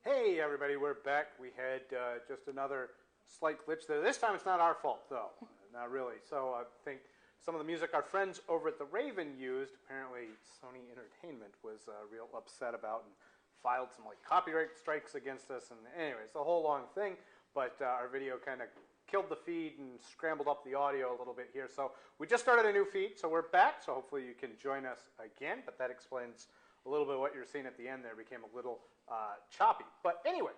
Hey everybody, we're back. We had just another slight glitch there. This time it's not our fault though, not really. So I think some of the music our friends over at the Raven used, apparently Sony Entertainment was real upset about and filed some like copyright strikes against us. And anyway, it's a whole long thing, but our video kind of killed the feed and scrambled up the audio a little bit here. So we just started a new feed, so we're back. So hopefully you can join us again, but that explains a little bit of what you're seeing at the end there. Became a little choppy. But anyway,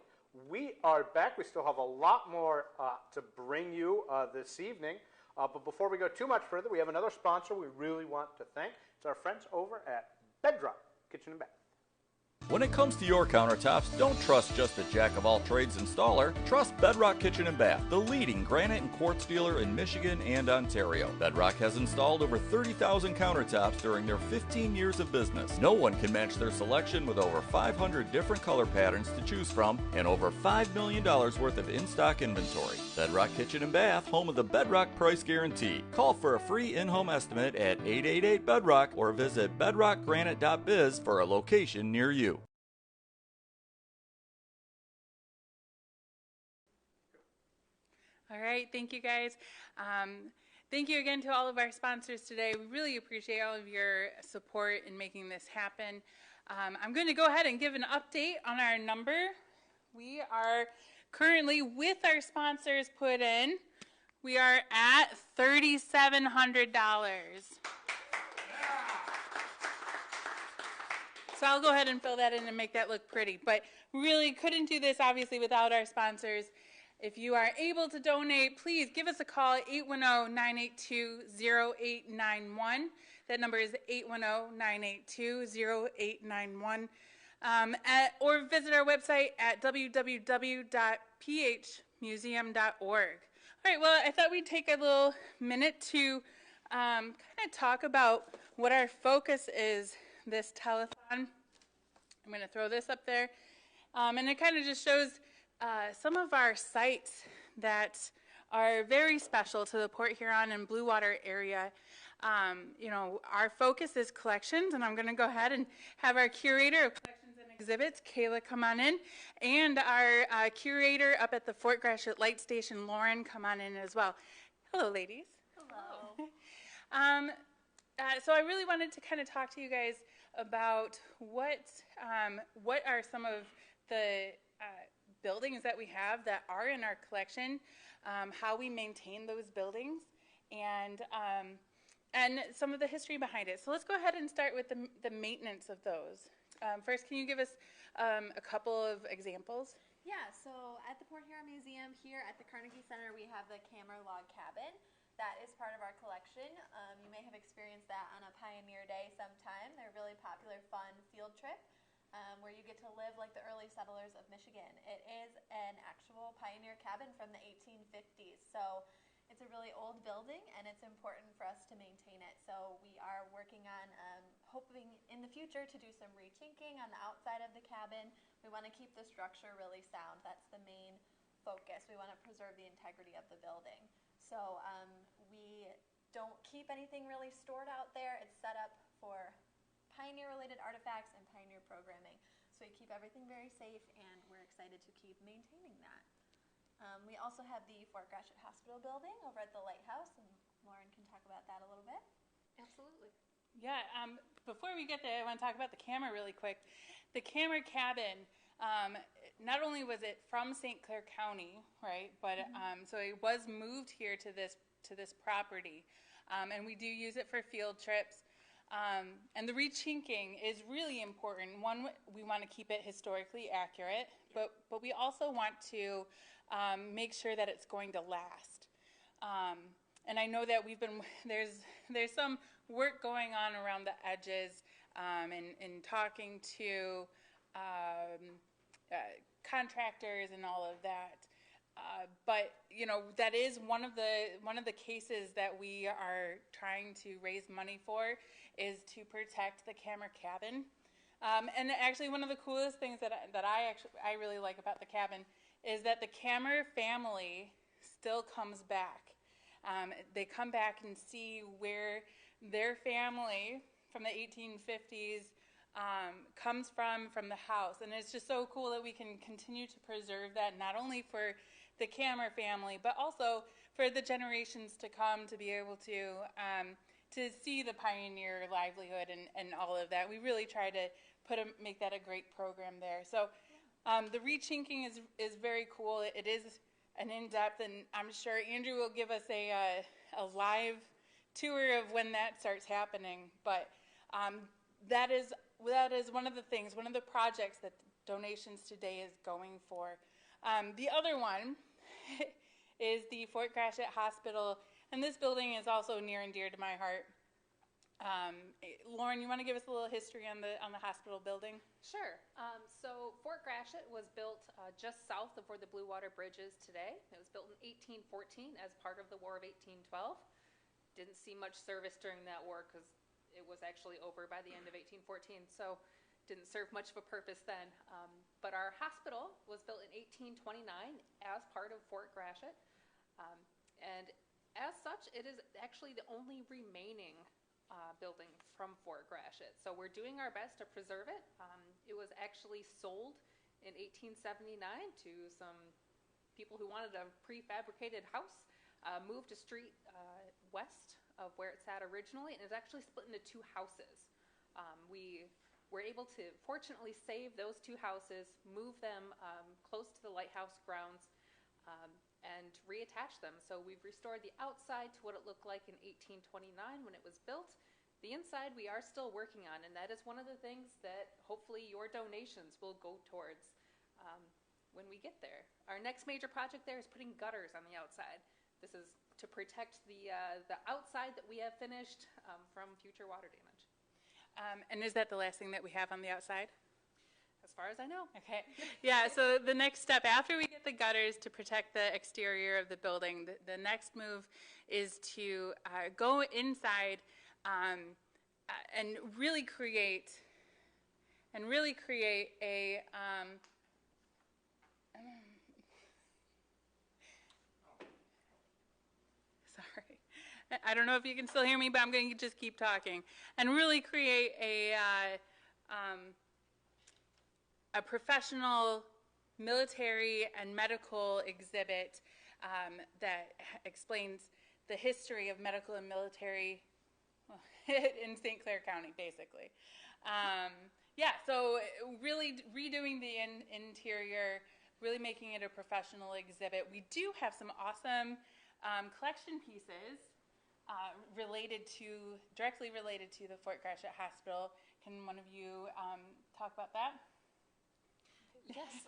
we are back. We still have a lot more to bring you this evening. But before we go too much further, we have another sponsor we really want to thank. It's our friends over at Bedrock Kitchen and Bath. When it comes to your countertops, don't trust just a jack-of-all-trades installer. Trust Bedrock Kitchen and Bath, the leading granite and quartz dealer in Michigan and Ontario. Bedrock has installed over 30,000 countertops during their 15 years of business. No one can match their selection with over 500 different color patterns to choose from and over $5 million worth of in-stock inventory. Bedrock Kitchen and Bath, home of the Bedrock Price Guarantee. Call for a free in-home estimate at 888-BEDROCK or visit bedrockgranite.biz for a location near you. All right, thank you guys. Thank you again to all of our sponsors today. We really appreciate all of your support in making this happen. I'm going to go ahead and give an update on our number. We are currently, with our sponsors put in, we are at $3,700. So I'll go ahead and fill that in and make that look pretty. But really couldn't do this, obviously, without our sponsors. If you are able to donate, please give us a call at 810-982-0891. That number is 810-982-0891. Or visit our website at www.phmuseum.org. All right, well, I thought we'd take a little minute to kind of talk about what our focus is this telethon. I'm going to throw this up there. And it kind of just shows some of our sites that are very special to the Port Huron and Blue Water area. You know, our focus is collections, and I'm going to go ahead and have our curator of collections and exhibits, Kayla, come on in, and our curator up at the Fort Gratiot Light Station, Lauren, come on in as well. Hello, ladies. Hello. So I really wanted to kind of talk to you guys about what are some of the buildings that we have that are in our collection, how we maintain those buildings, and some of the history behind it. So let's go ahead and start with the maintenance of those. First, can you give us a couple of examples? Yeah, so at the Port Huron Museum here at the Carnegie Center, we have the Camera Log Cabin. That is part of our collection. You may have experienced that on a Pioneer Day sometime. They're a really popular, fun field trip. Where you get to live like the early settlers of Michigan. It is an actual pioneer cabin from the 1850s, so it's a really old building and it's important for us to maintain it. So we are working on hoping in the future to do some rechinking on the outside of the cabin. We want to keep the structure really sound. That's the main focus. We want to preserve the integrity of the building. So we don't keep anything really stored out there. It's set up for Pioneer-related artifacts and Pioneer programming. So we keep everything very safe, and we're excited to keep maintaining that. We also have the Fort Gratiot Hospital building over at the Lighthouse, and Lauren can talk about that a little bit. Absolutely. Yeah, before we get there, I want to talk about the camera really quick. The camera cabin, not only was it from St. Clair County, right, but so it was moved here to this property, and we do use it for field trips. And the rechinking is really important. One, we want to keep it historically accurate, but we also want to make sure that it's going to last. And I know that there's some work going on around the edges and talking to contractors and all of that. But you know, that is one of the cases that we are trying to raise money for, is to protect the camera cabin. And actually, one of the coolest things that I really like about the cabin is that the camera family still comes back. They come back and see where their family from the 1850s comes from the house. And it's just so cool that we can continue to preserve that, not only for the Kammer family, but also for the generations to come, to be able to see the pioneer livelihood and all of that. We really try to make that a great program there. So the rechinking is very cool. It is an in-depth, and I'm sure Andrew will give us a live tour of when that starts happening. But that is one of the things, one of the projects that Donations Today is going for. The other one is the Fort Gratiot Hospital, and this building is also near and dear to my heart. Lauren, you want to give us a little history on the hospital building? Sure. So Fort Gratiot was built just south of where the Blue Water Bridge is today. It was built in 1814 as part of the War of 1812. Didn't see much service during that war because it was actually over by the end of 1814, so didn't serve much of a purpose then. But our hospital was built in 1829 as part of Fort Gratiot. And as such, it is actually the only remaining building from Fort Gratiot. So we're doing our best to preserve it. It was actually sold in 1879 to some people who wanted a prefabricated house, moved a street west of where it sat originally, and is actually split into two houses. We were able to fortunately save those two houses, move them close to the lighthouse grounds, and reattach them. So we've restored the outside to what it looked like in 1829 when it was built. The inside we are still working on, and that is one of the things that hopefully your donations will go towards when we get there. Our next major project there is putting gutters on the outside. This is to protect the outside that we have finished from future water damage. And is that the last thing that we have on the outside? As far as I know. Okay. Yeah, so the next step, after we get the gutters to protect the exterior of the building, the next move is to go inside and really create a sorry. I don't know if you can still hear me, but I'm going to just keep talking. And really create a professional military and medical exhibit that explains the history of medical and military in St. Clair County, basically. Yeah, so really redoing the interior, really making it a professional exhibit. We do have some awesome collection pieces directly related to the Fort Gratiot Hospital. Can one of you talk about that? Yes.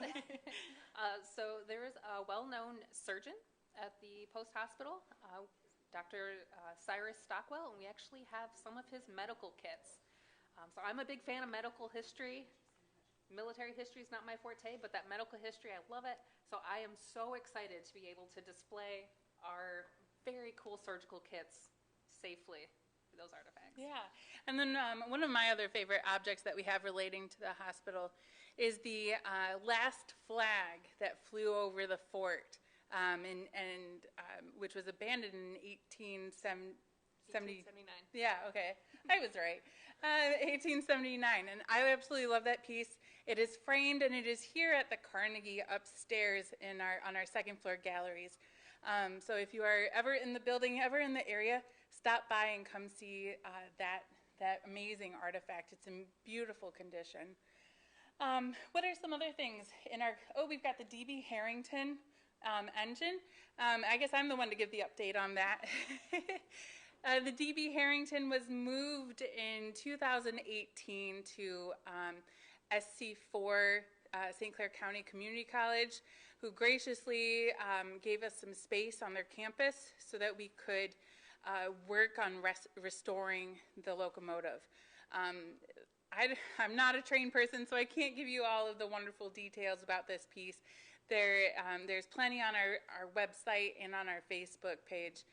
So there is a well-known surgeon at the post hospital, Dr. Cyrus Stockwell, and we actually have some of his medical kits. So I'm a big fan of medical history. Military history is not my forte, but that medical history, I love it. So I am so excited to be able to display our very cool surgical kits safely for those artifacts. Yeah, and then one of my other favorite objects that we have relating to the hospital is the last flag that flew over the fort, which was abandoned in 1879. Yeah, okay, I was right. 1879, and I absolutely love that piece. It is framed, and it is here at the Carnegie upstairs on our second floor galleries. So if you are ever in the building, ever in the area, stop by and come see that amazing artifact. It's in beautiful condition. What are some other things we've got the DB Harrington engine. I guess I'm the one to give the update on that. The DB Harrington was moved in 2018 to SC4 St. Clair County Community College, who graciously gave us some space on their campus so that we could work on restoring the locomotive. I'm not a trained person, so I can't give you all of the wonderful details about this piece. There's plenty on our website and on our Facebook page.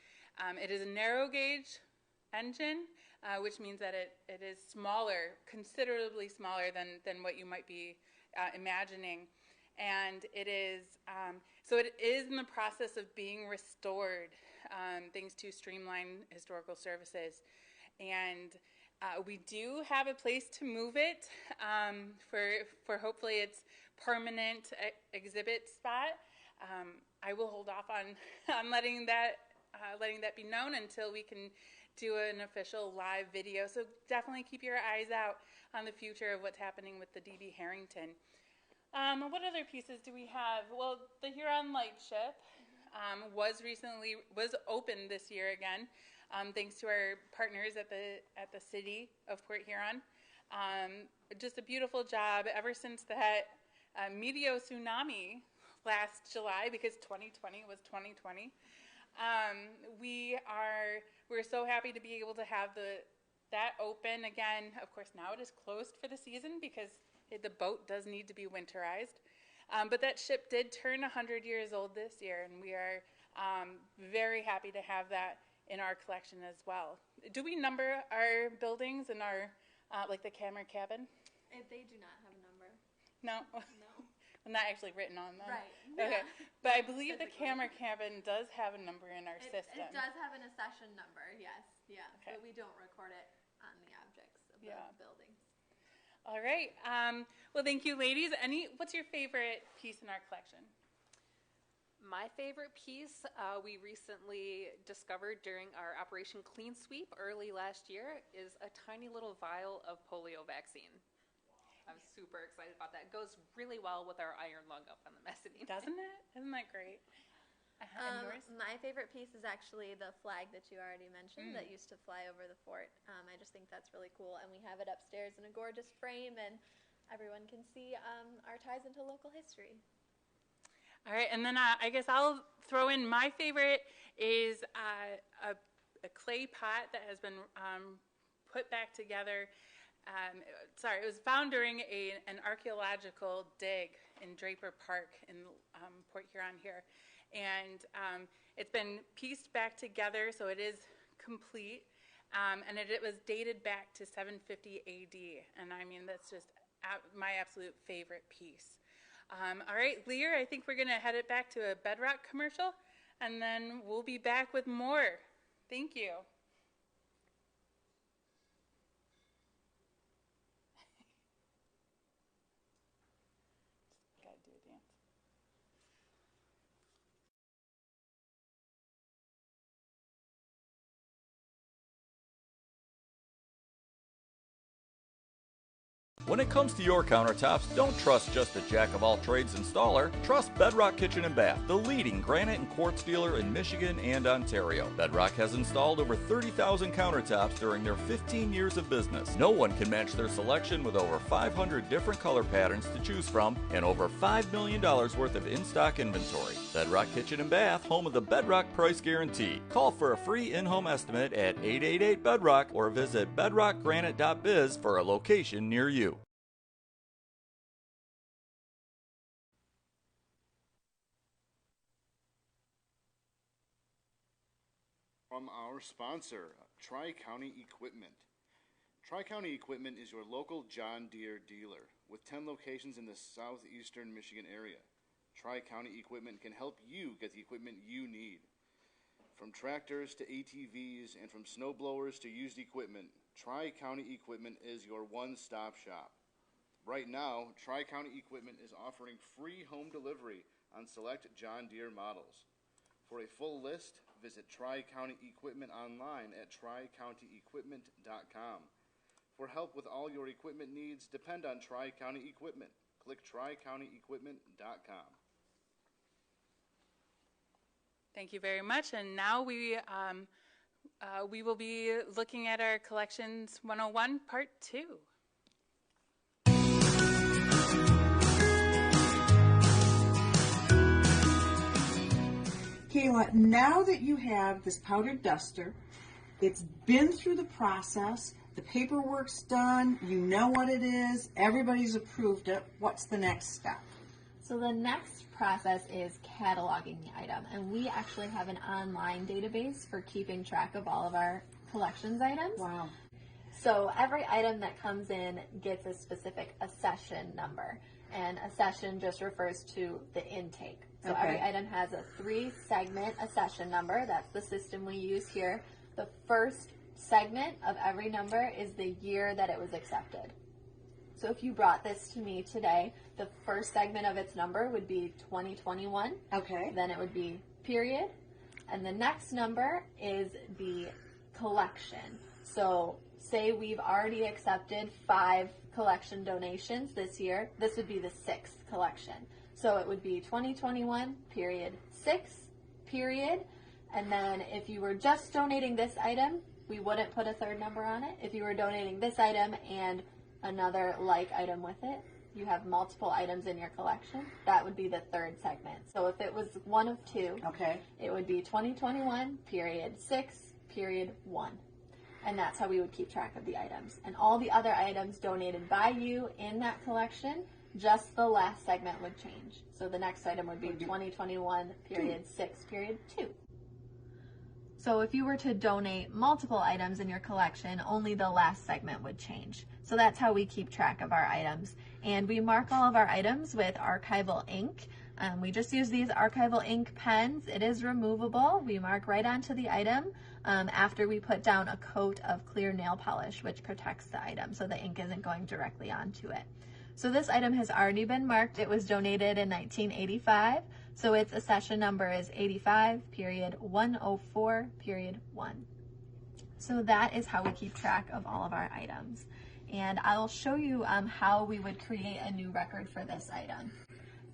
It is a narrow gauge engine, which means that it is smaller, considerably smaller than what you might be imagining. And it is in the process of being restored, thanks to Streamline Historical Services. And We do have a place to move it for hopefully its permanent exhibit spot. I will hold off on on letting that be known until we can do an official live video. So definitely keep your eyes out on the future of what's happening with the DB Harrington. What other pieces do we have? Well, the Huron Lightship was opened this year again, thanks to our partners at the city of Port Huron. Just a beautiful job ever since that meteor tsunami last July, because 2020 was 2020. We're so happy to be able to have that open again. Of course, now it is closed for the season because the boat does need to be winterized. But that ship did turn 100 years old this year, and we are very happy to have that in our collection as well. Do we number our buildings and our, like the camera cabin? They do not have a number. No? No. Not actually written on them. Right. Okay. Yeah. But I believe the camera cabin does have a number in our system. It does have an accession number, yes. Yeah. Okay. But we don't record it on the objects of the buildings. All right. Well, thank you, ladies. What's your favorite piece in our collection? My favorite piece we recently discovered during our Operation Clean Sweep early last year is a tiny little vial of polio vaccine. I'm super excited about that. It goes really well with our iron lung up on the mezzanine. Doesn't it? Isn't that great? And yours? My favorite piece is actually the flag that you already mentioned that used to fly over the fort. I just think that's really cool, and we have it upstairs in a gorgeous frame, and everyone can see our ties into local history. All right, and then I guess I'll throw in my favorite is a clay pot that has been put back together. It was found during an archaeological dig in Draper Park in Port Huron here. And it's been pieced back together, so it is complete. And it was dated back to 750 AD. And I mean, that's just my absolute favorite piece. All right, Lear, I think we're going to head it back to a Bedrock commercial, and then we'll be back with more. Thank you. Gotta do a dance. When it comes to your countertops, don't trust just a jack-of-all-trades installer. Trust Bedrock Kitchen and Bath, the leading granite and quartz dealer in Michigan and Ontario. Bedrock has installed over 30,000 countertops during their 15 years of business. No one can match their selection with over 500 different color patterns to choose from and over $5 million worth of in-stock inventory. Bedrock Kitchen and Bath, home of the Bedrock Price Guarantee. Call for a free in-home estimate at 888-BEDROCK or visit bedrockgranite.biz for a location near you. From our sponsor, Tri-County Equipment. Tri-County Equipment is your local John Deere dealer with 10 locations in the southeastern Michigan area. Tri-County Equipment can help you get the equipment you need. From tractors to ATVs and from snow blowers to used equipment, Tri-County Equipment is your one-stop shop. Right now, Tri-County Equipment is offering free home delivery on select John Deere models. For a full list, visit Tri-County Equipment online at tricountyequipment.com. For help with all your equipment needs, depend on Tri-County Equipment. Click tricountyequipment.com. Thank you very much. And now we will be looking at our Collections 101 Part 2. Kayla, now that you have this powdered duster, it's been through the process, the paperwork's done, you know what it is, everybody's approved it, what's the next step? So the next process is cataloging the item, and we actually have an online database for keeping track of all of our collections items. Wow. So every item that comes in gets a specific accession number, and accession just refers to the intake. So Okay. every item has a 3-segment accession number. That's the system we use here. The first segment of every number is the year that it was accepted. So if you brought this to me today, the first segment of its number would be 2021. Okay. Then it would be period. And the next number is the collection. So say we've already accepted 5 collection donations this year. This would be the 6th collection. So it would be 2021, period, 6, period. And then if you were just donating this item, we wouldn't put a third number on it. If you were donating this item and another like item with it, you have multiple items in your collection, that would be the third segment. So if it was one of 2, Okay. it would be 2021, period, 6, period, 1. And that's how we would keep track of the items. And all the other items donated by you in that collection, just the last segment would change. So the next item would be 2021, period, 6, period, 2. So if you were to donate multiple items in your collection, only the last segment would change. So that's how we keep track of our items. And we mark all of our items with archival ink. We just use these archival ink pens. It is removable. We mark right onto the item after we put down a coat of clear nail polish, which protects the item so the ink isn't going directly onto it. So this item has already been marked. It was donated in 1985. So its accession number is 85, period, 104, period, 1. So that is how we keep track of all of our items. And I'll show you how we would create a new record for this item.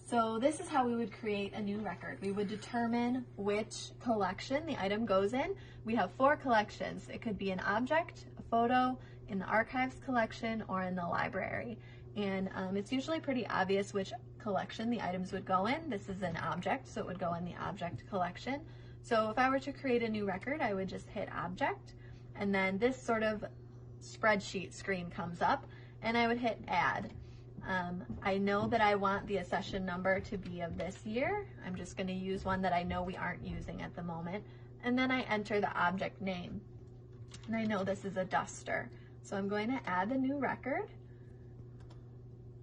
So this is how we would create a new record. We would determine which collection the item goes in. We have 4 collections. It could be an object, a photo, in the archives collection, or in the library. And it's usually pretty obvious which collection the items would go in. This is an object, so it would go in the object collection. So if I were to create a new record, I would just hit object, and then this sort of spreadsheet screen comes up, and I would hit add. I know that I want the accession number to be of this year. I'm just going to use one that I know we aren't using at the moment, and then I enter the object name. And I know this is a duster, so I'm going to add the new record,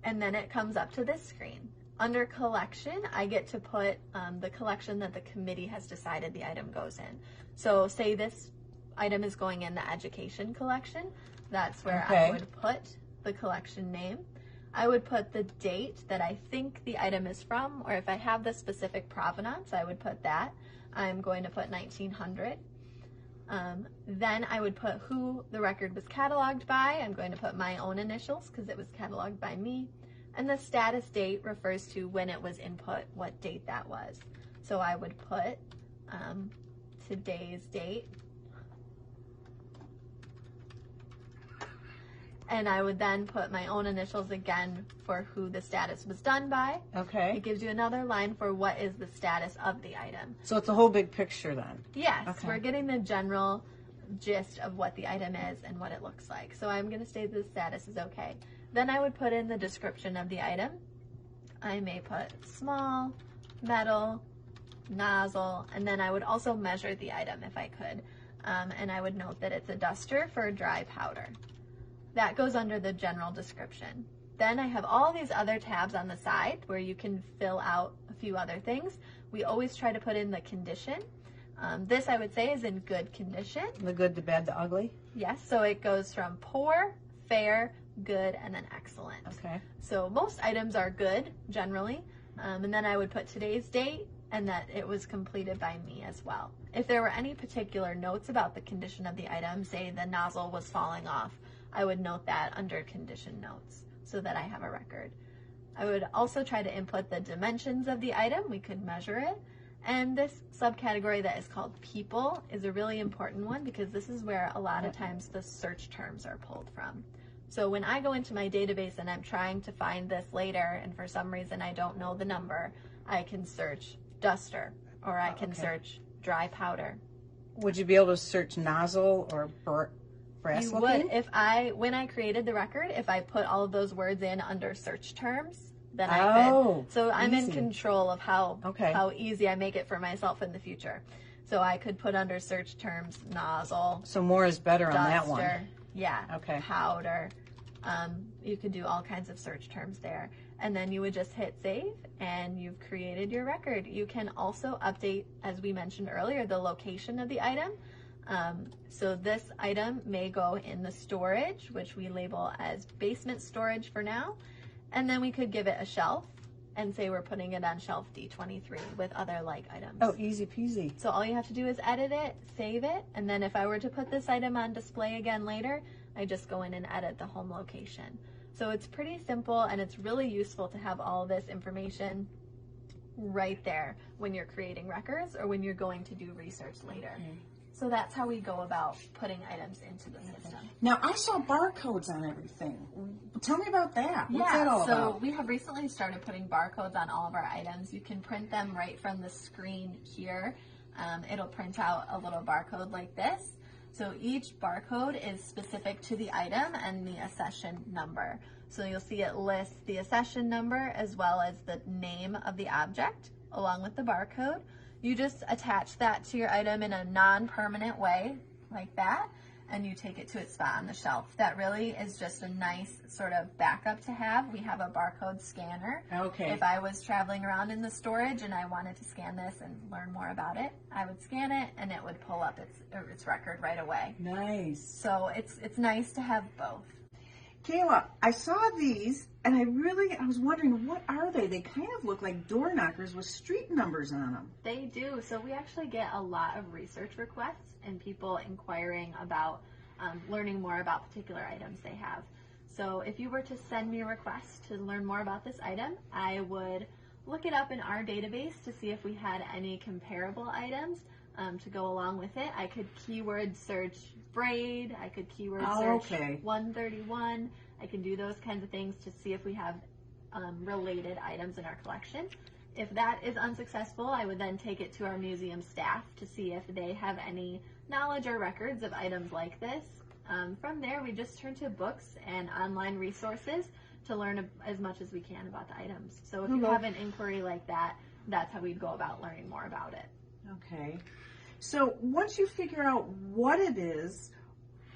and then it comes up to this screen. Under collection, I get to put the collection that the committee has decided the item goes in. So say this item is going in the education collection. That's where I would put the collection name. I would put the date that I think the item is from, or if I have the specific provenance, I would put that. I'm going to put 1900. Then I would put who the record was cataloged by. I'm going to put my own initials because it was cataloged by me. And the status date refers to when it was input, what date that was. So I would put today's date. And I would then put my own initials again for who the status was done by. Okay. It gives you another line for what is the status of the item. So it's a whole big picture then. Yes, Okay. we're getting the general gist of what the item is and what it looks like. So I'm going to say the status is okay. Then I would put in the description of the item. I may put small, metal, nozzle, and then I would also measure the item if I could. And I would note that it's a duster for dry powder. That goes under the general description. Then I have all these other tabs on the side where you can fill out a few other things. We always try to put in the condition. This I would say is in good condition. The good, the bad, the ugly. Yes, so it goes from poor, fair, good, and then excellent. Okay. So most items are good generally. And then I would put today's date and that it was completed by me as well. If there were any particular notes about the condition of the item, say the nozzle was falling off, I would note that under condition notes so that I have a record. I would also try to input the dimensions of the item. We could measure it. And this subcategory that is called people is a really important one because this is where a lot of times the search terms are pulled from. So when I go into my database and I'm trying to find this later and for some reason I don't know the number, I can search duster or I can search dry powder. Would you be able to search nozzle or brass You looking? would. When I created the record, if I put all of those words in under search terms, then I could. So I'm in easy. control of how easy I make it for myself in the future. So I could put under search terms nozzle. So more is better duster, on that one. Yeah. Okay. Powder. You could do all kinds of search terms there. And then you would just hit save and you've created your record. You can also update, as we mentioned earlier, the location of the item. So this item may go in the storage, which we label as basement storage for now. And then we could give it a shelf and say we're putting it on shelf D23 with other like items. Oh, easy peasy. So all you have to do is edit it, save it, and then if I were to put this item on display again later, I just go in and edit the home location. So it's pretty simple, and it's really useful to have all this information right there when you're creating records or when you're going to do research later. Okay. So that's how we go about putting items into the system. Now, I saw barcodes on everything. Tell me about that. What's that all so about? we have recently started putting barcodes on all of our items. You can print them right from the screen here. It'll print out a little barcode like this. So each barcode is specific to the item and the accession number. So you'll see it lists the accession number as well as the name of the object along with the barcode. You just attach that to your item in a non-permanent way like that, and you take it to its spot on the shelf. That really is just a nice sort of backup to have. We have a barcode scanner. Okay. If I was traveling around in the storage and I wanted to scan this and learn more about it, I would scan it and it would pull up its record right away. Nice. So it's nice to have both. Kayla, I saw these, and I was wondering, what are they? They kind of look like door knockers with street numbers on them. They do. So we actually get a lot of research requests and people inquiring about learning more about particular items they have. So if you were to send me a request to learn more about this item, I would look it up in our database to see if we had any comparable items to go along with it. I could keyword search braid, I could keyword search 131. I can do those kinds of things to see if we have related items in our collection. If that is unsuccessful, I would then take it to our museum staff to see if they have any knowledge or records of items like this. From there, we just turn to books and online resources to learn as much as we can about the items. So if you have an inquiry like that, that's how we'd go about learning more about it. Okay. So once you figure out what it is,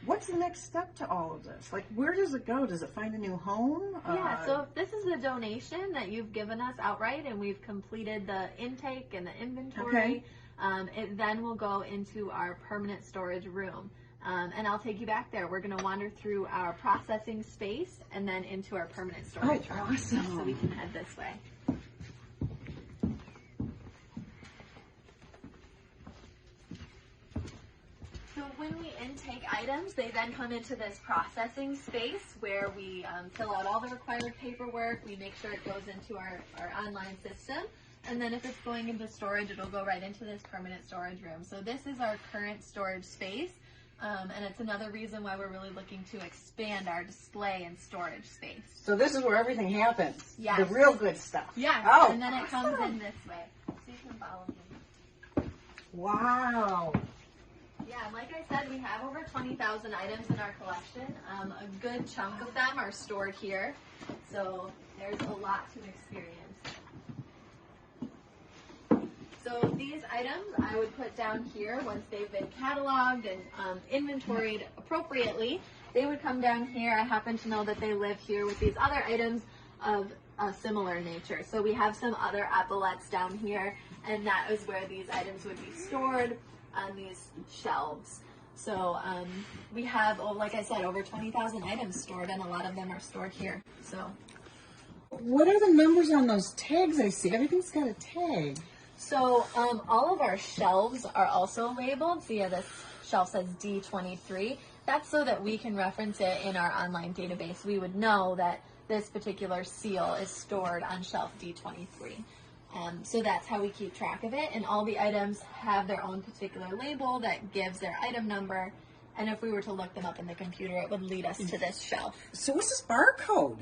what's the next step to all of this? Like, where does it go? Does it find a new home? Yeah, so if this is a donation that you've given us outright and we've completed the intake and the inventory, it then will go into our permanent storage room. And I'll take you back there. We're going to wander through our processing space and then into our permanent storage room. Awesome. So we can head this way. So when we intake items, they then come into this processing space where we fill out all the required paperwork. We make sure it goes into our online system. And then if it's going into storage, it'll go right into this permanent storage room. So this is our current storage space. And it's another reason why we're really looking to expand our display and storage space. So this is where everything happens. Yes. The real good stuff. Yes. Oh, And then it comes in this way. So you can follow me. Wow. Yeah, and like I said, we have over 20,000 items in our collection. A good chunk of them are stored here. So there's a lot to experience. So these items I would put down here once they've been cataloged and inventoried appropriately. They would come down here. I happen to know that they live here with these other items of a similar nature. So we have some other epaulettes down here, and that is where these items would be stored on these shelves. So we have, like I said, over 20,000 items stored, and a lot of them are stored here. So what are the numbers on those tags I see? Everything's got a tag. So all of our shelves are also labeled. So yeah, this shelf says D23. That's so that we can reference it in our online database. We would know that this particular seal is stored on shelf D23. So that's how we keep track of it. And all the items have their own particular label that gives their item number. And if we were to look them up in the computer, it would lead us to this shelf. So what's this barcode?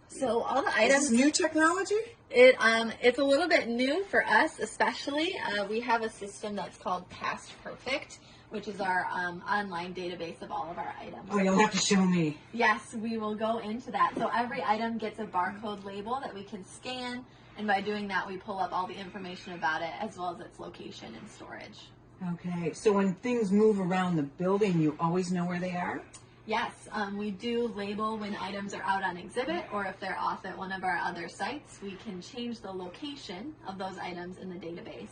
So all the Is items. this new technology? It's a little bit new for us, especially. We have a system that's called Past Perfect, which is our online database of all of our items. Oh, you'll have to show me. Yes, we will go into that. So every item gets a barcode label that we can scan, and by doing that, we pull up all the information about it as well as its location and storage. Okay, so when things move around the building, you always know where they are? Yes, we do label when items are out on exhibit or if they're off at one of our other sites. We can change the location of those items in the database.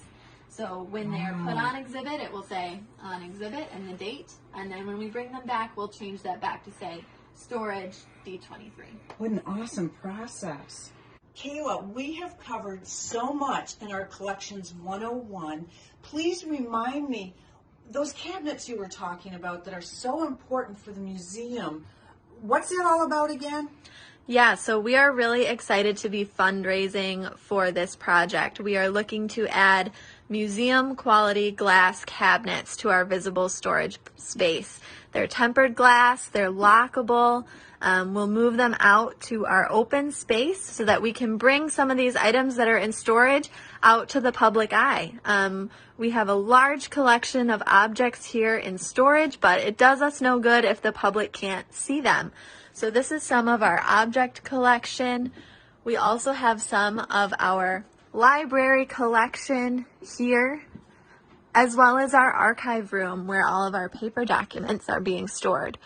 So when they're put on exhibit, it will say on exhibit and the date. And then when we bring them back, we'll change that back to say storage D23. What an awesome process. Kayla, we have covered so much in our Collections 101. Please remind me, those cabinets you were talking about that are so important for the museum, what's that all about again? Yeah, so we are really excited to be fundraising for this project. We are looking to add museum quality glass cabinets to our visible storage space. They're tempered glass, they're lockable. We'll move them out to our open space so that we can bring some of these items that are in storage out to the public eye. We have a large collection of objects here in storage, but it does us no good if the public can't see them. So this is some of our object collection. We also have some of our library collection here, as well as our archive room where all of our paper documents are being stored.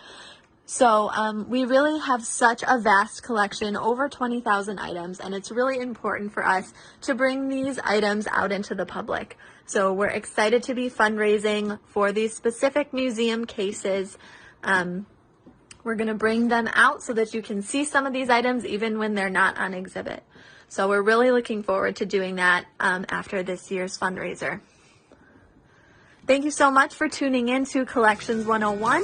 So we really have such a vast collection, over 20,000 items, and it's really important for us to bring these items out into the public. So we're excited to be fundraising for these specific museum cases. We're going to bring them out so that you can see some of these items even when they're not on exhibit. So we're really looking forward to doing that after this year's fundraiser. Thank you so much for tuning in to Collections 101.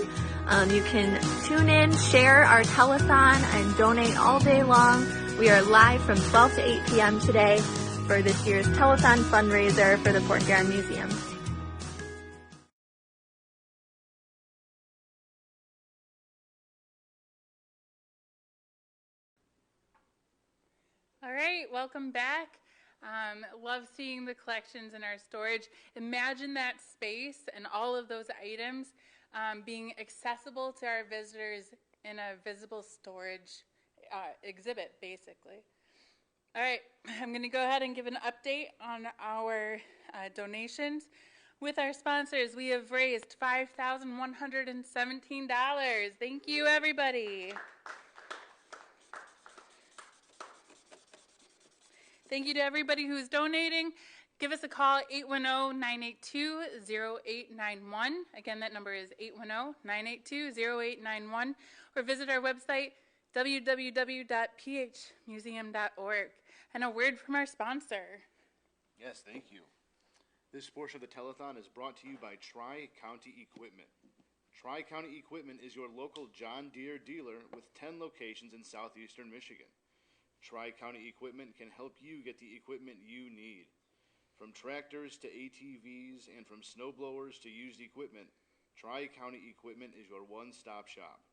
You can tune in, share our telethon, and donate all day long. We are live from 12 to 8 p.m. today for this year's telethon fundraiser for the Port Huron Museum. All right, welcome back. Love seeing the collections in our storage. Imagine that space and all of those items being accessible to our visitors in a visible storage exhibit, basically. All right, I'm going to go ahead and give an update on our donations. With our sponsors, we have raised $5,117. Thank you, everybody. Thank you to everybody who's donating. Give us a call, 810-982-0891. Again, that number is 810-982-0891. Or visit our website, www.phmuseum.org. And a word from our sponsor. Yes, thank you. This portion of the telethon is brought to you by Tri-County Equipment. Tri-County Equipment is your local John Deere dealer with 10 locations in southeastern Michigan. Tri-County Equipment can help you get the equipment you need. From tractors to ATVs and from snowblowers to used equipment, Tri-County Equipment is your one-stop shop.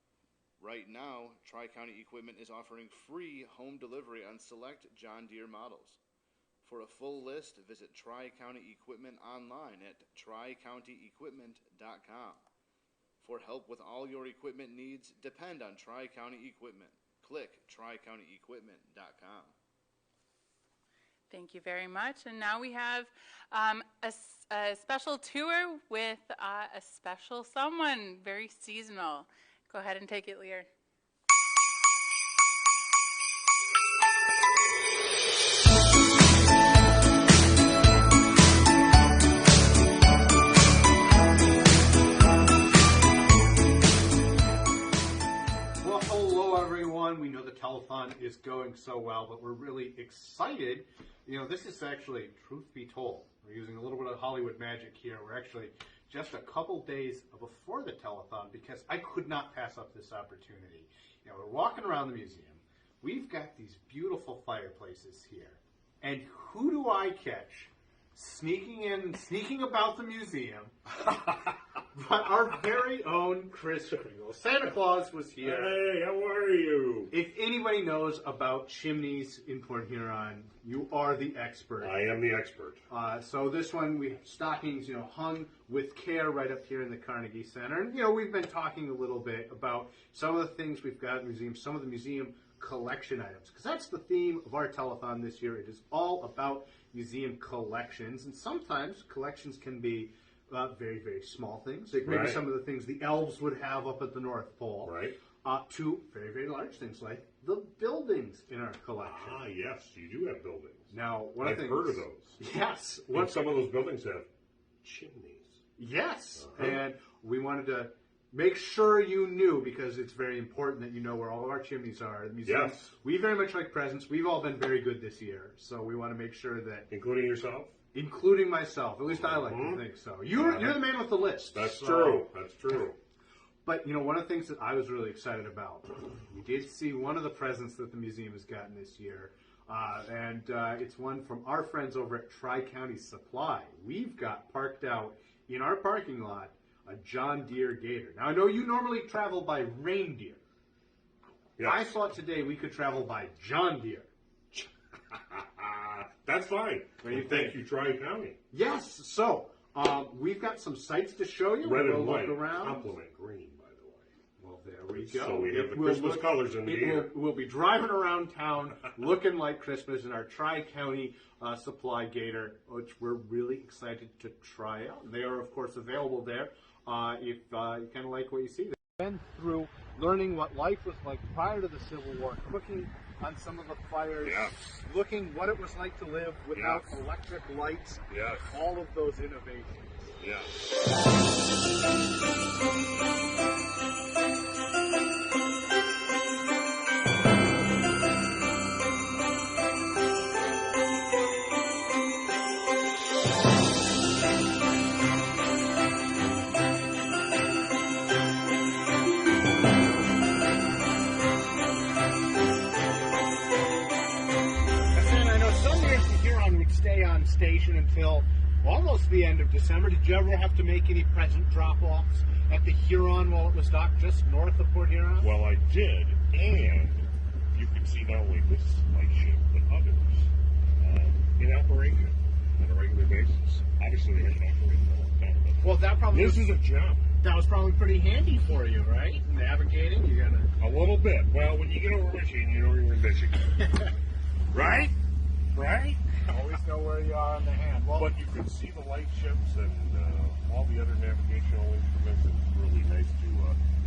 Right now, Tri-County Equipment is offering free home delivery on select John Deere models. For a full list, visit Tri-County Equipment online at tricountyequipment.com. For help with all your equipment needs, depend on Tri-County Equipment. Click tricountyequipment.com. Thank you very much. And now we have a special tour with a special someone, very seasonal. Go ahead and take it, Lear. We know the telethon is going so well, but we're really excited. You know, this is actually, truth be told, we're using a little bit of Hollywood magic here. We're actually just a couple days before the telethon because I could not pass up this opportunity. You know, we're walking around the museum. We've got these beautiful fireplaces here. And who do I catch sneaking about the museum? But our very own Chris Kringle. Santa Claus was here. Hey, how are you? If anybody knows about chimneys in Port Huron, you are the expert. I am the expert. So this one, we have stockings, hung with care right up here in the Carnegie Center. And, we've been talking a little bit about some of the things we've got in the museum, some of the museum collection items, because that's the theme of our telethon this year. It is all about museum collections, and sometimes collections can be very, very small things, like maybe some of the things the elves would have up at the North Pole. Right. to very, very large things like the buildings in our collection. Ah, yes, you do have buildings. Now, I've heard of those. Yes. And some of those buildings have chimneys. Yes. Uh-huh. And we wanted to make sure you knew, because it's very important that you know where all of our chimneys are. The museum, Yes. we very much like presents. We've all been very good this year, so we want to make sure that, Including yourself? including myself, at least I like to think so. You're the man with the list. That's so- true. That's true. But, you know, one of the things that I was really excited about, we did see one of the presents that the museum has gotten this year, and it's one from our friends over at Tri-County Supply. We've got parked out in our parking lot a John Deere Gator. Now, I know you normally travel by reindeer. Yes. I thought today we could travel by John Deere. That's fine. What do you Well, think? thank you, Tri-County. Yes, so we've got some sites to show you. Red We'll and white look around. complement green, by the way. Well, there we go. So we have It the will Christmas colors in the air. We'll be driving around town looking like Christmas in our Tri-County Supply Gator, which we're really excited to try out. And they are, of course, available there if you kind of like what you see. Been through learning what life was like prior to the Civil War, cooking on some of the fires, Yes. looking what it was like to live without Yes. electric lights, Yes. all of those innovations. Yes. And I know some years the Huron would stay on station until almost the end of December. Did you ever have to make any present drop-offs at the Huron while it was docked just north of Port Huron? Well, I did, and you can see not only this lightship, but others in operation on a regular basis. Obviously, they haven't operated in a long time, but Well, that probably this is a gem. that was probably pretty handy for you, right? Navigating, you're gonna. A little bit. Well, when you get over Michigan, you know you're in Michigan. Right? Right? Always know where you are on the hand. Well, But you can see the lightships and all the other navigational instruments. It's really nice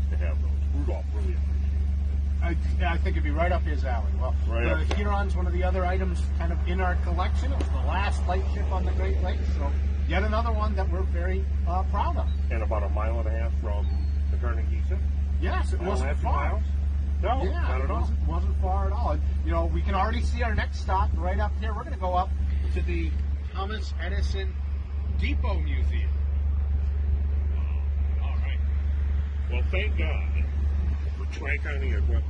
to have those. Rudolph really appreciated I think it'd be right up his alley. Well, Right up the there. Huron's one of the other items kind of in our collection. It was the last lightship on the Great Lakes, so yet another one that we're very proud of. it. And about a mile and a half from the Carnegie Center. Yes, it wasn't 1.5 far. miles? No, Yeah, not it at all. wasn't far at all. And, you know, we can already see our next stop right up here. We're going to go up to the Thomas Edison Depot Museum. All right. Well, thank God for Tri-County Equipment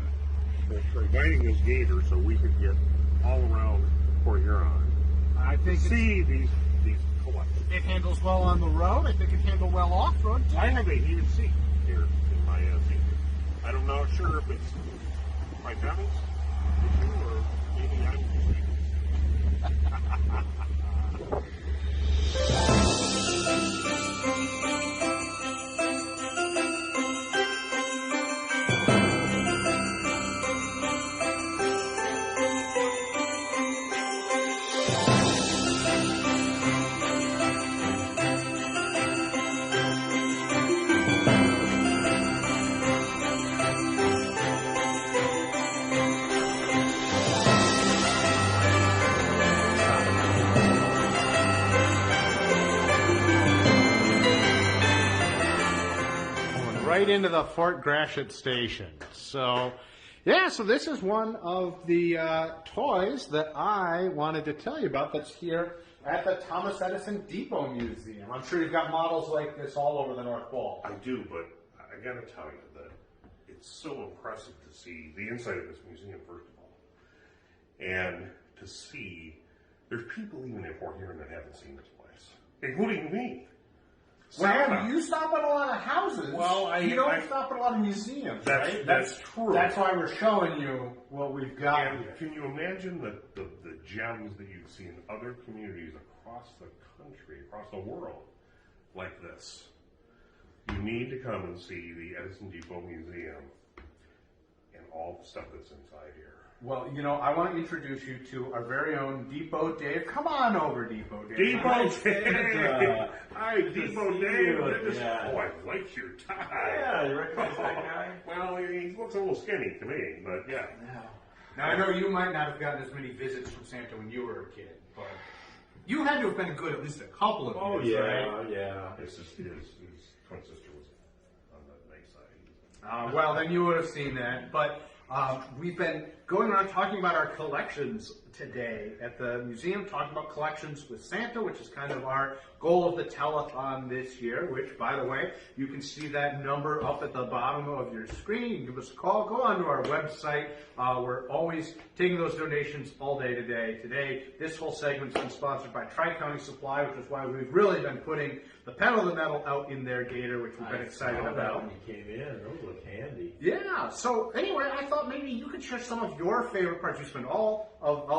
for providing this gator so we could get all around Port Huron I to think see these collections. it handles well on the road. I think it handles well off-road, too. I have a heated seat here in my seat. I'm not sure if it's my Devin's issue or maybe I'm right into the Fort Gratiot station. So, yeah, so this is one of the toys that I wanted to tell you about that's here at the Thomas Edison Depot Museum. I'm sure you've got models like this all over the North Pole. I do, but I got to tell you that it's so impressive to see the inside of this museum, first of all, and to see there's people even in Port Huron that haven't seen this place, including me. Well, Santa. you stop at a lot of houses. Well, you don't stop at a lot of museums, That's- right? that's true. That's why we're showing you what we've got And here. can you imagine the gems that you see in other communities across the country, across the world, like this? You need to come and see the Edison Depot Museum and all the stuff that's inside here. Well, I want to introduce you to our very own Depot Dave. Come on over, Depot Dave. Depot Dave! Hi, Depot Dave! Oh, I like your tie. Yeah, you recognize that guy? Well, he looks a little skinny to me, but yeah. Now, I know you might not have gotten as many visits from Santa when you were a kid, but you had to have been good at least a couple of years, right? Yeah. His twin sister was on the nice side. Well, then you would have seen that. But we've been going around talking about our collections today at the museum, talking about collections with Santa, which is kind of our goal of the telethon this year, which, by the way, you can see that number up at the bottom of your screen. You can give us a call. Go onto our website. We're always taking those donations all day today. Today, this whole segment's been sponsored by Tri-County Supply, which is why we've really been putting the pedal to the metal out in their gator, which we've been excited about. When you came in, those look handy. Yeah. So anyway, I thought maybe you could share some of your favorite parts. You spend a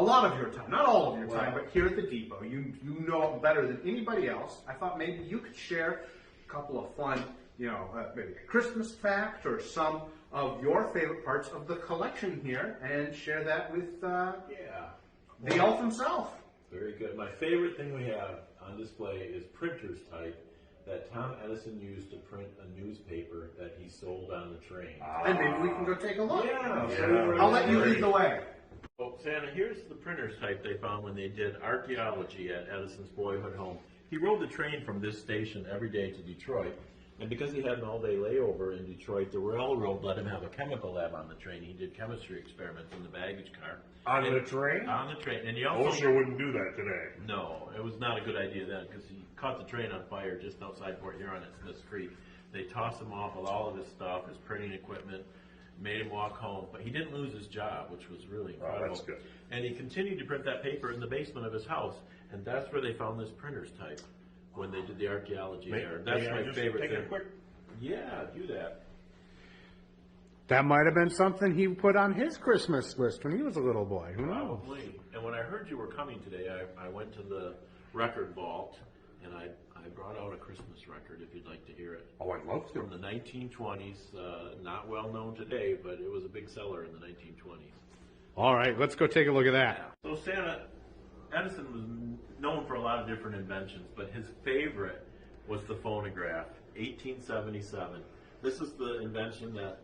lot of your time, not all of your time, but here at the Depot, you know better than anybody else. I thought maybe you could share a couple of fun, maybe a Christmas fact or some of your favorite parts of the collection here, and share that with the elf himself. Very good. My favorite thing we have on display is printer's type that Tom Edison used to print a newspaper that he sold on the train. And maybe we can go take a look. Yeah. I'll let you lead the way. Well, Santa, here's the printer's type they found when they did archaeology at Edison's boyhood home. He rode the train from this station every day to Detroit, and because he had an all-day layover in Detroit, the railroad let him have a chemical lab on the train. He did chemistry experiments in the baggage car. On the train? On the train. And he also... OSHA wouldn't do that today. No, it was not a good idea then, because he caught the train on fire just outside Port Huron at Smith's Creek. They tossed him off with all of his stuff, his printing equipment, made him walk home. But he didn't lose his job, which was really incredible. Oh, that's good. And he continued to print that paper in the basement of his house, and that's where they found this printer's type when they did the archaeology there. That's my favorite thing. Yeah, do that. That might have been something he put on his Christmas list when he was a little boy. Who knows? Probably. And when I heard you were coming today, I went to the record vault, and I brought out a Christmas record if you'd like to hear it. Oh, I'd love to. From the 1920s, not well known today, but it was a big seller in the 1920s. All right, let's go take a look at that. So Edison was known for a lot of different inventions, but his favorite was the phonograph, 1877. This is the invention that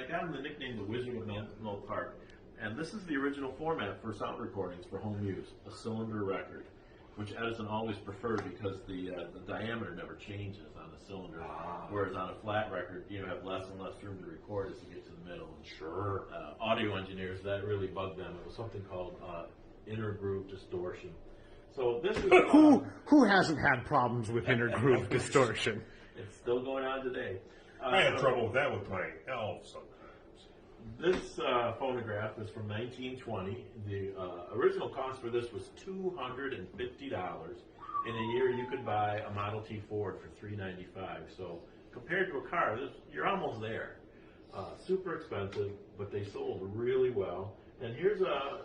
got him the nickname the Wizard of Menlo Park. And this is the original format for sound recordings for home use, a cylinder record, which Edison always preferred because the diameter never changes on a cylinder, whereas on a flat record, you have less and less room to record as you get to the middle. And Sure. Audio engineers, that really bugged them. It was something called intergroove distortion. So this is Who hasn't had problems with intergroove distortion? It's still going on today. I had trouble with that with my elf sometimes. This phonograph is from 1920. The original cost for this was $250. In a year, you could buy a Model T Ford for $395. So compared to a car, you're almost there. Super expensive, but they sold really well. And here's a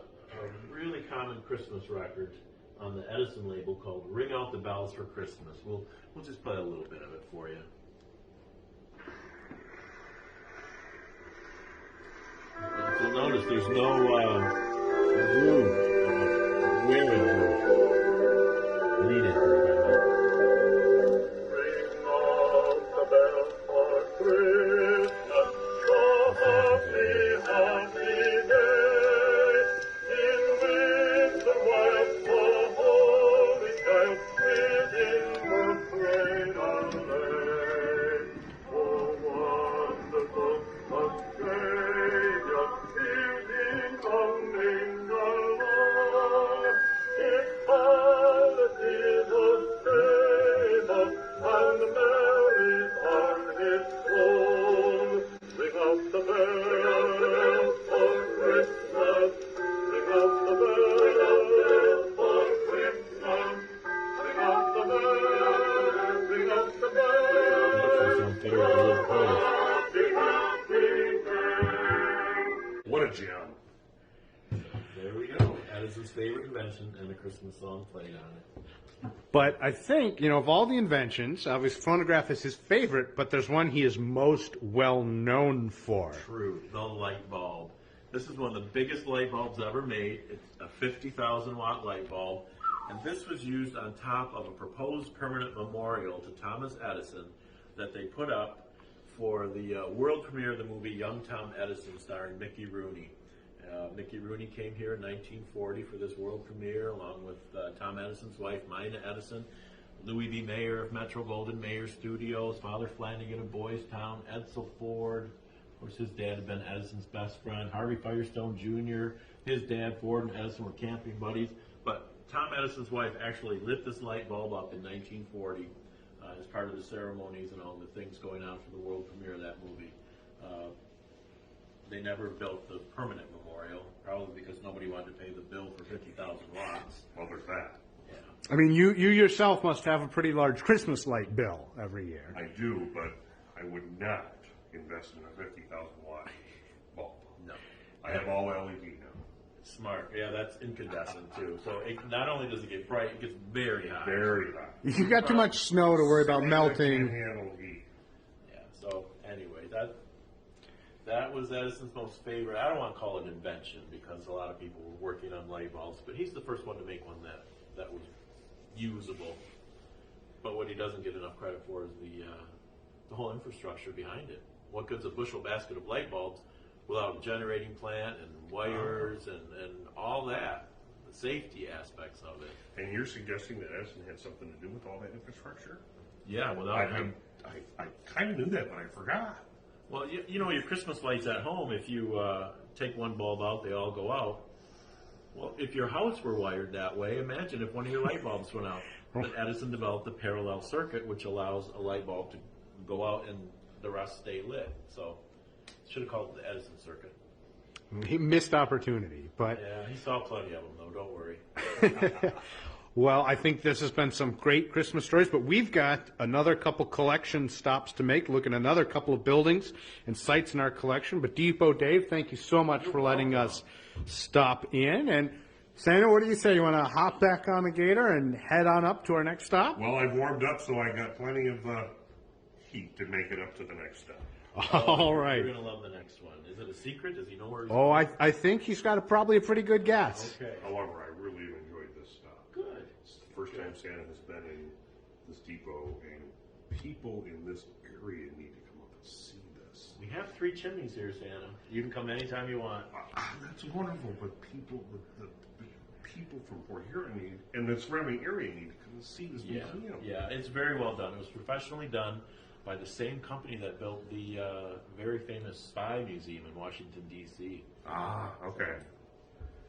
really common Christmas record on the Edison label called "Ring Out the Bells for Christmas." We'll just play a little bit of it for you. You'll notice there's no groove, wearing groove. Lead it. Ring out the bells for Christmas, the happy, happy day. In winter while the holy child within the cradle lay. Oh, wonderful, what Savior, healing from angel love. His piety was stable, and Mary on his throne. Ring out the bells for Christmas. Ring out the bells for Christmas. Ring out the bells. Ring out the bells. Happy, happy day. What a gem. There we go. Edison's favorite invention and a Christmas song played on it. But I think, of all the inventions, obviously phonograph is his favorite, but there's one he is most well known for. True. The light bulb. This is one of the biggest light bulbs ever made. It's a 50,000 watt light bulb. And this was used on top of a proposed permanent memorial to Thomas Edison that they put up for the world premiere of the movie Young Tom Edison starring Mickey Rooney. Mickey Rooney came here in 1940 for this world premiere along with Tom Edison's wife, Mina Edison, Louis B. Mayer of Metro-Goldwyn-Mayer Studios, Father Flanagan of Boys Town, Edsel Ford. Of course, his dad had been Edison's best friend. Harvey Firestone Jr., his dad, Ford, and Edison were camping buddies. But Tom Edison's wife actually lit this light bulb up in 1940 as part of the ceremonies and all the things going on for the world premiere of that movie. They never built the permanent memorial, probably because nobody wanted to pay the bill for 50,000 watts. Well, there's that. Yeah. I mean, you yourself must have a pretty large Christmas light bill every year. I do, but I would not invest in a 50,000 watt bulb. No. I have all LED now. Smart. Yeah, that's incandescent too. So it, not only does it get bright, it gets very hot. Very hot. You've got too much snow to worry about melting. Can't handle heat. Yeah. So anyway, that was Edison's most favorite. I don't want to call it invention because a lot of people were working on light bulbs, but he's the first one to make one that was usable. But what he doesn't get enough credit for is the whole infrastructure behind it. What good's a bushel basket of light bulbs without a generating plant and wires and all that, the safety aspects of it. And you're suggesting that Edison had something to do with all that infrastructure? Yeah, without him. I kind of knew that, but I forgot. Well, you know, your Christmas lights at home, if you take one bulb out, they all go out. Well, if your house were wired that way, imagine if one of your light bulbs went out. But Edison developed a parallel circuit, which allows a light bulb to go out and the rest stay lit. So, should have called it the Edison circuit. He missed opportunity, but yeah, he saw plenty of them, though. Don't worry. well, I think this has been some great Christmas stories, but we've got another couple collection stops to make, look at another couple of buildings and sites in our collection. But Depot Dave, thank you so much for letting us stop in. And Santa, what do you say? You want to hop back on the Gator and head on up to our next stop? Well, I've warmed up, so I got plenty of heat to make it up to the next stop. All right. You're going to love the next one. Is it a secret? Does he know where he's Oh, going? I think he's got probably a pretty good guess. Okay. However, I really enjoyed this stop. Good. It's the first time Santa has been in this depot, and people in this area need to come up and see this. We have 3 chimneys here, Santa. You can come anytime you want. That's wonderful, but people, the people from Port Huron need, and the surrounding area need to come and see this museum. Yeah, it's very well done. It was professionally done by the same company that built the very famous Spy Museum in Washington, D.C. Okay.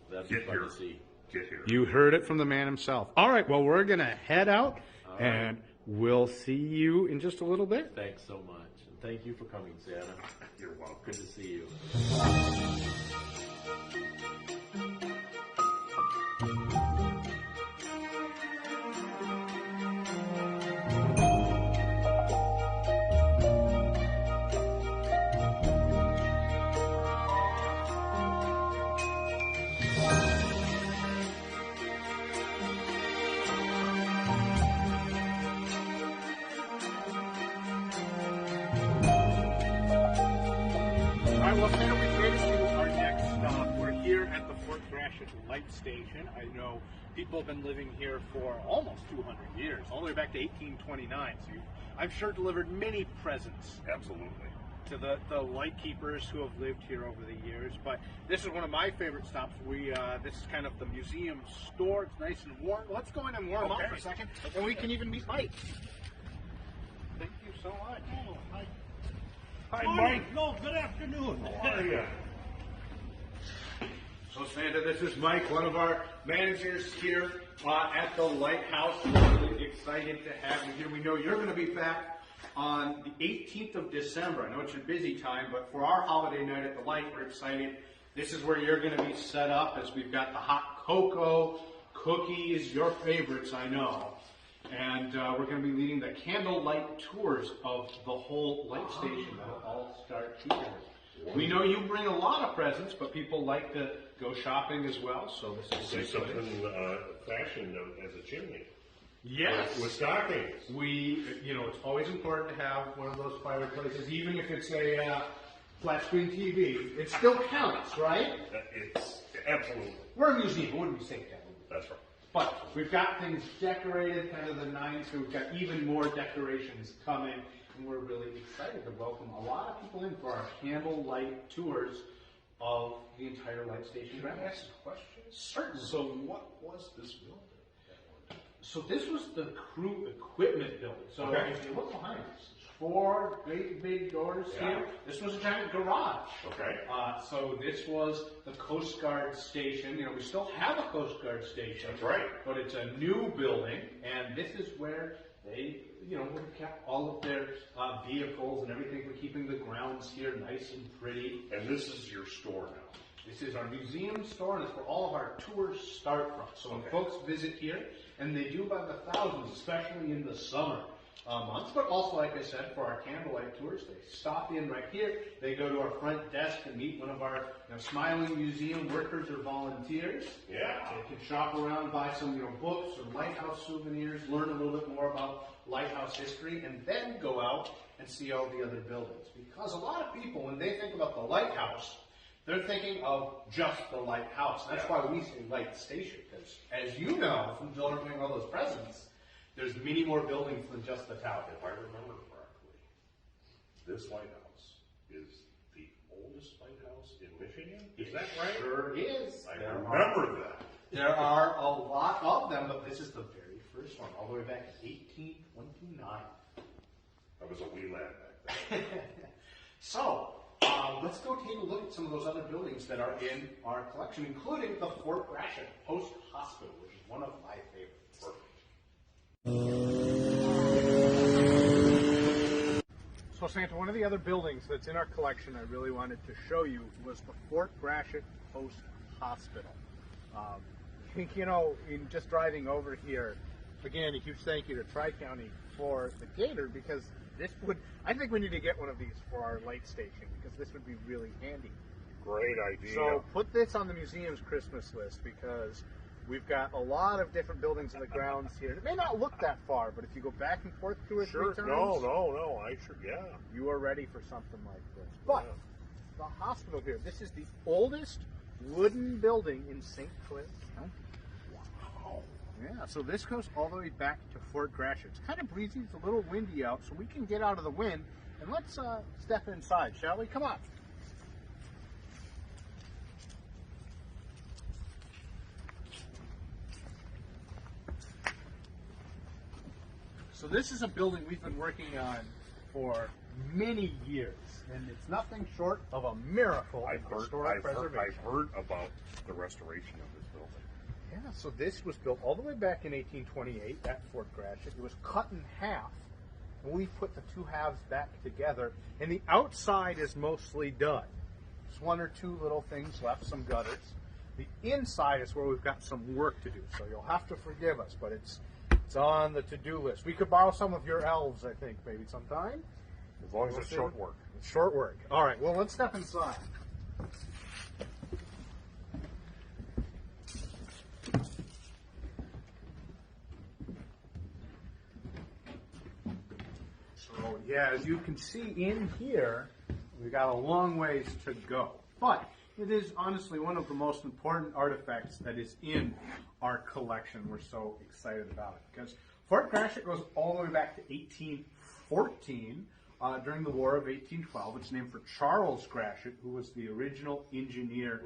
That'd Get be fun here. to see. Get here. You heard it from the man himself. All right, well, we're going to head out, and we'll see you in just a little bit. Thanks so much. And thank you for coming, Santa. You're welcome. Good to see you. All right, well, Santa, we've made it to our next stop. We're here at the Fort Gratiot Light Station. I know people have been living here for almost 200 years, all the way back to 1829. So I'm sure delivered many presents Absolutely. to the light keepers who have lived here over the years. But this is one of my favorite stops. This is kind of the museum store. It's nice and warm. Let's go in and warm up for a second, and we can even meet Mike. Thank you so much. Oh, hi. Hi, Mike. No, good afternoon. How are you? So Santa, this is Mike, one of our managers here at the Lighthouse. We're really excited to have you here. We know you're going to be back on the 18th of December. I know it's your busy time, but for our holiday night at the Light, we're excited. This is where you're going to be set up, as we've got the hot cocoa, cookies, your favorites, I know. And we're going to be leading the candlelight tours of the whole light station. That'll all start here. We know you bring a lot of presents, but people like to go shopping as well, so this is See a great something place. fashioned as a chimney. Yes. With stockings. It's always important to have one of those fireplaces, even if it's flat screen TV, it still counts, right? It's absolutely. We're a museum, what would we say, Kevin? That's right. But we've got things decorated, kind of the 90s, so we've got even more decorations coming, and we're really excited to welcome a lot of people in for our candlelight tours of the entire light station. Can I ask a question? Certainly. So what was this building? So this was the crew equipment building. So Okay. if you look behind us, 4 great big doors here. This was a giant garage. Okay. So this was the Coast Guard station. You know, we still have a Coast Guard station. That's right. But it's a new building, and this is where they, you know, would have kept all of their vehicles and everything for keeping the grounds here nice and pretty. And this is your store now. This is our museum store, and it's where all of our tours start from. So when folks visit here, and they do by the thousands, especially in the summer months, but also, like I said, for our candlelight tours, they stop in right here. They go to our front desk and meet one of our smiling museum workers or volunteers. Yeah. They can shop around, buy some books or lighthouse souvenirs, learn a little bit more about lighthouse history, and then go out and see all the other buildings. Because a lot of people, when they think about the lighthouse, they're thinking of just the lighthouse. That's why we say light station, because as you know from delivering all those presents, there's many more buildings than just the tower. If I remember correctly, this lighthouse is the oldest lighthouse in Michigan. Is that right? Sure is. I remember that. There are a lot of them, but this is the very first one, all the way back to 1829. I was a wee lad back then. So, let's go take a look at some of those other buildings that are in our collection, including the Fort Gratiot Post Hospital, which is one of my favorites. So Santa, one of the other buildings that's in our collection I really wanted to show you was the Fort Gratiot Post Hospital. In just driving over here, again, a huge thank you to Tri-County for the gator, because I think we need to get one of these for our light station, because this would be really handy. Great idea. So put this on the museum's Christmas list, because we've got a lot of different buildings in the grounds here. It may not look that far, but if you go back and forth 2 or 3 times, you are ready for something like this. But the hospital here, this is the oldest wooden building in St. Clair County. Wow. Yeah, so this goes all the way back to Fort Gratiot. It's kind of breezy, it's a little windy out, so we can get out of the wind, and let's step inside, shall we? Come on. So this is a building we've been working on for many years, and it's nothing short of a miracle I've of historic preservation. I've heard about the restoration of this building. Yeah, so this was built all the way back in 1828 at Fort Gratiot. It was cut in half, and we put the 2 halves back together, and the outside is mostly done. There's 1 or 2 little things left, some gutters. The inside is where we've got some work to do, so you'll have to forgive us, but it's on the to-do list. We could borrow some of your elves, I think, maybe sometime. As long as it's short work. It's short work. All right, well, let's step inside. So, yeah, as you can see in here, we've got a long ways to go. But it is honestly one of the most important artifacts that is in our collection. We're so excited about it because Fort Gratiot goes all the way back to 1814 during the War of 1812. It's named for Charles Gratiot, who was the original engineer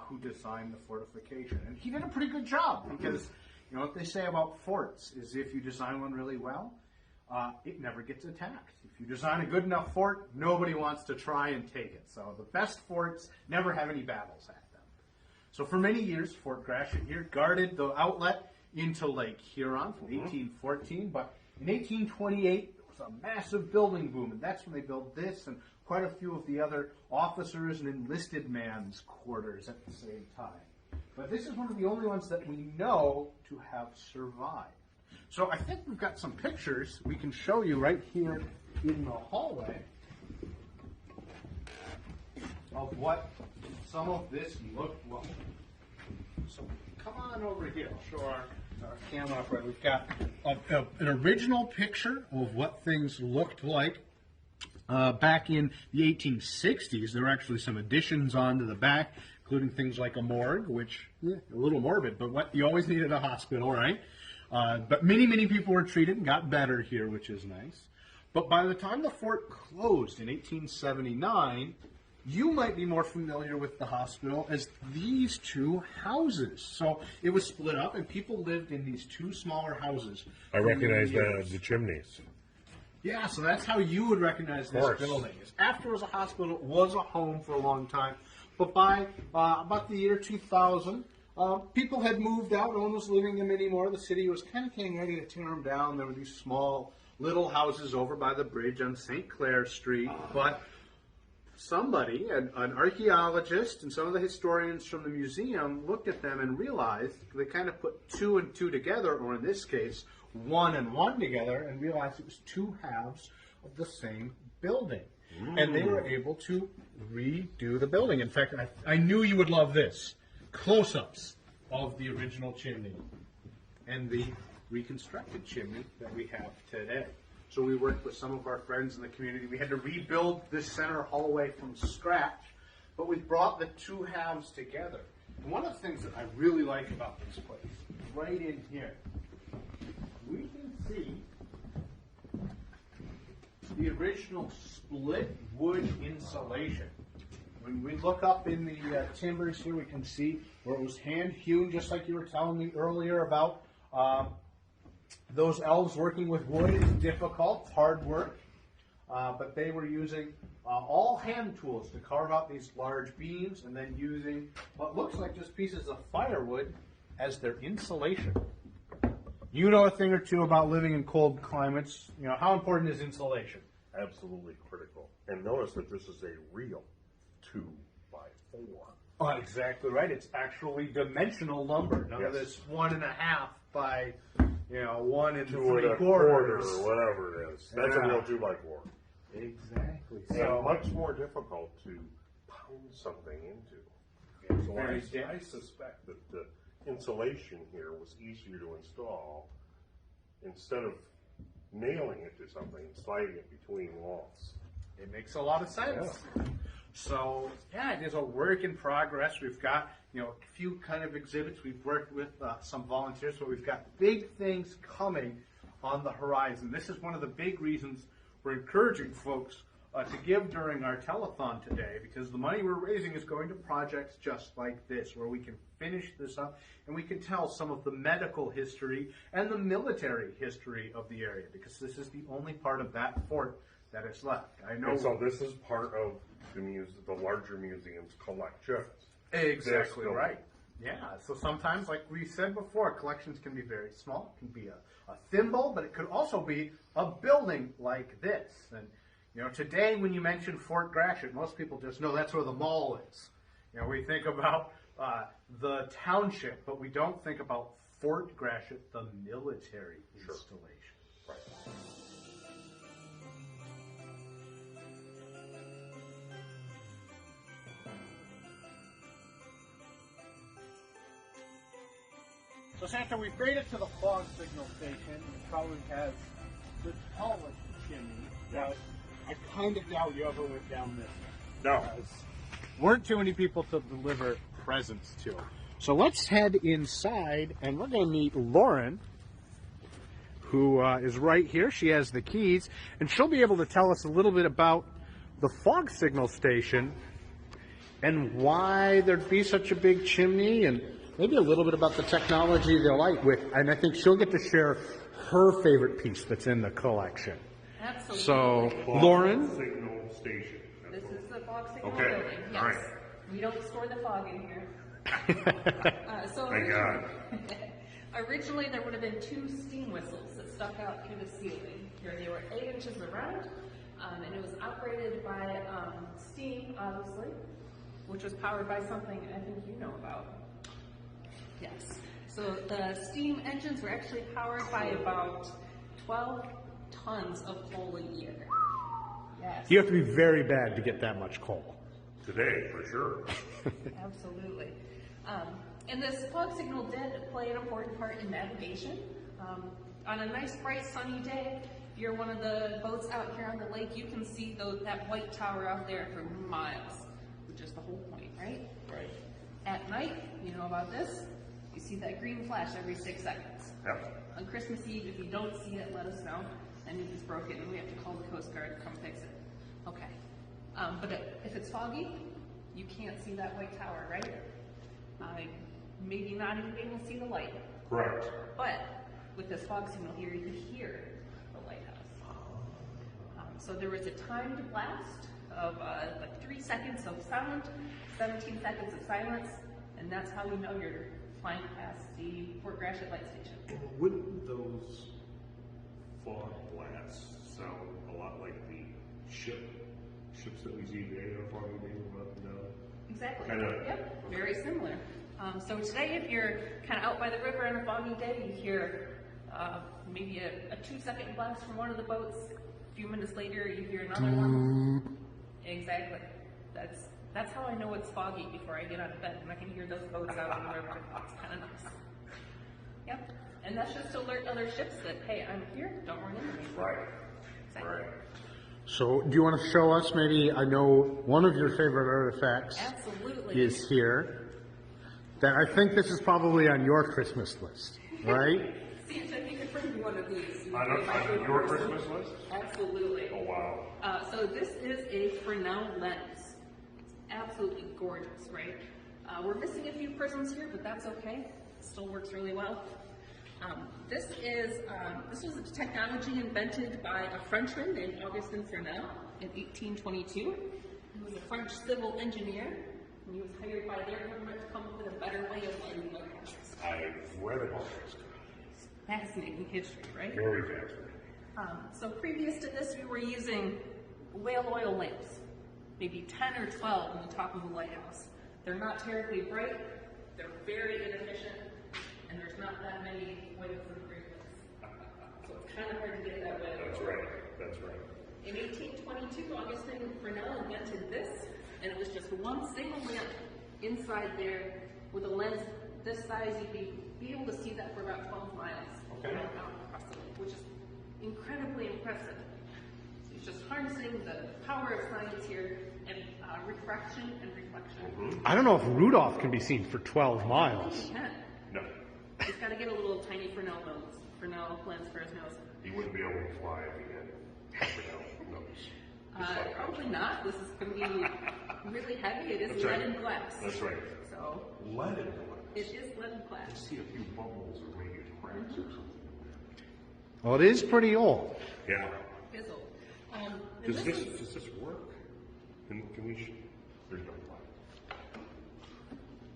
who designed the fortification. And he did a pretty good job because, you know, what they say about forts is if you design one really well, it never gets attacked. If you design a good enough fort, nobody wants to try and take it. So the best forts never have any battles at them. So for many years, Fort Gratiot here guarded the outlet into Lake Huron from 1814. But in 1828, there was a massive building boom, and that's when they built this and quite a few of the other officers and enlisted man's quarters at the same time. But this is one of the only ones that we know to have survived. So I think we've got some pictures we can show you right here in the hallway of what some of this looked like. So come on over here. I'll show our camera operator. We've got an original picture of what things looked like Back in the 1860s, there were actually some additions onto the back, including things like a morgue, which, a little morbid, but what you always needed a hospital, right? But many people were treated and got better here, which is nice. But by the time the fort closed in 1879, you might be more familiar with the hospital as these two houses. So it was split up, and people lived in these two smaller houses. I recognize the chimneys. Yeah, so that's how you would recognize this building. After it was a hospital, it was a home for a long time. But by about the year 2000, people had moved out. No one was living in them anymore. The city was kind of getting ready to tear them down. There were these small little houses over by the bridge on St. Clair Street. But somebody, an archaeologist and some of the historians from the museum looked at them and realized they kind of put two and two together, or in this case, one and one together, and realized it was two halves of the same building. And they were able to redo the building. In fact, I knew you would love this. Close-ups of the original chimney and the reconstructed chimney that we have today. So we worked with some of our friends in the community. We had to rebuild this center hallway from scratch, but we brought the two halves together. And one of the things that I really like about this place, right in here, we can see the original split wood insulation. When we look up in the timbers here, we can see where it was hand-hewn, just like you were telling me earlier about those elves working with wood is difficult, hard work, but they were using all hand tools to carve out these large beams and then using what looks like just pieces of firewood as their insulation. You know a thing or two about living in cold climates. You know, how important is insulation? Absolutely critical. And notice that this is a real 2x4. Oh, exactly right. It's actually dimensional lumber. None of this 1.5 by 1 3/4 or whatever it is. That's a real 2x4. Exactly. So much more difficult to pound something into. So I suspect that the insulation here was easier to install instead of nailing it to something and sliding it between walls. It makes a lot of sense. Yeah. So, it is a work in progress. We've got, a few kind of exhibits. We've worked with some volunteers, but we've got big things coming on the horizon. This is one of the big reasons we're encouraging folks to give during our telethon today, because the money we're raising is going to projects just like this, where we can finish this up and we can tell some of the medical history and the military history of the area, because this is the only part of that fort that is left. I know. And so this is part of the larger museum's collection. Exactly right. Yeah. So sometimes, like we said before, collections can be very small. It can be a thimble, but it could also be a building like this. And today when you mention Fort Gratiot, most people just know that's where the mall is. We think about the township, but we don't think about Fort Gratiot, the military installation. Right. So Santa, we've made it to the fog signal station. It probably has the tallest chimney. But I kind of doubt you ever went down this one. No. Weren't too many people to deliver presents to. So let's head inside, and we're going to meet Lauren, who is right here. She has the keys, and she'll be able to tell us a little bit about the fog signal station and why there'd be such a big chimney, and maybe a little bit about the technology they light with. And I think she'll get to share her favorite piece that's in the collection. Absolutely. So, Lauren? Signal station. This is the fog signal Okay. building. Yes. All right. We don't store the fog in here. Thank God. Originally, there would have been 2 steam whistles that stuck out through the ceiling. They were 8 inches around, and it was operated by steam, obviously, which was powered by something I think you know about. Yes. So the steam engines were actually powered by about 12 tons of coal a year. Yes. You have to be very bad to get that much coal. Today, for sure. Absolutely. And this fog signal did play an important part in navigation. On a nice, bright, sunny day, If you're one of the boats out here on the lake, you can see that white tower out there for miles, which is the whole point, right? Right. At night, you know about this, you see that green flash every 6 seconds. Yep. On Christmas Eve, if you don't see it, let us know. That means it's broken and we have to call the Coast Guard to come fix it. Okay. But if it's foggy, you can't see that white tower, right? Maybe not even able to see the light. Correct. But with this fog signal here, you could hear the lighthouse. So there was a timed blast of like 3 seconds of sound, 17 seconds of silence, and that's how we know you're flying past the Fort Gratiot Light Station. Wouldn't those fog blasts sound a lot like the ships that we see today on foggy days up and down? Exactly. Kinda. Yep. Very similar. So today, if you're kind of out by the river on a foggy day, you hear maybe a 2-second blast from one of the boats. A few minutes later, you hear another one. Exactly. That's how I know it's foggy before I get out of bed, and I can hear those boats out on the river. It's kind of nice. Yep. And that's just to alert other ships that, hey, I'm here, don't run into me. Right. Exactly. Right. So, do you want to show us maybe, I know one of your favorite artifacts Absolutely. is here. That I think this is probably on your Christmas list, right? Santa, if you could bring me one of these. On your Christmas list? Absolutely. Oh, wow. So this is a Fresnel lens. It's absolutely gorgeous, right? We're missing a few prisms here, but that's okay. It still works really well. This was a technology invented by a Frenchman named Augustin Fresnel in 1822. He was a French civil engineer, and he was hired by their government to come up with a better way of lighting lighthouses. I've read about this. Fascinating history, right? Very fascinating. So previous to this, we were using whale oil lamps, maybe 10 or 12 on the top of the lighthouse. They're not terribly bright, they're very inefficient, and there's not that many ways for the frequencies. So it's kind of hard to get that way. That's right. That's right. In 1822, Augustin Fresnel invented this, and it was just one single lamp inside there with a lens this size. You'd be able to see that for about 12 miles Okay. out across the lake, which is incredibly impressive. So it's just harnessing the power of science here and refraction and reflection. I don't know if Rudolph can be seen for 12 miles. He can. No. He's got to get a little tiny Fresnel lens for his nose. He wouldn't be able to fly if he had nose. Probably not. This is going to be really heavy. It is That's lead right. and glass. That's right. So Lead in it is lead and I glass. see a few bubbles or maybe cracks or something. Well, it is pretty old. Yeah. Fizzle. And Does this is, this work? Can we? There's no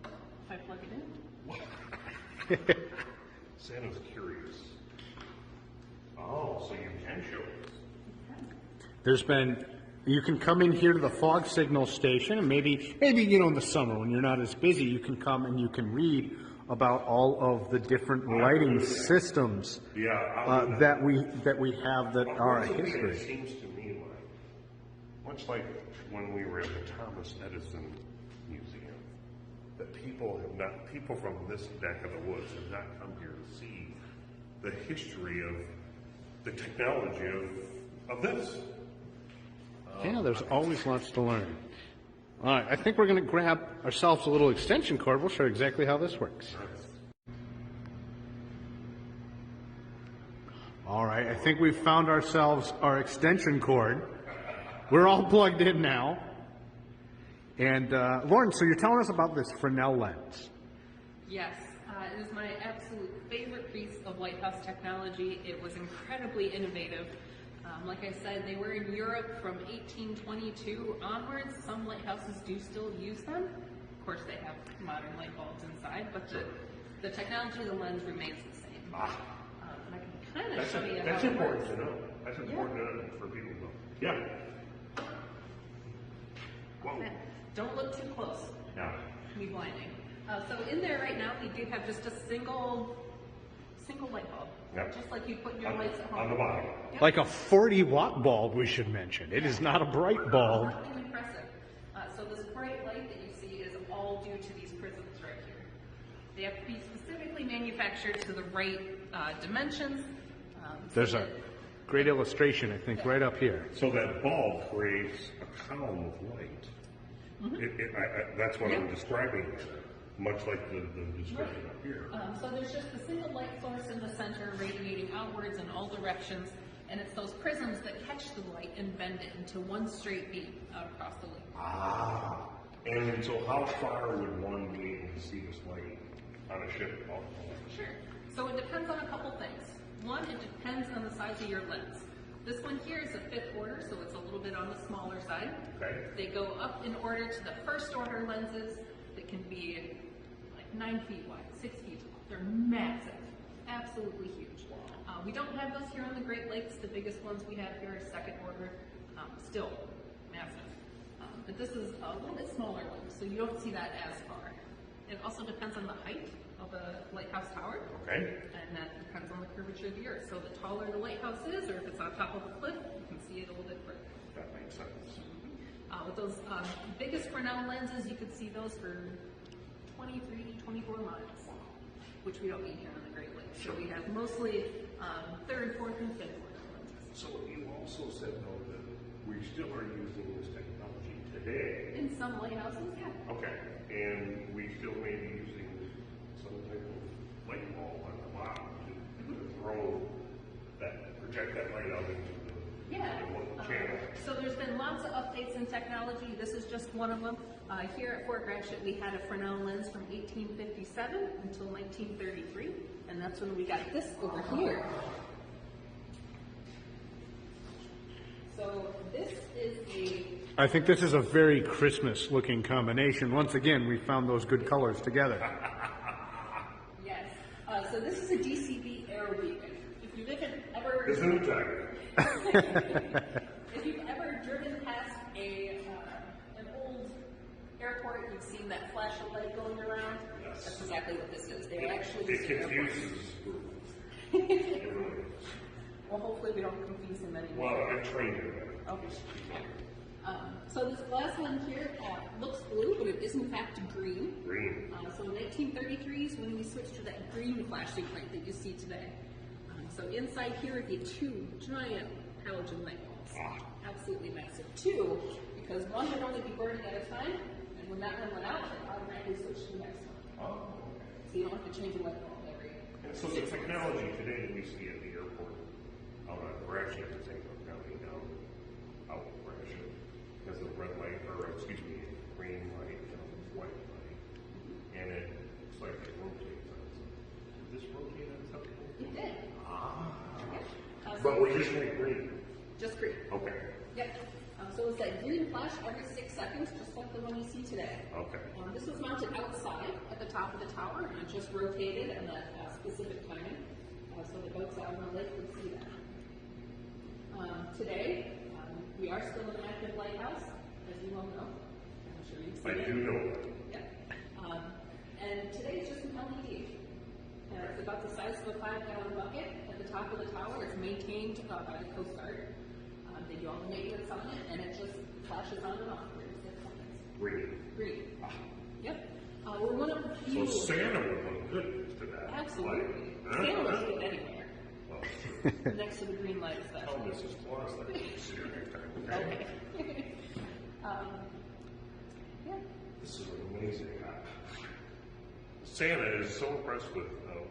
if I plug it in. Santa's curious. Oh, so you can show this. There's been, you can come in here to the fog signal station, and maybe in the summer when you're not as busy, you can come and you can read about all of the different lighting systems that we have that are a history. It seems to me much like when we were at the Thomas Edison Museum, that people from this neck of the woods have not come here to see the history of the technology of this. Yeah, there's always lots to learn. All right, I think we're going to grab ourselves a little extension cord. We'll show you exactly how this works. All right, I think we've found ourselves our extension cord. We're all plugged in now. And Lauren, so you're telling us about this Fresnel lens. Yes, it is my absolute favorite piece of lighthouse technology. It was incredibly innovative. Like I said, they were in Europe from 1822 onwards. Some lighthouses do still use them. Of course, they have modern light bulbs inside, but the technology of the lens remains the same. And I can kind of show you That's how it important works. to know. That's important to know for people to know. Yeah. Whoa. Okay. Don't look too close. Yeah. It can be blinding. So in there right now, we do have just a single light bulb. Yep. Just like you put in your lights at home. On the bottom. Yep. Like a 40-watt bulb, we should mention. It is not a bright bulb. Really impressive. So this bright light that you see is all due to these prisms right here. They have to be specifically manufactured to the right dimensions. There's a great illustration, I think, right up here. So that bulb creates a column of light. That's what I'm describing here, much like the description up here. So there's just a single light source in the center radiating outwards in all directions, and it's those prisms that catch the light and bend it into one straight beam out across the lake. Ah. And so how far would one be able to see this light on a ship? Sure. So it depends on a couple things. One, it depends on the size of your lens. This one here is a 5th order, so it's a little bit on the smaller side. Okay. They go up in order to the 1st order lenses that can be like 9 feet wide, 6 feet tall. They're massive, absolutely huge. We don't have those here on the Great Lakes. The biggest ones we have here are 2nd order, still massive. But this is a little bit smaller one, so you don't see that as far. It also depends on the height of the lighthouse tower. Okay. And that depends on the curvature of the earth. So the taller the lighthouse is, or if it's on top of a cliff, you can see it a little bit further. That makes sense. With those biggest Fresnel lenses, you could see those for 23, 24 miles, which we don't need here on the Great Lakes. So we have mostly 3rd, 4th, and 5th order lenses. So you also said, though, that we still are using this technology today. In some lighthouses, yeah. Okay. And we still may be using some type of light bulb on the bottom to throw that, project that light out into the local channel. So there's been lots of updates in technology. This is just one of them. Here at Fort Gratiot, we had a Fresnel lens from 1857 until 1933, and that's when we got this over here. So this is I think this is a very Christmas-looking combination. Once again, we found those good colors together. Yes. So this is a DCB Aero Beacon. If you've ever... Isn't it tiger? If you've ever driven past an old airport, you've seen that flash of light going around. Yes. That's exactly what this is. They're actually just confuses. Well, hopefully we don't confuse them anymore. Well, I'm trained in that. Okay. So this last one here looks blue, but it is in fact green. Green. So 1933 is when we switched to that green flashing light that you see today. So inside here would be 2 giant halogen light bulbs. Absolutely massive. 2, because one would only be burning at a time, and when that one went out, it automatically switched to the next one. So you don't have to change a light bulb every. And so the technology today that we see at the airport, out on Gratiot, I think, coming down out of Gratiot, has a red light, or excuse me, green light, white light, and it looks like it rotates on itself. Did this rotate on itself? It did. But we're just going green. Just green. Okay. Yep. So it's that green flash every 6 seconds, just like the one you see today. Okay. This was mounted outside at the top of the tower, and it just rotated at that specific timing, so the boats out on the lake would see that. Today, we are still an active lighthouse, as you all know. I'm sure you've seen it. I do know that. Yeah. And today it's just an LED. It's about the size of a 5-gallon bucket at the top of the tower. It's maintained by the Coast Guard. They do all the maintenance on it, and it just flashes on and off. Green. Green. Yep. We're one of the few. So Santa would look good to that. Absolutely. Santa looks good anywhere. Well, next to the green light especially. Oh, Mrs. Claus, that you see her next time. Okay. Yeah. This is amazing. Santa is so impressed with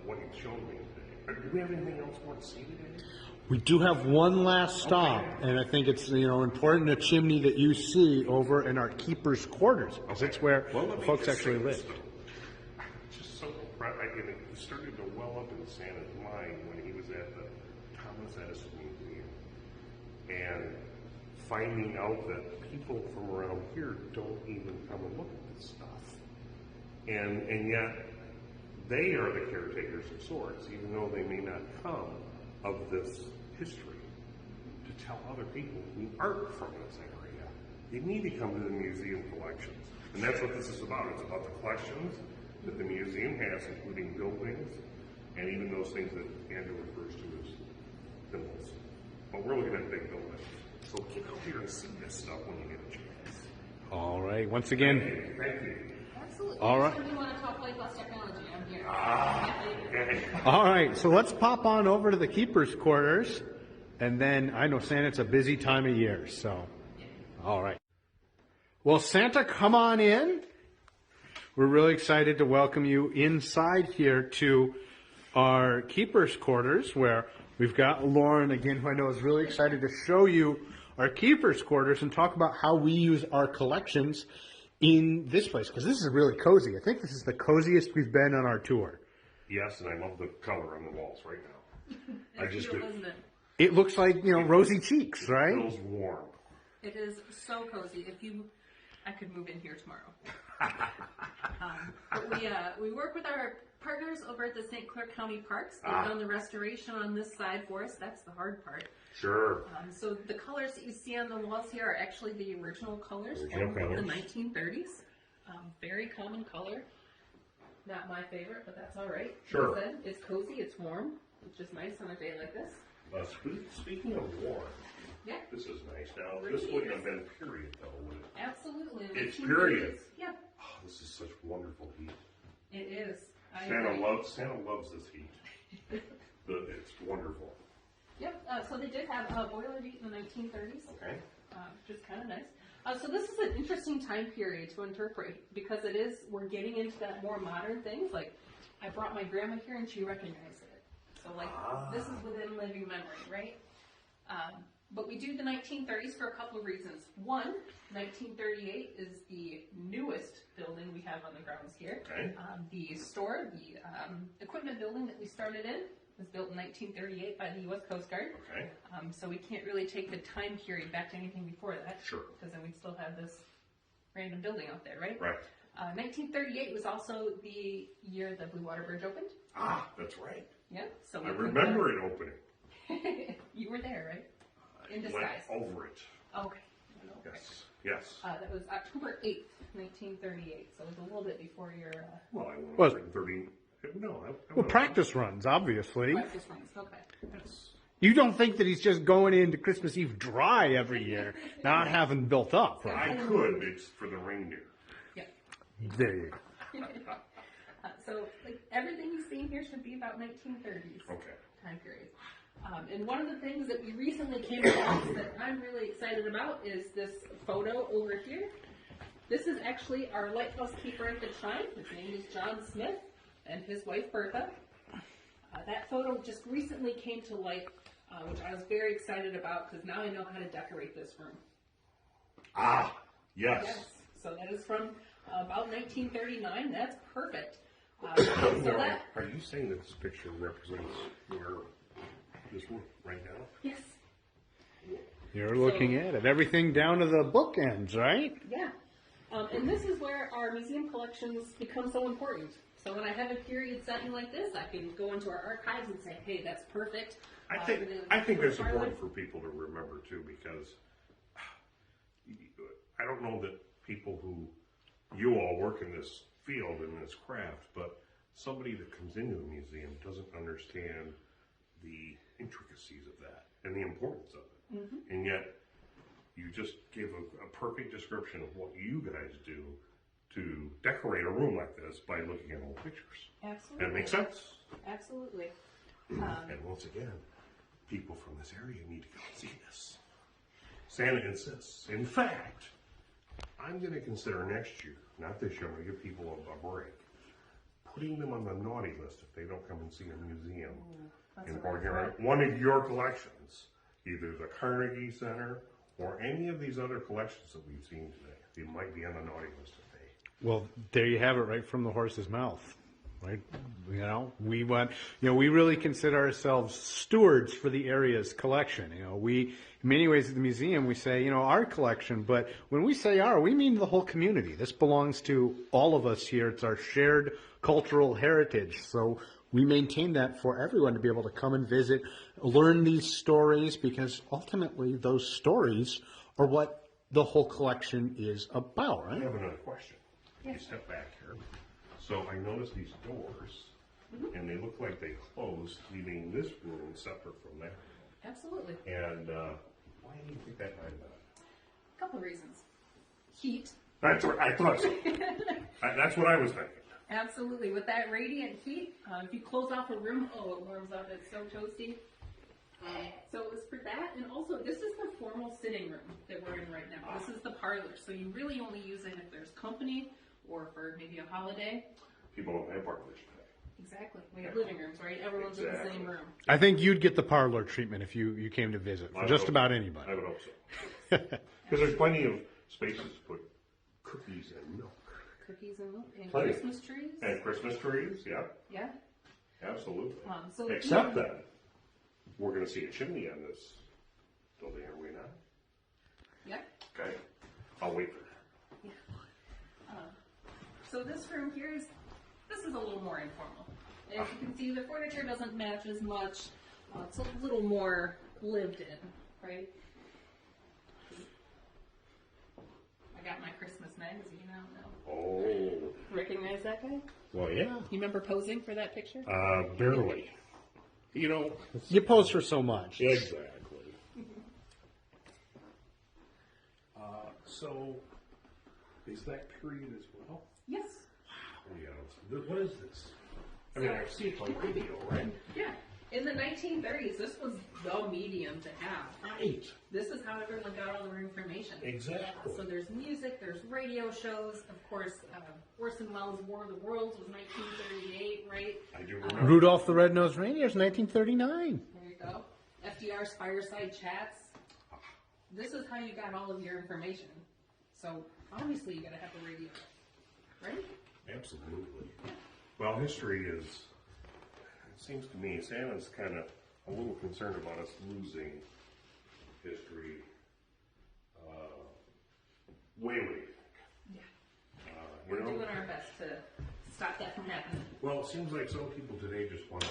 what he showed me today. Do we have anything else we want to see today? We do have one last stop, and I think it's important, a chimney that you see over in our keeper's quarters, because it's where folks actually live. Just so it started to well up in Santa's mind when he was at the Thomas Edison Museum, and finding out that people from around here don't even come and look at this stuff, and yet they are the caretakers of sorts, even though they may not come of this history to tell other people who aren't from this area. You need to come to the museum collections. And that's what this is about. It's about the collections that the museum has, including buildings and even those things that Andrew refers to as symbols. But we're looking at big buildings. So get out here and see this stuff when you get a chance. All right. Once again. Thank you. Absolutely. All right. If you want to talk lighthouse technology, I'm here. All right, so let's pop on over to the keeper's quarters And then I know Santa's a busy time of year, so all right. Well, Santa, come on in. We're really excited to welcome you inside here to our keeper's quarters, where we've got Lauren again, who I know is really excited to show you our keeper's quarters and talk about how we use our collections in this place, because this is really cozy. I think this is the coziest we've been on our tour. Yes, and I love the color on the walls right now. It looks like, rosy cheeks, right? It feels warm. It is so cozy. I could move in here tomorrow. But we work with our partners over at the St. Clair County Parks. They've done the restoration on this side for us. That's the hard part. Sure. So the colors that you see on the walls here are actually the original colors Original from colors. the 1930s. Very common color. Not my favorite, but that's all right. Sure. Like I said, it's cozy, it's warm, which is nice on a day like this. Speaking of warm, Yeah. this is nice. Now, this wouldn't have been period, though, would it? Absolutely. It's 1930s. period. Yeah, Oh, this is such wonderful heat. it is. I Santa agree. loves this heat. It's wonderful. Yep, so they did have a boiler heat in the 1930s, Okay. which is kind of nice. So this is an interesting time period to interpret because we're getting into that more modern things. Like, I brought my grandma here and she recognized it. So this is within living memory, right? But we do the 1930s for a couple of reasons. One, 1938 is the newest building we have on the grounds here. Okay. The store, the equipment building that we started in was built in 1938 by the U.S. Coast Guard. Okay. So we can't really take the time period back to anything before that. Sure. Because then we'd still have this random building out there, right? Right. 1938 was also the year the Blue Water Bridge opened. Ah, that's right. Yeah. So I remember it opening. You were there, right? In I disguise. went over it. Okay. Yes. Yes. That was October 8th, 1938. So it was a little bit before your Well, I went Well- over in 30. No, I Well, practice runs, obviously. practice runs. Okay. You don't think that he's just going into Christmas Eve dry every year, not having built up, right? I could. It's for the reindeer. Yeah. There you go. So like everything you've seen here should be about 1930s Okay. time period. And one of the things that we recently came across that I'm really excited about is this photo over here. This is actually our lighthouse keeper at the time. His name is John Smith and his wife Bertha. That photo just recently came to light, which I was very excited about because now I know how to decorate this room. Ah, yes. Yes. So that is from about 1939. That's perfect. Now, are you saying that this picture represents where this room right now? Yes. You're looking at it. Everything down to the bookends, right? Yeah. And this is where our museum collections become so important. So when I have a period setting like this, I can go into our archives and say, hey, that's perfect. I think that's important for people to remember too, because I don't know that people who you all work in this field in this craft, but somebody that comes into a museum doesn't understand the intricacies of that and the importance of it. Mm-hmm. And yet, you just gave a perfect description of what you guys do to decorate a room like this by looking at old pictures. Absolutely. And it makes sense. Absolutely. And once again, people from this area need to go see this. Santa insists. In fact, I'm going to consider next year, not this year, I'm going to give people a break, putting them on the naughty list if they don't come and see a museum in Port Huron. One of your collections, either the Carnegie Center or any of these other collections that we've seen today. They might be on the naughty list if they. Well, there you have it, right from the horse's mouth. Right? We really consider ourselves stewards for the area's collection. We, in many ways at the museum, we say, our collection, but when we say our, we mean the whole community. This belongs to all of us here. It's our shared cultural heritage. So we maintain that for everyone to be able to come and visit, learn these stories, because ultimately those stories are what the whole collection is about, right? I have another question. You step back here. So I noticed these doors, and they look like they closed, leaving this room separate from that. Absolutely. And why do you think that might have been? A couple of reasons. Heat. That's what I thought so. That's what I was thinking. Absolutely. With that radiant heat, if you close off a room, it warms up. It's so toasty. So it was for that, and also this is the formal sitting room that we're in right now. This is the parlor, so you really only use it if there's company or for maybe a holiday. People don't have parlors today. Exactly. We have living rooms, right? Everyone's in the same room. I think you'd get the parlor treatment if you came to visit, for just about anybody. I would hope so. Because there's plenty of spaces to put cookies and milk. Cookies and milk and Plenty. Christmas trees. And Christmas trees, yeah. Yeah. Absolutely. So Except that we're going to see a chimney on this building, are we not? Yeah. Okay. I'll wait for that. So this room here is a little more informal. As you can see, the furniture doesn't match as much. It's a little more lived in, right? I got my Christmas magazine out now. Oh. Recognize that guy? Well, yeah. You remember posing for that picture? Barely. You know. You pose for so much. Exactly. So, is that period as well? Yes. Wow. Yeah. What is this? I mean, I've seen it on video, right? Yeah. In the 1930s, this was the medium to have. Right. This is how everyone got all their information. Exactly. So there's music, there's radio shows. Of course, Orson Welles' War of the Worlds was 1938, right? I do remember. Rudolph the Red-Nosed Reindeer is 1939. There you go. FDR's Fireside Chats. This is how you got all of your information. So obviously you got to have the radio, right? Absolutely. Well, history is, it seems to me, Santa's kind of a little concerned about us losing history way. Yeah. We're doing our best to stop that from happening. Well, it seems like some people today just want to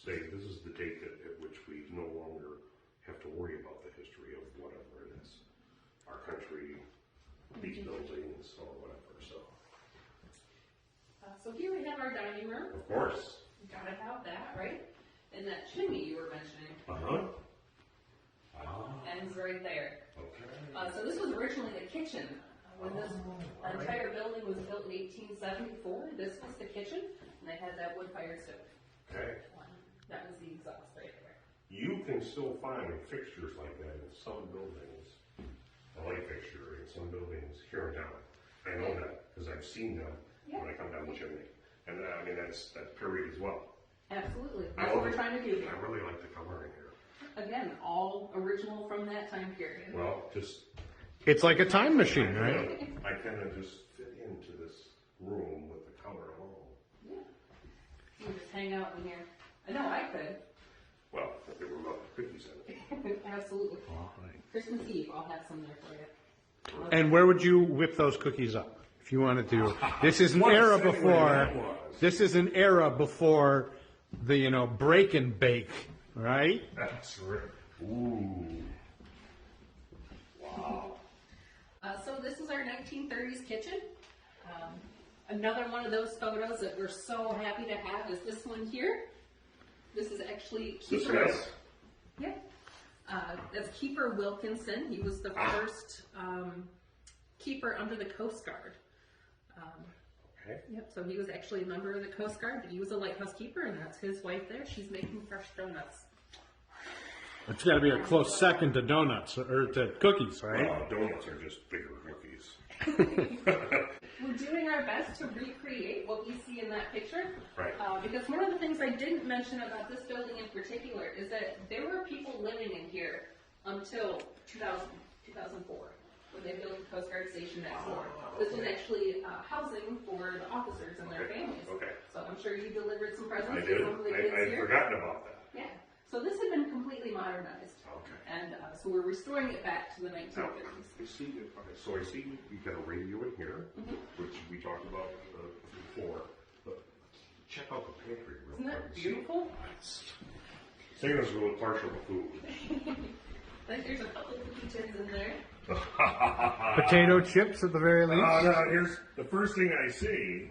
say this is the date at which we no longer have to worry about the history of whatever it is. Our country, these buildings, or whatever, so. So here we have our dining room. Of course. You gotta have that, right? And that chimney you were mentioning. Ends right there. Okay. So this was originally the kitchen. When this entire building was built in 1874, this was the kitchen, and they had that wood-fired stove. Okay. That was the exhaust right there. You can still find fixtures like that in some buildings, a light fixture in some buildings here in town. I know that because I've seen them when I come down the chimney. And I mean, that's that period as well. Absolutely. That's what we're trying to do here. I really like the color in here. Again, all original from that time period. Well, just. It's like a time machine, right? I kind of just fit into this room with the color alone. Yeah. You can just hang out in here. I know I could. Well, if there were cookies in it. Absolutely. All right. Christmas Eve, I'll have some there for you. And where would you whip those cookies up if you wanted to? This is an era before. This is an era before the break and bake, right? That's right. Ooh. Wow. So this is our 1930s kitchen. Another one of those photos that we're so happy to have is this one here. This is actually Keeper. Yeah. That's Keeper Wilkinson. He was the first keeper under the Coast Guard. Okay. Yep. So he was actually a member of the Coast Guard, but he was a lighthouse keeper, and that's his wife there. She's making fresh donuts. It's got to be a close second to donuts or to cookies, right? Donuts are just bigger cookies. We're doing our best to recreate what we see in that picture. Right. Because one of the things I didn't mention about this building in particular is that there were people living in here until 2004, when they built the Coast Guard station next door. This was actually housing for the officers and their families. Okay. So I'm sure you delivered some presents I to did. some of the kids I'd here. forgotten about that. Yeah. So this had been completely modernized. Okay. And so we're restoring it back to the 1950s. Now, I see you've got a radio in here, which we talked about before. But check out the pantry real Isn't quick. that beautiful? Santa's really partial to food. Like there's a couple of cookie tins in there. Potato chips at the very least. Now here's the first thing I see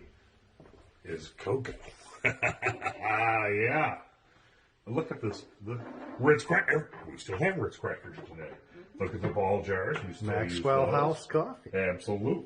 is cocoa. Yeah. Look at this. The Ritz cracker. We still have Ritz crackers today. Look at the ball jars. We still Maxwell use those. House coffee. Absolutely.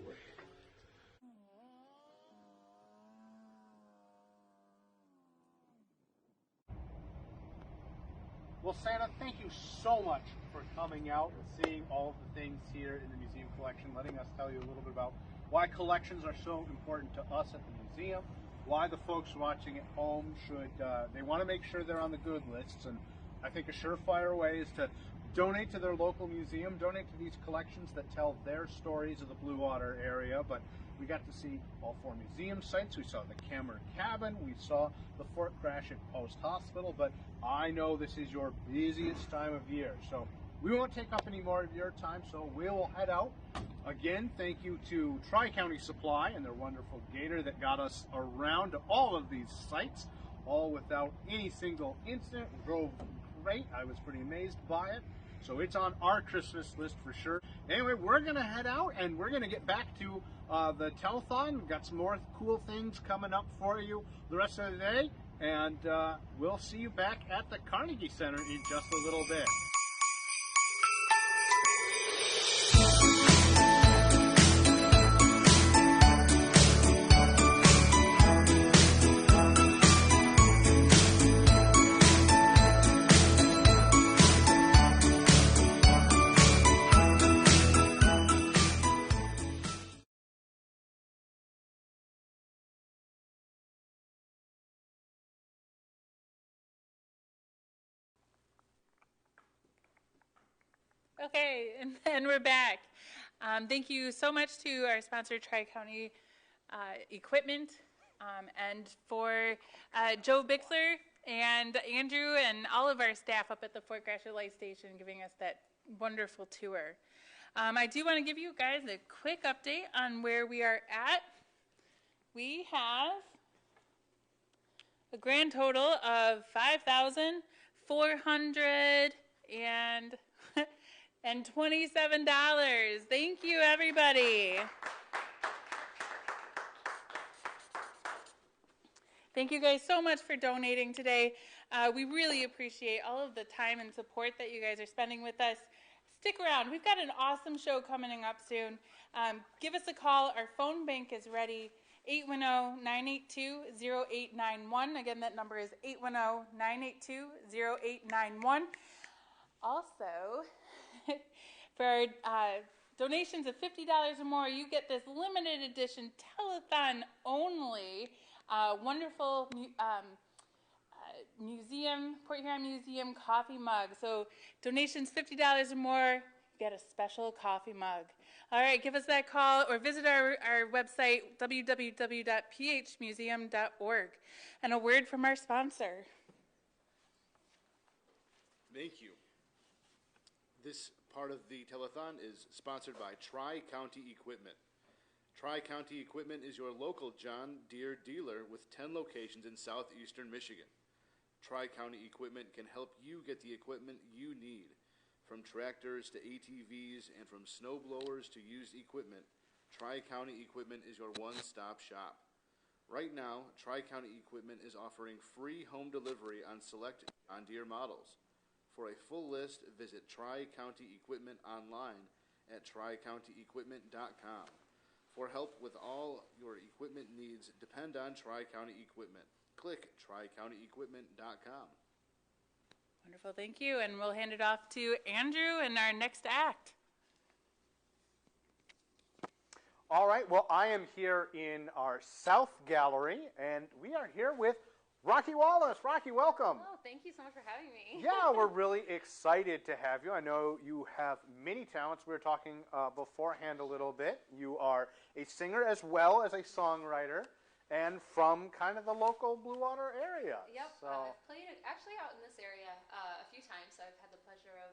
Well, Santa, thank you so much for coming out and seeing all of the things here in the museum collection, letting us tell you a little bit about why collections are so important to us at the museum, why the folks watching at home should, they want to make sure they're on the good lists, and I think a surefire way is to donate to their local museum, donate to these collections that tell their stories of the Blue Water area. But we got to see all 4 museum sites. We saw the Cammer Cabin. We saw the Fort Gratiot Post Hospital. But I know this is your busiest time of year, so we won't take up any more of your time, so we will head out. Again, thank you to Tri-County Supply and their wonderful gator that got us around to all of these sites, all without any single incident. We drove great. I was pretty amazed by it. So it's on our Christmas list for sure. Anyway, we're going to head out and we're going to get back to the telethon. We've got some more cool things coming up for you the rest of the day. And we'll see you back at the Carnegie Center in just a little bit. Okay, and we're back. Thank you so much to our sponsor, Tri-County Equipment, and for Joe Bixler and Andrew and all of our staff up at the Fort Gratiot Light Station giving us that wonderful tour. I do want to give you guys a quick update on where we are at. We have a grand total of $5,427. Thank you, everybody. Thank you guys so much for donating today. We really appreciate all of the time and support that you guys are spending with us. Stick around. We've got an awesome show coming up soon. Give us a call. Our phone bank is ready. 810-982-0891. Again, that number is 810-982-0891. Also, for donations of $50 or more, you get this limited edition telethon only wonderful museum, Port Huron Museum coffee mug. So donations $50 or more, you get a special coffee mug. All right, give us that call or visit our website, www.phmuseum.org. And a word from our sponsor. Thank you. This part of the telethon is sponsored by Tri-County Equipment. Tri-County Equipment is your local John Deere dealer with 10 locations in southeastern Michigan. Tri-County Equipment can help you get the equipment you need. From tractors to ATVs and from snow blowers to used equipment, Tri-County Equipment is your one-stop shop. Right now, Tri-County Equipment is offering free home delivery on select John Deere models. For a full list, visit Tri-County Equipment online at tricountyequipment.com. For help with all your equipment needs, depend on Tri-County Equipment. Click tricountyequipment.com. Wonderful, thank you. And we'll hand it off to Andrew and our next act. All right, well, I am here in our South Gallery, and we are here with Rocky Wallace. Rocky, welcome. Oh, thank you so much for having me. Yeah, we're really excited to have you. I know you have many talents. We were talking beforehand a little bit. You are a singer as well as a songwriter, and from kind of the local Blue Water area. Yep, So. I've played actually out in this area a few times. So I've had the pleasure of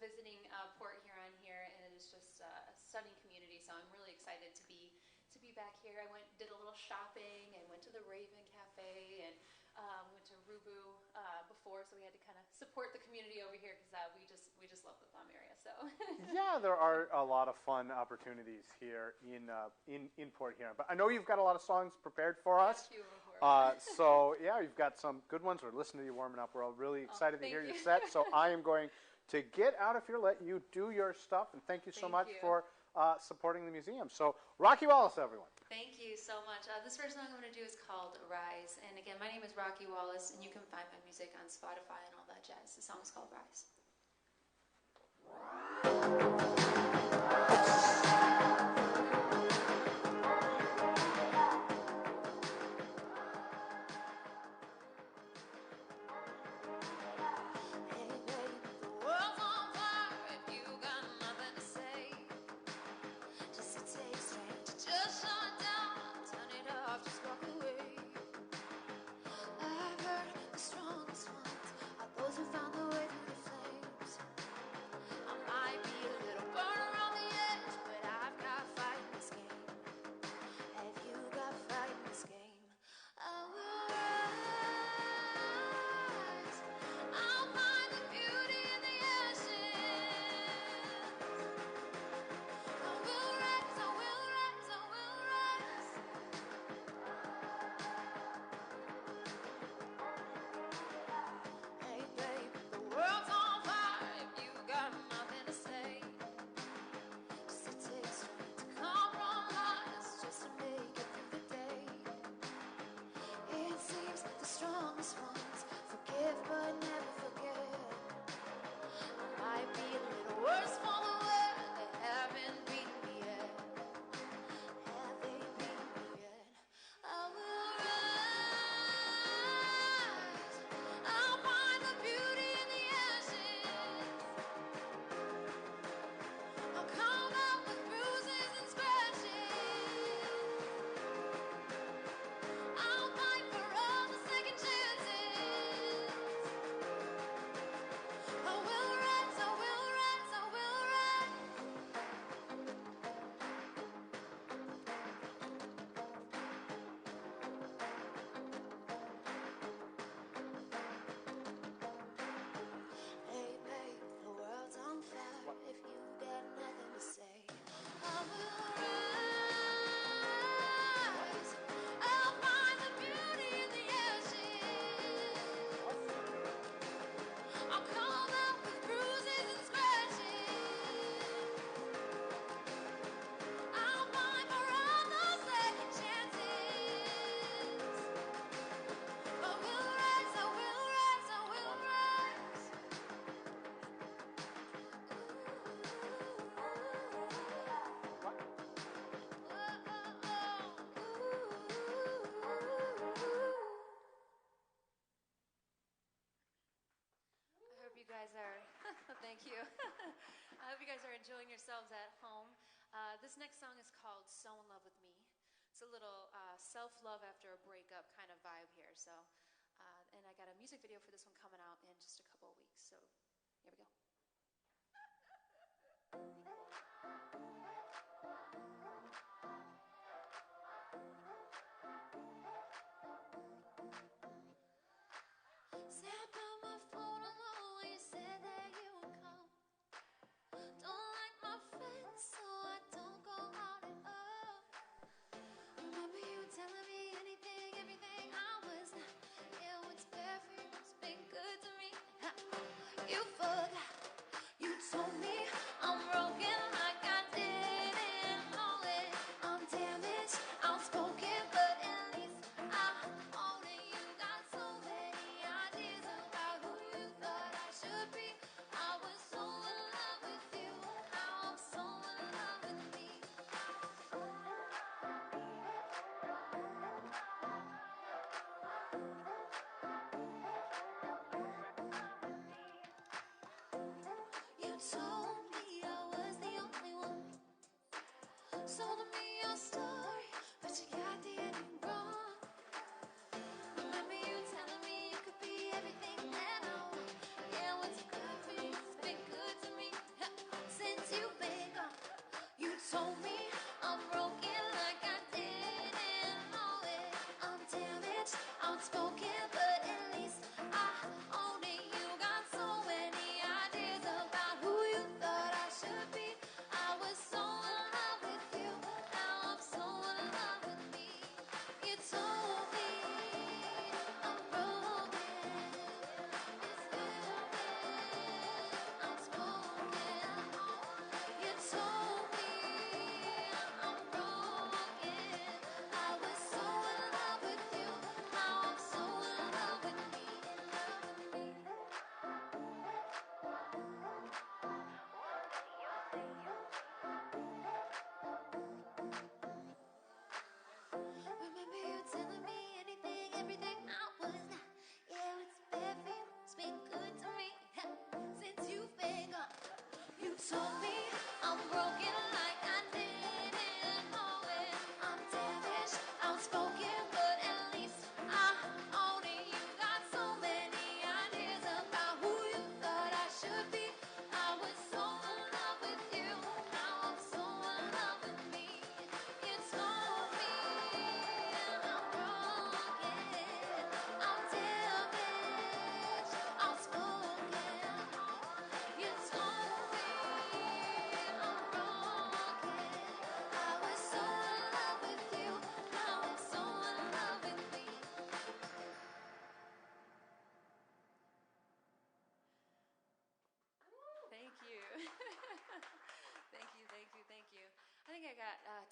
visiting Port Huron here, and it is just a stunning community. So I'm really excited to be back here. I did a little shopping, and went to the Raven Cafe, and went to Rubu before, so we had to kind of support the community over here because we just love the Thumb area. So Yeah, there are a lot of fun opportunities here in Port Huron. But I know you've got a lot of songs prepared for us. So yeah, you've got some good ones. We're listening to you warming up. We're all really excited to hear your set. So I am going to get out of here, let you do your stuff, and thank you so much for supporting the museum. So, Rocky Wallace, everyone. Thank you so much. This first song I'm going to do is called Rise. And again, my name is Rocky Wallace, and you can find my music on Spotify and all that jazz. The song is called Rise. Thank you. I hope you guys are enjoying yourselves at home. This next song is called So In Love With Me. It's a little self-love after a breakup kind of vibe here. So, and I got a music video for this one coming out in just a couple of weeks. So here we go. Sat by my phone alone when you said that you would come. Don't like my friends, so I don't go out at all. Remember you telling me anything, everything I was not. Yeah, what's bad for you has been good to me. You forgot, you told me I'm broken like I didn't know it. I'm damaged, outspoken, but at least I own it. You got so many ideas about who you thought I should be. I was so in love with you, now I'm so in love with me. You told me I was the only one. Sold me your story, but you got the ending wrong. Remember you telling me you could be everything that I want. Yeah, what's good for you has been good to me. Since you've been gone, you told me I'm broken like I didn't know it. I'm damaged, outspoken, but at least I own it. You got so many ideas about who you thought I should be. I was so in love with you, now I'm so in love with me. You told me I'm broken, outspoken. You told me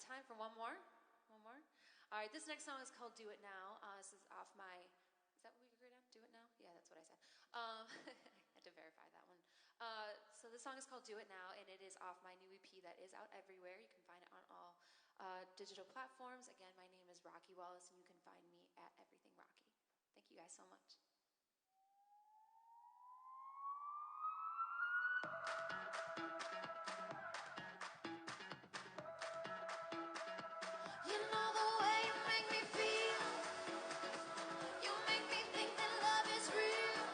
time for one more? One more? All right, this next song is called Do It Now. This is off my, is that what we agreed on? Do It Now? Yeah, that's what I said. I had to verify that one. So this song is called Do It Now, and it is off my new EP that is out everywhere. You can find it on all digital platforms. Again, my name is Rocky Wallace, and you can find me at Everything Rocky. Thank you guys so much. You know the way you make me feel. You make me think that love is real.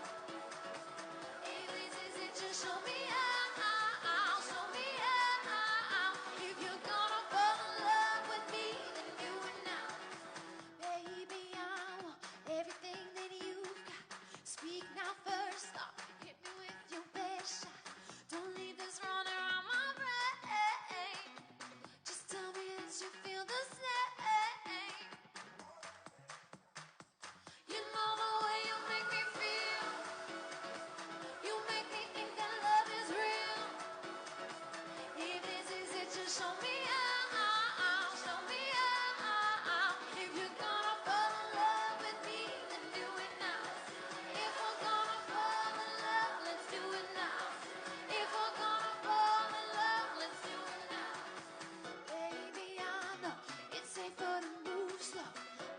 If this is it, just show me how. Show me how. If you're gonna fall in love with me, then do it now. Baby, I want everything that you've got. Speak now first. Hit me with your best shot. Don't leave this running around my brain. Just tell me that you feel the same. You know the way you make me feel. You make me think that love is real. If this is it, just show me how. Show me how. If you're gonna fall in love with me, then do it now. If we're gonna fall in love, let's do it now. If we're gonna fall in love, let's do it now. Baby, I know it's safer to move slow.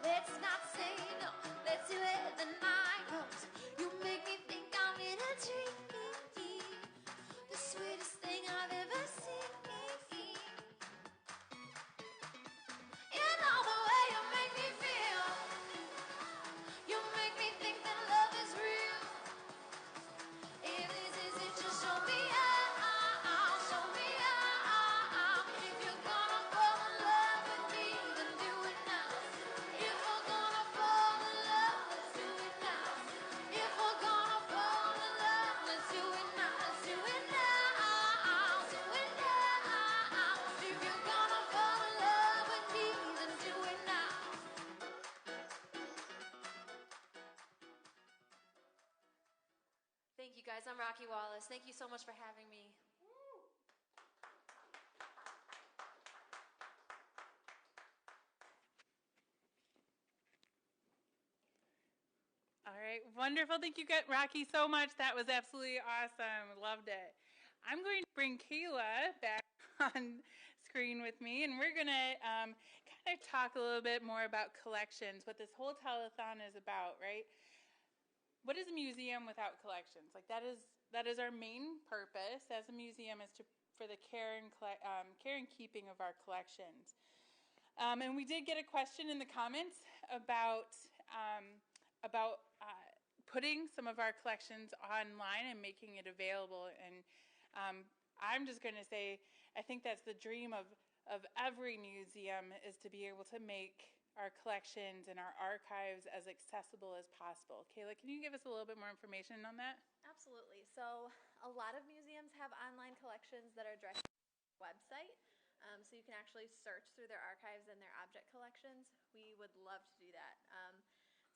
Let's not say no. Let's do it the night goes. You make me think I'm in a dream. The sweetest thing I've ever seen. You know the way you make me feel. You make me think that love is real. If this is it, just show me how. Show me how. If you're gonna fall in love with me, then do it now. If we're gonna fall in love, let's do it now. If we're gonna fall in love, let's do it now. Let's do it now. Do it now. If you're gonna fall in love with me, then do it now. Thank you guys. I'm Rocky Wallace. Thank you so much for having me. All right, wonderful. Thank you, Rocky, so much. That was absolutely awesome. Loved it. I'm going to bring Kayla back on screen with me, and we're going to kind of talk a little bit more about collections, what this whole telethon is about, right? What is a museum without collections? Like that is our main purpose as a museum, is for the care and keeping of our collections. And we did get a question in the comments about putting some of our collections online and making it available. And I'm just going to say, I think that's the dream of every museum, is to be able to make our collections and our archives as accessible as possible. Kayla, can you give us a little bit more information on that? Absolutely. So a lot of museums have online collections that are directly on their website. So you can actually search through their archives and their object collections. We would love to do that.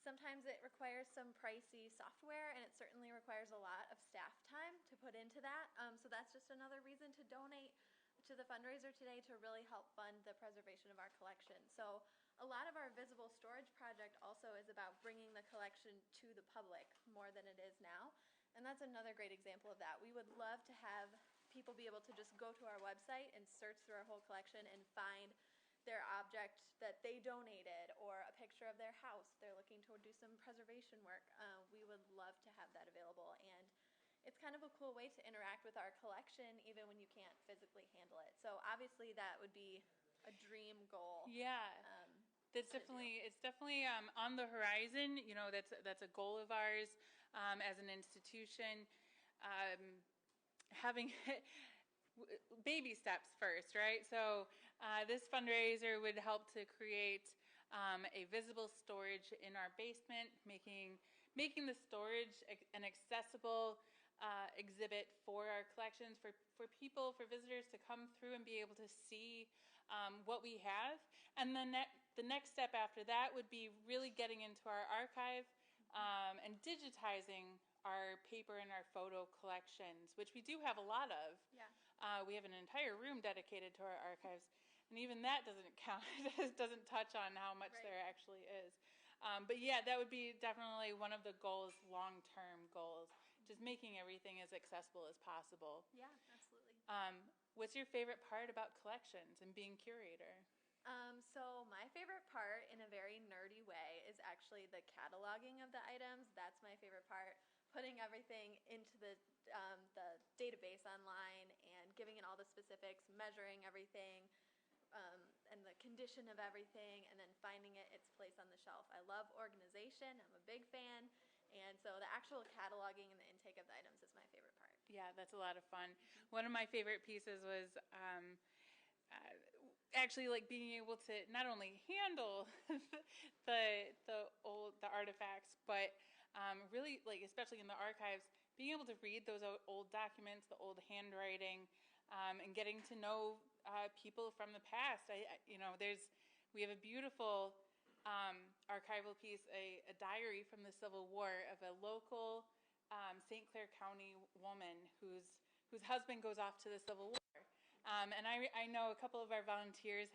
Sometimes it requires some pricey software, and it certainly requires a lot of staff time to put into that. So that's just another reason to donate to the fundraiser today, to really help fund the preservation of our collection. So a lot of our visible storage project also is about bringing the collection to the public more than it is now. And that's another great example of that. We would love to have people be able to just go to our website and search through our whole collection and find their object that they donated, or a picture of their house they're looking to do some preservation work. We would love to have that available, and it's kind of a cool way to interact with our collection even when you can't physically handle it. So obviously that would be a dream goal. Yeah. It's definitely on the horizon. You know, that's a goal of ours as an institution. Having baby steps first, right? So this fundraiser would help to create a visible storage in our basement, making the storage an accessible exhibit for our collections, for people, for visitors to come through and be able to see what we have. And then the next step after that would be really getting into our archive and digitizing our paper and our photo collections, which we do have a lot of. Yeah. We have an entire room dedicated to our archives. and even that doesn't count. It doesn't touch on how much there actually is. But yeah, that would be definitely one of the goals, long-term goals, just making everything as accessible as possible. Yeah, absolutely. What's your favorite part about collections and being curator? So my favorite part, in a very nerdy way, is actually the cataloging of the items. That's my favorite part. Putting everything into the database online and giving it all the specifics, measuring everything, and the condition of everything, and then finding its place on the shelf. I love organization. I'm a big fan. And so the actual cataloging and the intake of the items is my favorite part. Yeah, that's a lot of fun. One of my favorite pieces was actually like being able to not only handle the artifacts, but really, like, especially in the archives, being able to read those old documents, the old handwriting, and getting to know people from the past. We have a beautiful archival piece, a diary from the Civil War of a local St. Clair County woman whose husband goes off to the Civil War. And I know a couple of our volunteers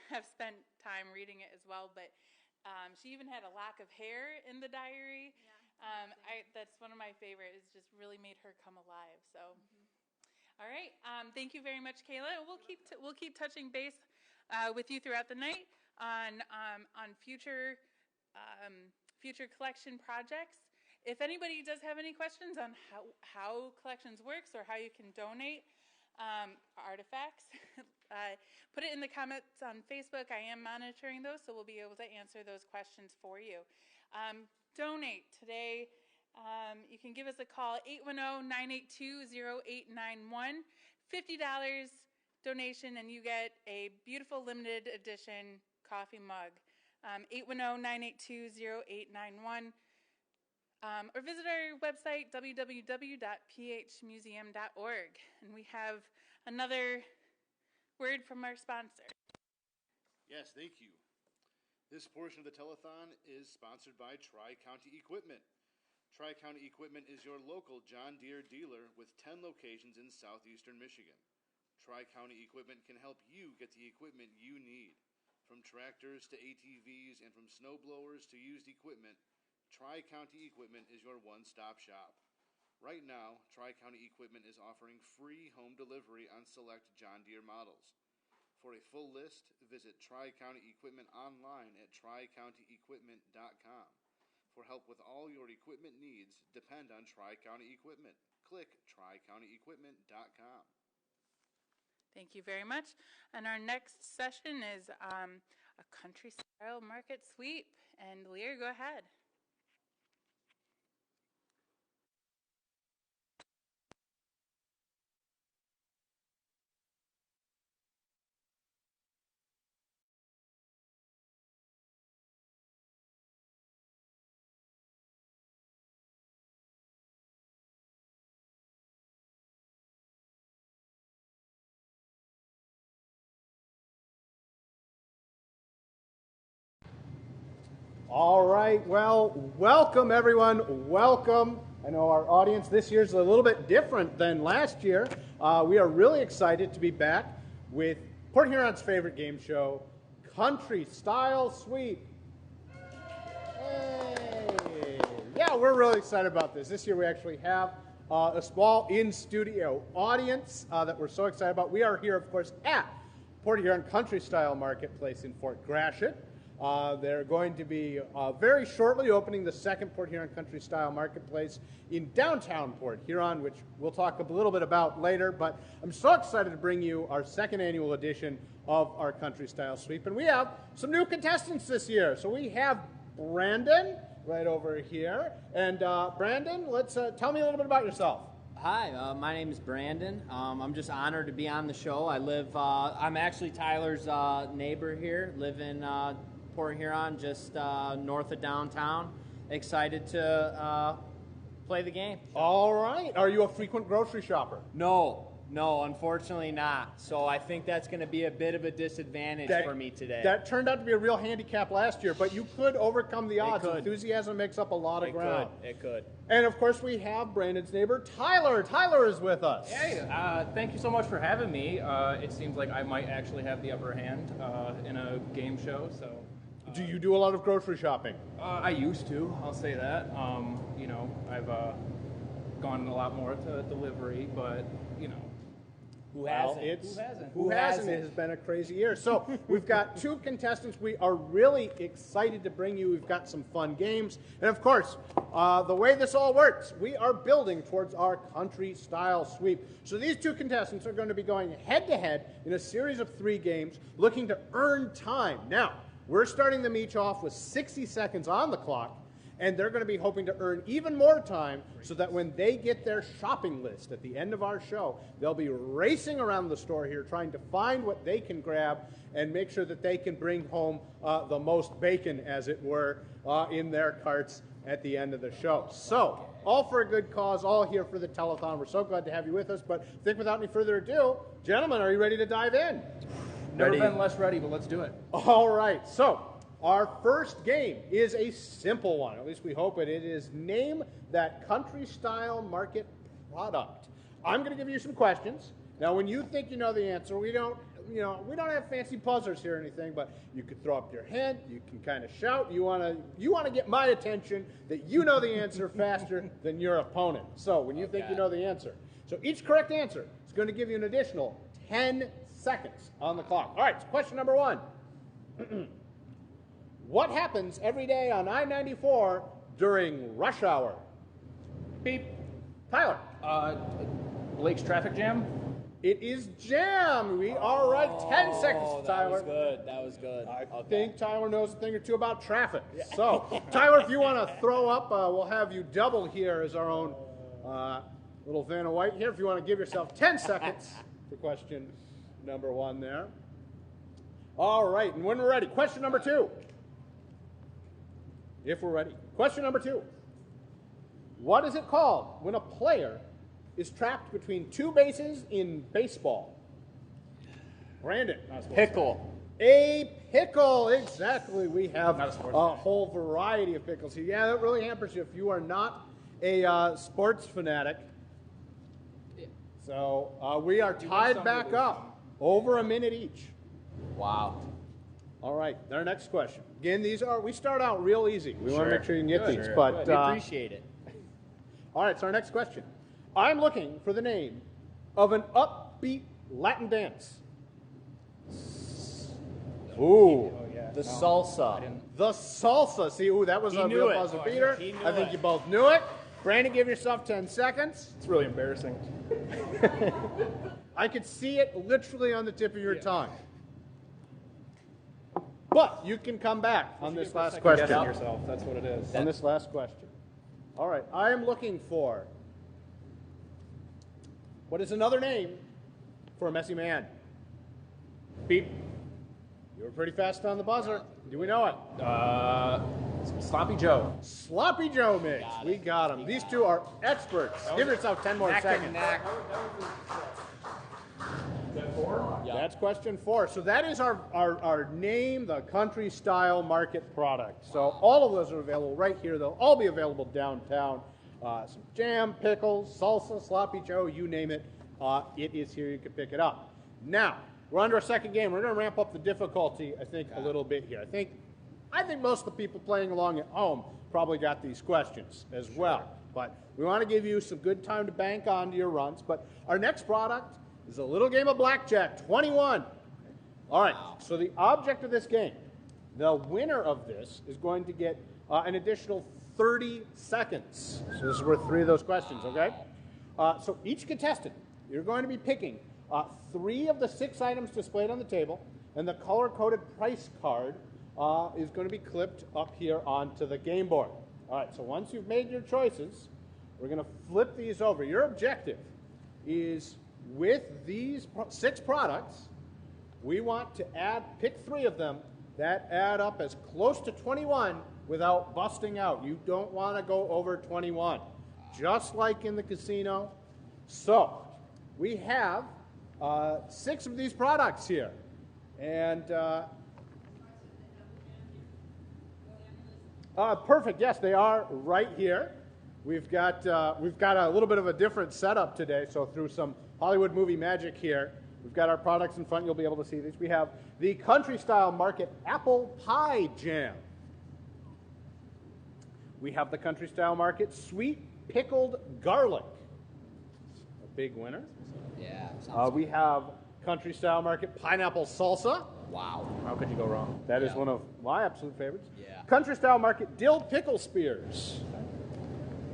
have spent time reading it as well, but she even had a lock of hair in the diary. Yeah, that's one of my favorites. It's just really made her come alive. So, all right. Thank you very much, Kayla. We'll keep touching base with you throughout the night on future collection projects. If anybody does have any questions on how collections works or how you can donate artifacts, put it in the comments on Facebook. I am monitoring those, so we'll be able to answer those questions for you. Donate today. You can give us a call, 810-982-0891. $50 donation, and you get a beautiful limited edition coffee mug. 810-982-0891. Or visit our website, www.phmuseum.org. And we have another word from our sponsor. Yes, thank you. This portion of the telethon is sponsored by Tri-County Equipment. Tri-County Equipment is your local John Deere dealer with 10 locations in southeastern Michigan. Tri-County Equipment can help you get the equipment you need. From tractors to ATVs and from snow blowers to used equipment, Tri-County Equipment is your one-stop shop. Right now, Tri-County Equipment is offering free home delivery on select John Deere models. For a full list, visit Tri-County Equipment online at tricountyequipment.com. For help with all your equipment needs, depend on Tri-County Equipment. Click tricountyequipment.com. Thank you very much. And our next session is a country-style market sweep. And Lear, go ahead. All right, well, welcome everyone, welcome. I know our audience this year is a little bit different than last year. We are really excited to be back with Port Huron's favorite game show, Country Style Sweep. Hey. Yeah, we're really excited about this. This year we actually have a small in-studio audience that we're so excited about. We are here, of course, at Port Huron Country Style Marketplace in Fort Gratiot. They're going to be very shortly opening the second Port Huron Country Style Marketplace in downtown Port Huron, which we'll talk a little bit about later. But I'm so excited to bring you our second annual edition of our Country Style Sweep. And we have some new contestants this year. So we have Brandon right over here. And Brandon, let's tell me a little bit about yourself. Hi, my name is Brandon. I'm just honored to be on the show. I'm actually Tyler's neighbor here, live in Port Huron, just north of downtown. Excited to play the game. All right. Are you a frequent grocery shopper? No, No, unfortunately not. So I think that's going to be a bit of a disadvantage for me today. That turned out to be a real handicap last year, but you could overcome the odds. could. Enthusiasm makes up a lot of ground. It could. And of course, we have Brandon's neighbor, Tyler. Tyler is with us. Hey, thank you so much for having me. It seems like I might actually have the upper hand in a game show. So, do you do a lot of grocery shopping? I used to. I'll say that. You know, I've gone a lot more to delivery, but you know. Who hasn't? It has been a crazy year. So we've got two contestants we are really excited to bring you. We've got some fun games. And of course, the way this all works, we are building towards our country style sweep. So these two contestants are going to be going head to head in a series of 3 games looking to earn time. Now, we're starting them each off with 60 seconds on the clock. And they're going to be hoping to earn even more time so that when they get their shopping list at the end of our show, they'll be racing around the store here trying to find what they can grab and make sure that they can bring home the most bacon, as it were, in their carts at the end of the show. So, all for a good cause, all here for the telethon. We're so glad to have you with us. But I think without any further ado, gentlemen, are you ready to dive in? Never been less ready, but let's do it. All right. So, our first game is a simple one, at least we hope it. It is name that country-style market product. I'm going to give you some questions. Now, when you think you know the answer, we don't have fancy buzzers here or anything, but you could throw up your hand. You can kind of shout. You want to get my attention that you know the answer faster than your opponent. So when you think you know the answer, so each correct answer is going to give you an additional 10 seconds on the clock. All right. So question number 1. What happens every day on I-94 during rush hour? Beep. Tyler. Blake's traffic jam? It is jam. We are right. 10 seconds, Tyler. That was good. I think Tyler knows a thing or two about traffic. Yeah. So, Tyler, if you want to throw up, we'll have you double here as our own little Vanna White here. If you want to give yourself 10 seconds for question number 1 there. All right, and when we're ready, question number 2. If we're ready. Question number 2. What is it called when a player is trapped between 2 bases in baseball? Brandon. Pickle. A pickle, exactly. We have a whole variety of pickles here. Yeah, that really hampers you if you are not a sports fanatic. So we are tied back up over a minute each. Wow. All right, our next question. Again, we start out real easy. We want to make sure you can get these, but we appreciate it. All right, so our next question. I'm looking for the name of an upbeat Latin dance. Ooh. The salsa. The salsa. See, that was a real buzzer beater. I think you both knew it. Brandon, give yourself 10 seconds. It's really embarrassing. I could see it literally on the tip of your tongue. But you can come back on this last question. Yourself. That's what it is. On this last question. All right, I am looking for what is another name for a messy man? Beep. You were pretty fast on the buzzer. Do we know it? Sloppy Joe. Sloppy Joe mix. We got him. These two are experts. Give yourself 10 more seconds. Is that 4? Yeah. That's question 4. So that is our name, the country style market product. So all of those are available right here. They'll all be available downtown. Some jam, pickles, salsa, sloppy Joe, you name it. It is here. You can pick it up. Now, we're under our second game. We're going to ramp up the difficulty, I think, a little bit here. I think most of the people playing along at home probably got these questions as well. But we want to give you some good time to bank onto your runs. But our next product is a little game of blackjack, 21. All right, so the object of this game, the winner of this is going to get an additional 30 seconds. So this is worth 3 of those questions, okay? So each contestant, you're going to be picking 3 of the 6 items displayed on the table, and the color-coded price card is going to be clipped up here onto the game board. All right, so once you've made your choices, we're going to flip these over. Your objective is, with these 6 products, we want to pick 3 of them that add up as close to 21 without busting out. You don't want to go over 21, just like in the casino. So, we have 6 of these products here. And perfect. Yes, they are right here. We've got a little bit of a different setup today. So through some Hollywood movie magic here, we've got our products in front. You'll be able to see these. We have the Country Style Market Apple Pie Jam. We have the Country Style Market Sweet Pickled Garlic. A big winner. Yeah. We have Country Style Market Pineapple Salsa. Wow. How could you go wrong? That is one of my absolute favorites. Yeah. Country Style Market Dill Pickle Spears.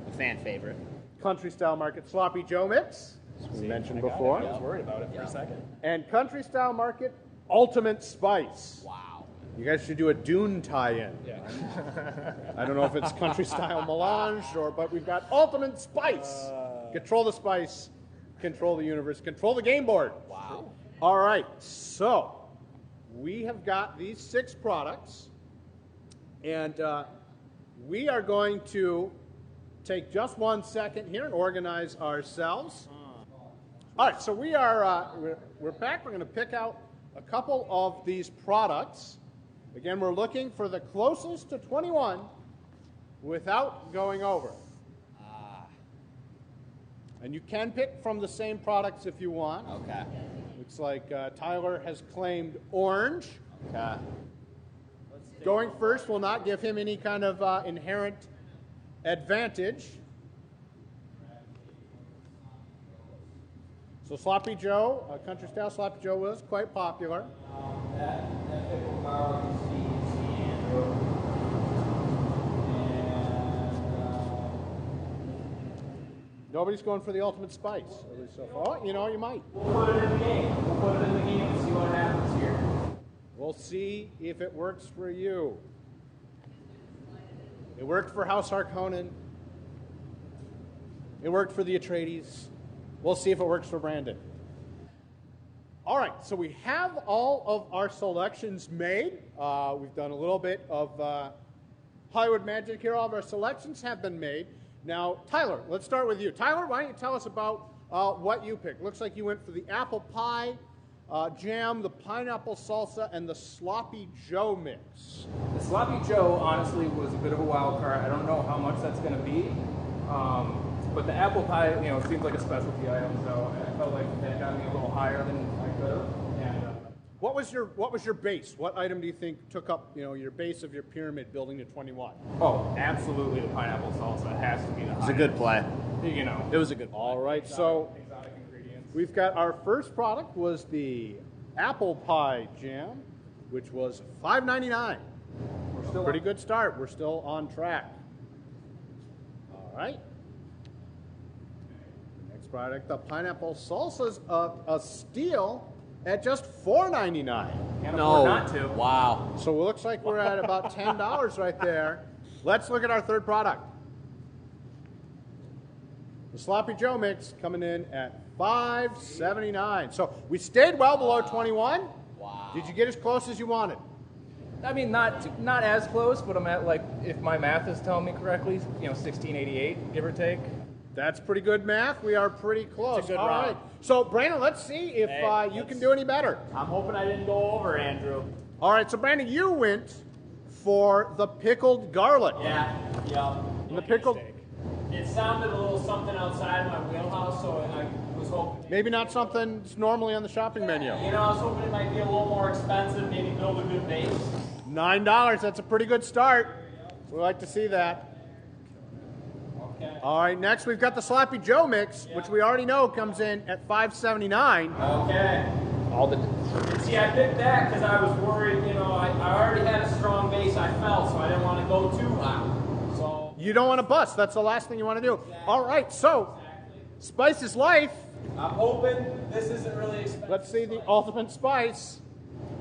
A fan favorite. Country Style Market Sloppy Joe Mix, as we mentioned before. I was worried about it for a second. And Country Style Market Ultimate Spice. Wow. You guys should do a Dune tie-in. Yeah. I don't know if it's Country Style Melange but we've got Ultimate Spice. Control the spice, control the universe, control the game board. Wow. All right, so we have got these 6 products, and we are going to take just 1 second here and organize ourselves. All right, so we are we're back. We're going to pick out a couple of these products. Again, we're looking for the closest to 21 without going over. And you can pick from the same products if you want. Okay. Looks like Tyler has claimed orange. Okay. Going first will not give him any kind of inherent advantage. So Sloppy Joe, Country Style Sloppy Joe was quite popular. Nobody's going for the ultimate spice, at least so far. Oh, you know, you might. We'll put it in the game. We'll put it in the game and see what happens here. We'll see if it works for you. It worked for House Harkonnen. It worked for the Atreides. We'll see if it works for Brandon. All right, so we have all of our selections made. We've done a little bit of Hollywood magic here. All of our selections have been made. Now, Tyler, let's start with you. Tyler, why don't you tell us about what you picked? Looks like you went for the apple pie jam, the pineapple salsa, and the Sloppy Joe mix. The Sloppy Joe, honestly, was a bit of a wild card. I don't know how much that's going to be. But the apple pie, seems like a specialty item, so I felt like that got me a little higher than I could have. And what was your base? What item do you think took up, your base of your pyramid building to 21? Oh, absolutely, the pineapple salsa has to be the highest. It's a good play. It was a good play. All right, so exotic ingredients. We've got our first product was the apple pie jam, which was $5.99. We're still pretty good start. We're still on track. All right. Next product, the pineapple salsa's a steal at just $4.99. Can't afford not to. Wow. So it looks like we're at about $10 right there. Let's look at our third product. The Sloppy Joe mix coming in at $5.79. So we stayed well below 21. Wow. Did you get as close as you wanted? I mean, not as close, but I'm at, if my math is telling me correctly, $16.88, give or take. That's pretty good math. We are pretty close. It's a good All round. right. So, Brandon, let's see if you can do any better. I'm hoping I didn't go over, Andrew. All right. So, Brandon, you went for the pickled garlic. Yeah. And the pickled. It sounded a little something outside of my wheelhouse, so I was hoping. Maybe not something that's normally on the shopping menu. I was hoping it might be a little more expensive, maybe build a good base. $9. That's a pretty good start. We like to see that. Okay. All right, next we've got the Sloppy Joe mix, which we already know comes in at $5.79. Okay. And see, I picked that because I was worried, I already had a strong base I felt, so I didn't want to go too high. So You don't want to bust. That's the last thing you want to do. Exactly. All right, so Spice is life. I'm hoping this isn't really expensive. Let's see the ultimate spice.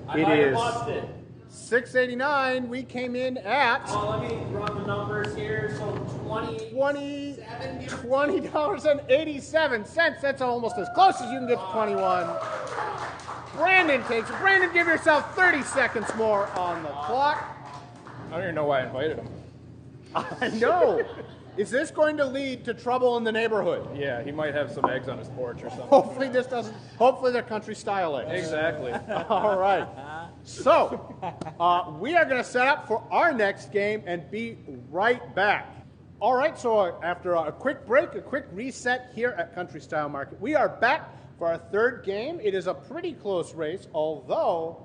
I might have busted. $6.89. We came in at. Let me run the numbers here. So $20.87. That's almost as close as you can get to 21. Brandon takes it. Brandon, give yourself 30 seconds more on the clock. I don't even know why I invited him. I know. Is this going to lead to trouble in the neighborhood? Yeah, he might have some eggs on his porch or something. Hopefully this doesn't. Hopefully they're country style eggs. Exactly. All right. So we are going to set up for our next game and be right back. All right. So after a quick break, a quick reset here at Country Style Market, we are back for our third game. It is a pretty close race, although.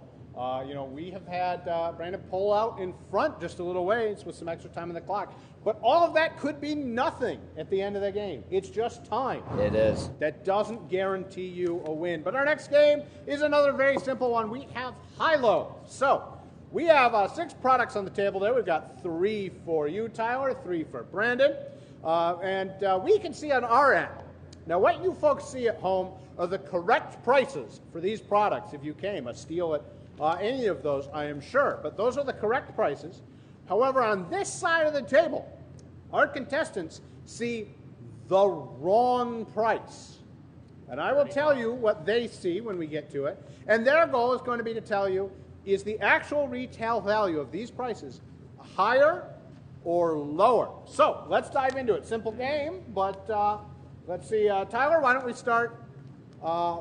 We have had Brandon pull out in front just a little ways with some extra time on the clock. But all of that could be nothing at the end of the game. It's just time. It is. That doesn't guarantee you a win. But our next game is another very simple one. We have high-low. So we have 6 products on the table there. We've got 3 for you, Tyler, 3 for Brandon. And we can see on our end. Now, what you folks see at home are the correct prices for these products if you came. A steal at any of those, I am sure. But those are the correct prices. However, on this side of the table, our contestants see the wrong price. And I will tell you what they see when we get to it. And their goal is going to be to tell you, is the actual retail value of these prices higher or lower? So let's dive into it. Simple game, but let's see. Tyler, why don't we start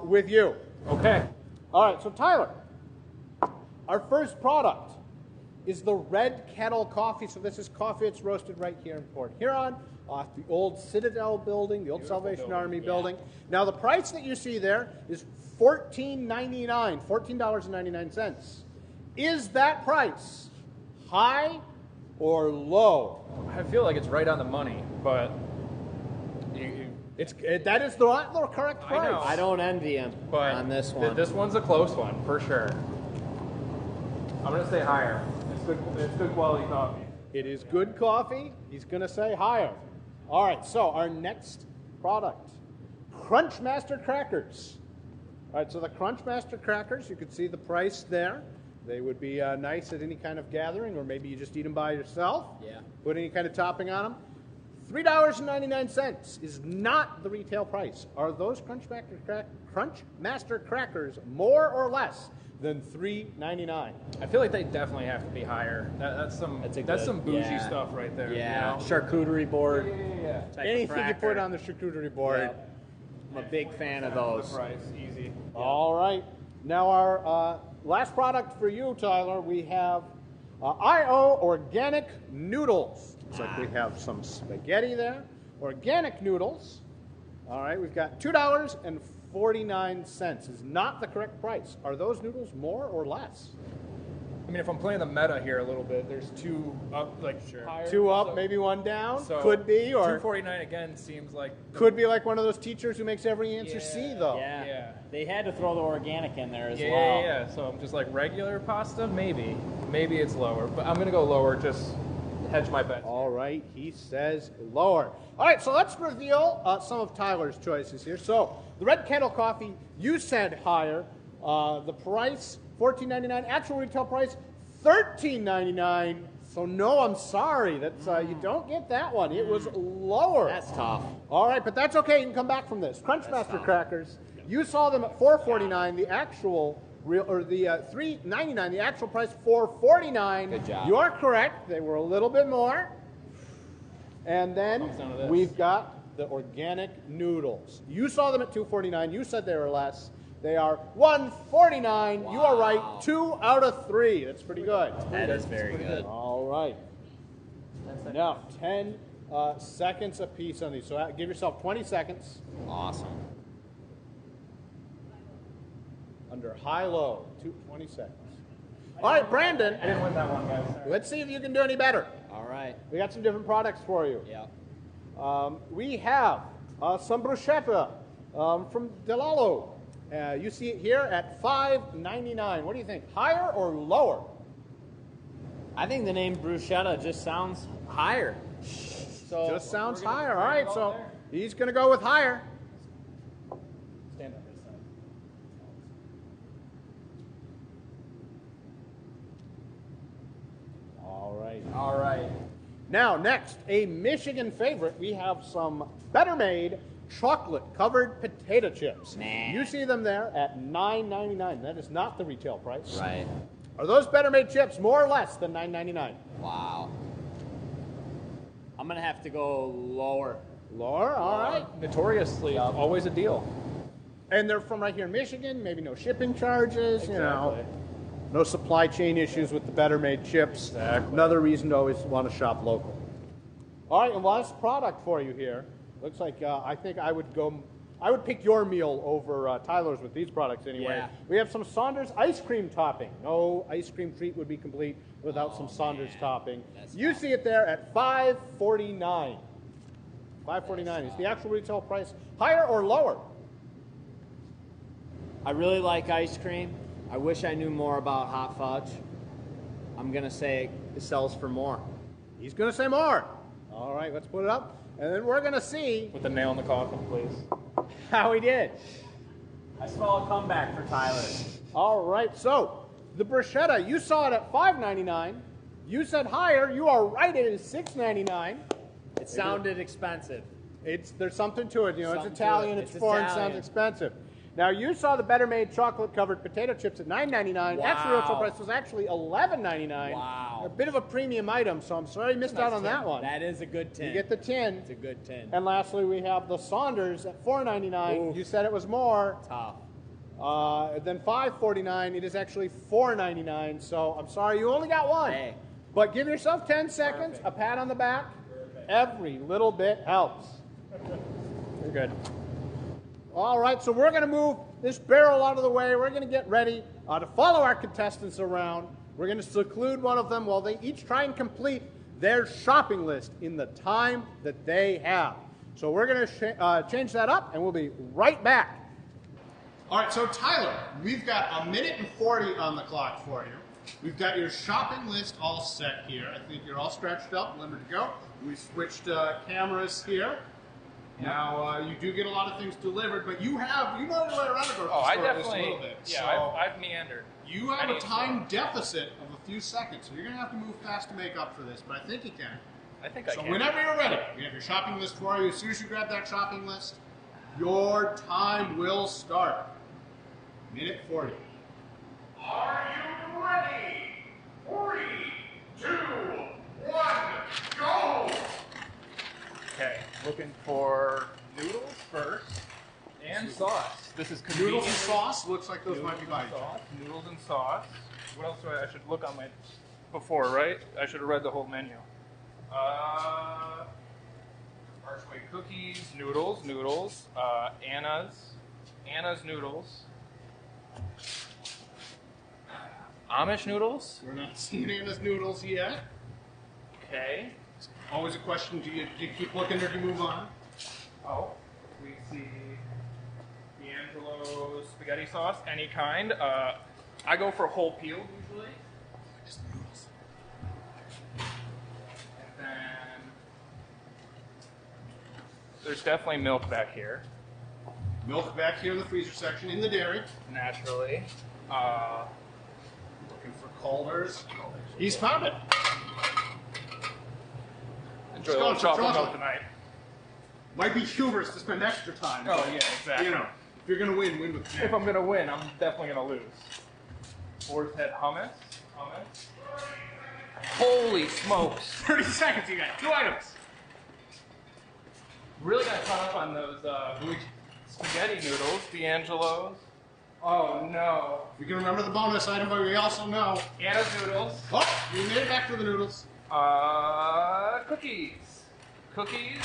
with you? Okay. All right, so Tyler, our first product is the Red Kettle Coffee. So this is coffee that's roasted right here in Port Huron, off the old Citadel building, the old Salvation Army building. Now the price that you see there is $14.99, $14.99. Is that price high or low? I feel like it's right on the money, but that is the correct price. I know. I don't envy him on this one. This one's a close one for sure. I'm gonna say higher. It's good quality coffee. It is good coffee. He's going to say higher. All right, so our next product, Crunch Master Crackers. All right, so the Crunch Master Crackers, you can see the price there. They would be nice at any kind of gathering, or maybe you just eat them by yourself. Yeah. Put any kind of topping on them. $3.99 is not the retail price. Are those Crunch Master Crackers more or less than $3.99? I feel like they definitely have to be higher. That's some bougie stuff right there. Yeah, you know? charcuterie board. Yeah. Anything you put on the charcuterie board. Yep. I'm a big fan of those. Price, easy. All right. Now our last product for you, Tyler, we have I.O. Organic Noodles. Looks like we have some spaghetti there. Organic noodles. All right, we've got $2.49 is not the correct price. Are those noodles more or less? I mean, if I'm playing the meta here a little bit, there's 2 up, higher. 2 up, maybe 1 down. So could be, or $2.49 again seems like could be like one of those teachers who makes every answer C, though. Yeah. They had to throw the organic in there as well. Yeah. So I'm just like regular pasta, maybe it's lower, but I'm gonna go lower. Just hedge my bet. All right, he says lower. All right, so let's reveal some of Tyler's choices here. So the Red Kettle Coffee, you said higher. The price, $14.99. Actual retail price, $13.99. So no, I'm sorry. That's you don't get that one. It was lower. That's tough. All right, but that's okay. You can come back from this. Crunch Master Crackers, you saw them at $4.49. The actual $3.99. The actual price $4.49. Good job. You are correct. They were a little bit more. And then we've got the organic noodles. You saw them at $2.49. You said they were less. They are $1.49. Wow. You are right. 2 out of 3. That's pretty good. That is very good. All right. Now 10 seconds apiece on these. So give yourself 20 seconds. Awesome. Under high-low, 20 seconds. All right, Brandon. I didn't win that one, guys. Sorry. Let's see if you can do any better. All right. We got some different products for you. Yeah. We have some bruschetta from Delalo. You see it here at $5.99. What do you think? Higher or lower? I think the name bruschetta just sounds higher. So just sounds higher. All right, so he's going to go with higher. Stand up this side. All right. Now, next, a Michigan favorite. We have some Better Made chocolate-covered potato chips. Man. You see them there at $9.99. That is not the retail price. Right. Are those Better Made chips more or less than $9.99? Wow. I'm going to have to go lower. Lower? All right. Notoriously, always a deal. And they're from right here in Michigan, maybe no shipping charges, Exactly. you know. No supply chain issues with the better made chips. Exactly. Another reason to always want to shop local. All right, and last product for you here. Looks like I think I would pick your meal over Tyler's with these products anyway. Yeah. We have some Saunders ice cream topping. No ice cream treat would be complete without some Saunders topping. You see it there at $5.49. $5.49 is the actual retail price. Higher or lower? I really like ice cream. I wish I knew more about hot fudge. I'm going to say it sells for more. He's going to say more. All right, let's put it up. And then we're going to see With the nail in the coffin, please. how he did. I smell a comeback for Tyler. All right, so the bruschetta, you saw it at $5.99. You said higher. You are right. It is $6.99. It sounded expensive. There's something to it. You know, Something it's to Italian. it. It's It's foreign. Italian. Sounds expensive. Now you saw the better made chocolate covered potato chips at $9.99. Wow. Actual retail price was actually $11.99. Wow. A bit of a premium item, so I'm sorry you missed out on that one. That is a good tin. You get the tin. It's a good tin. And lastly, we have the Saunders at $4.99. Oof. You said it was more. Tough. Then $5.49. It is actually $4.99. So I'm sorry you only got one. Hey. But give yourself 10 seconds, a pat on the back. Every little bit helps. You're good. All right, so we're going to move this barrel out of the way. We're going to get ready to follow our contestants around. We're going to seclude one of them while they each try and complete their shopping list in the time that they have. So we're going to change that up, and we'll be right back. All right, so Tyler, we've got 1:40 on the clock for you. We've got your shopping list all set here. I think you're all stretched up, ready to go. We switched cameras here. Now, you do get a lot of things delivered, but you know your way around the grocery Oh, I store just a definitely, little bit. yeah, So I've meandered. you have Many a time deficit of a few seconds, so you're going to have to move fast to make up for this, but I think you can. I think I So can. whenever you're ready, we have your shopping list for you. As soon as you grab that shopping list, your time will start. 1:40. Are you ready? 3, 2, 1, go! Okay, looking for noodles first and sauce. This is convenient. Noodles and sauce? Looks like those might be Noodles and by sauce. Noodles and sauce. What else do I should look on my before, right? I should have read the whole menu. Archway cookies, noodles, Anna's noodles. Amish noodles. We're not seeing Anna's noodles yet. Okay. Always a question, do you keep looking or do you move on? Oh, we see D'Angelo's spaghetti sauce, any kind. I go for whole peel usually. Just noodles. And then there's definitely milk back here. Milk back here in the freezer section in the dairy. Naturally. Looking for Calder's. He's found it. Enjoy a little chocolate milk tonight. Might be hubris to spend extra time. Oh, but, yeah, exactly. You know, if you're going to win with the If I'm going to win, I'm definitely going to lose. Boar's Head hummus. Holy smokes. 30 seconds, you got 2 items. Really got caught up on those spaghetti noodles, D'Angelo's. Oh no. We can remember the bonus item, but we also know. Anna's noodles. Oh, you made it back to the noodles. Cookies. Cookies.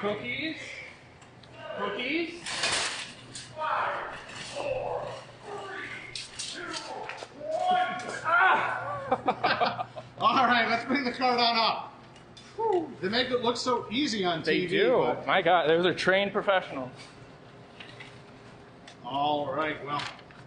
Cookies. Cookies. 5, 4, 3, 2, 1. All right, let's bring the card on up. Whew, they make it look so easy on They TV. do. But... My God, those are trained professionals. All right, well,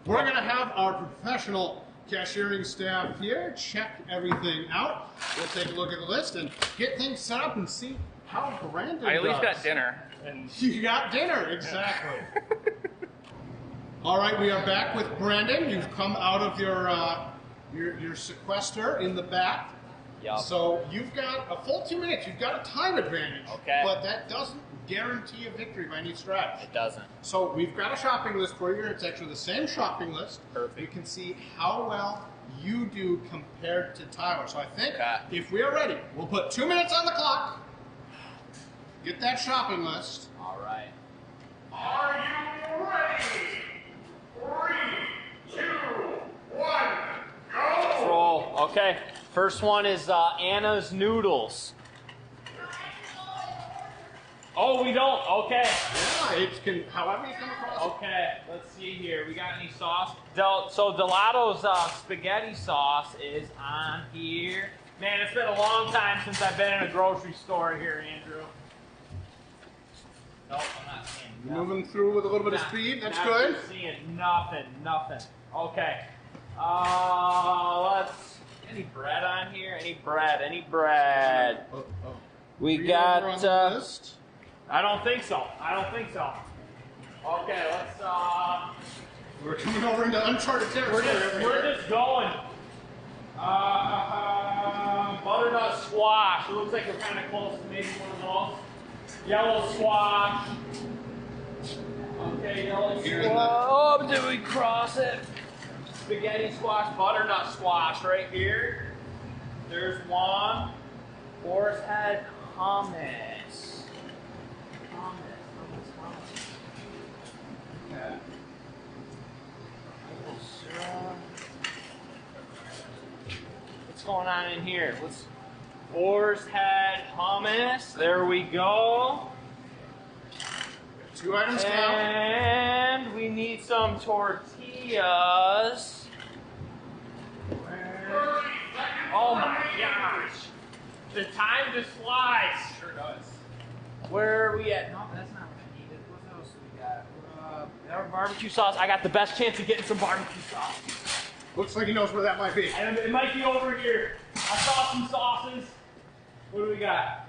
we're going to have our professional cashiering staff here check everything out. We'll take a look at the list and get things set up and see how Brandon I at least does. got dinner. And You got dinner, exactly. All right, we are back with Brandon. You've come out of your sequester in the back. Yep. So you've got a full 2 minutes. You've got a time advantage. Okay. But that doesn't guarantee a victory by any stretch. It doesn't. So we've got a shopping list for you. It's actually the same shopping list. Perfect. You can see how well you do compared to Tyler. So I think if we are ready, we'll put 2 minutes on the clock. Get that shopping list. All right. Are you ready? 3, 2, 1, go! Let's roll. Okay. First one is Anna's Noodles. Oh, we don't. Okay. Yeah, it can, however you come across. Okay, let's see here. We got any sauce? So Delato's spaghetti sauce is on here. Man, it's been a long time since I've been in a grocery store here, Andrew. Nope, I'm not seeing nothing. Moving through with a little bit of speed. That's good. Not seeing nothing. Okay. Let's. Any bread on here? Any bread? We got. On the list. I don't think so. Okay, let's. We're coming over into uncharted territory. We're just going. Butternut squash. It looks like we're kind of close to maybe one of those. Yellow squash. Okay, yellow squash. Oh, did we cross it? Spaghetti squash, butternut squash right here. There's one. Horse head hummus. Okay. What's going on in here? Horse head hummus. There we go. 2 items down. And we need some tortillas. Oh my gosh. The time just flies. Sure does. Where are we at? No, that's not what I needed. What else do we got? Barbecue sauce. I got the best chance of getting some barbecue sauce. Looks like he knows where that might be. And it might be over here. I saw some sauces. What do we got?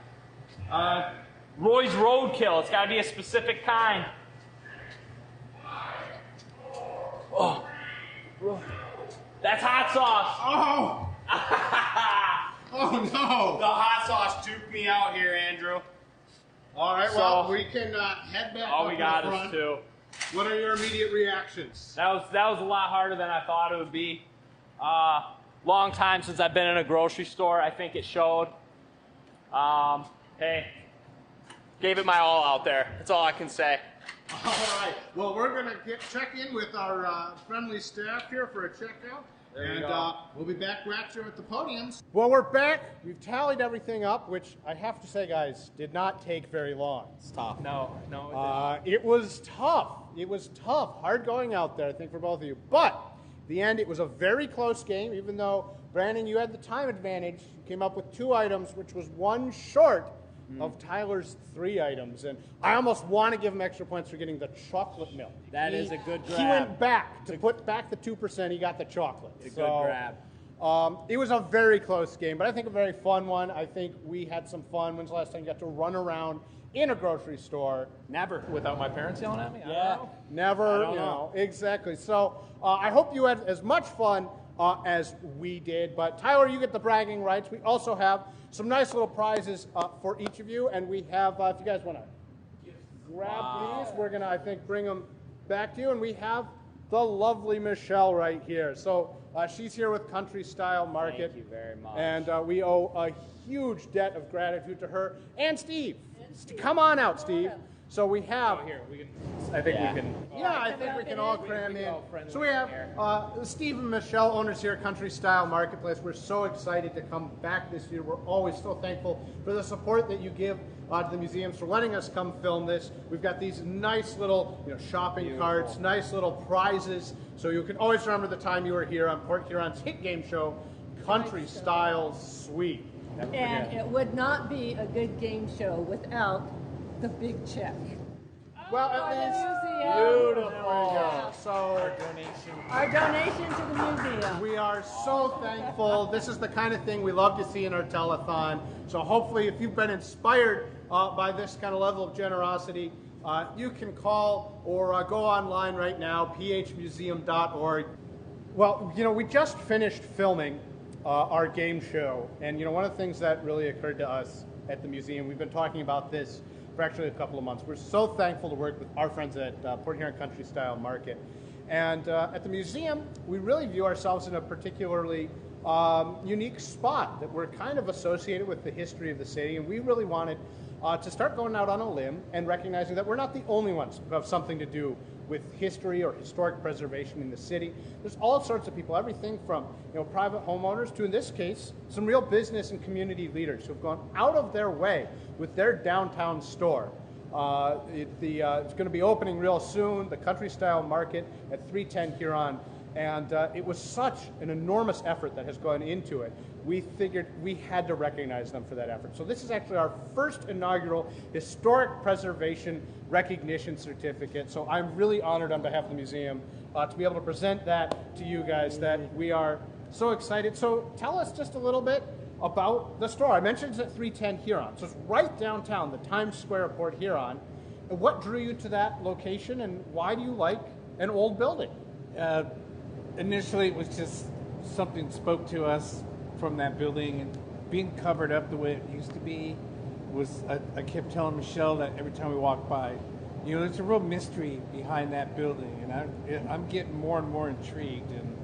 Roy's Roadkill. It's got to be a specific kind. Oh. That's hot sauce. Oh. Oh no. The hot sauce duped me out here, Andrew. All right, well, we can head back. All we got is 2. What are your immediate reactions? That was a lot harder than I thought it would be. Long time since I've been in a grocery store. I think it showed. Hey, gave it my all out there. That's all I can say. All right. Well, we're going to check in with our friendly staff here for a checkout. And we'll be back at you at the podiums. Well, we're back. We've tallied everything up, which I have to say, guys, did not take very long. It's tough. No, it was tough. It was tough. Hard going out there, I think, for both of you. But in the end, it was a very close game, even though, Brandon, you had the time advantage. You came up with 2 items, which was 1 short of Tyler's 3 items. And I almost want to give him extra points for getting the chocolate milk. That is a good grab. He went back to put back the 2%. He got the chocolate. It's a good grab. It was a very close game, but I think a very fun one. I think we had some fun. When's the last time you got to run around in a grocery store? Never. Without my parents yelling at me? I Yeah, don't know. never. I don't know. Exactly. So I hope you had as much fun as we did. But Tyler, you get the bragging rights. We also have some nice little prizes for each of you, and we have, if you guys want to grab these, we're going to, I think, bring them back to you. And we have the lovely Michelle right here. So she's here with Country Style Market. Thank you very much. And we owe a huge debt of gratitude to her and Steve. Come on out, Steve. So we have. Here, we can. I think we can. Yeah, I think we can all cram in. So we have Steve and Michelle, owners here at Country Style Marketplace. We're so excited to come back this year. We're always so thankful for the support that you give to the museums, for letting us come film this. We've got these nice little shopping carts, nice little prizes, so you can always remember the time you were here on Port Huron's hit game show, Country Style Sweet. And it would not be a good game show without the big check. Well, at least beautiful. So our donation to the museum. We are so thankful. This is the kind of thing we love to see in our telethon. So hopefully, if you've been inspired by this kind of level of generosity, you can call or go online right now, phmuseum.org. Well, we just finished filming our game show, and one of the things that really occurred to us at the museum, we've been talking about this for actually a couple of months. We're so thankful to work with our friends at Port Huron Country Style Market. And at the museum, we really view ourselves in a particularly unique spot that we're kind of associated with the history of the city, and we really wanted to start going out on a limb and recognizing that we're not the only ones who have something to do with history or historic preservation in the city. There's all sorts of people, everything from private homeowners to, in this case, some real business and community leaders who have gone out of their way with their downtown store. It's going to be opening real soon, the Country Style Market at 310 Huron, and it was such an enormous effort that has gone into it. We figured we had to recognize them for that effort. So this is actually our first inaugural Historic Preservation Recognition Certificate. So I'm really honored on behalf of the museum to be able to present that to you guys, that we are so excited. So tell us just a little bit about the store. I mentioned it's at 310 Huron. So it's right downtown, the Times Square of Port Huron. And what drew you to that location, and why do you like an old building? Initially, it was just something spoke to us from that building, and being covered up the way it used to be was, I kept telling Michelle that every time we walked by, there's a real mystery behind that building, and I'm getting more and more intrigued, and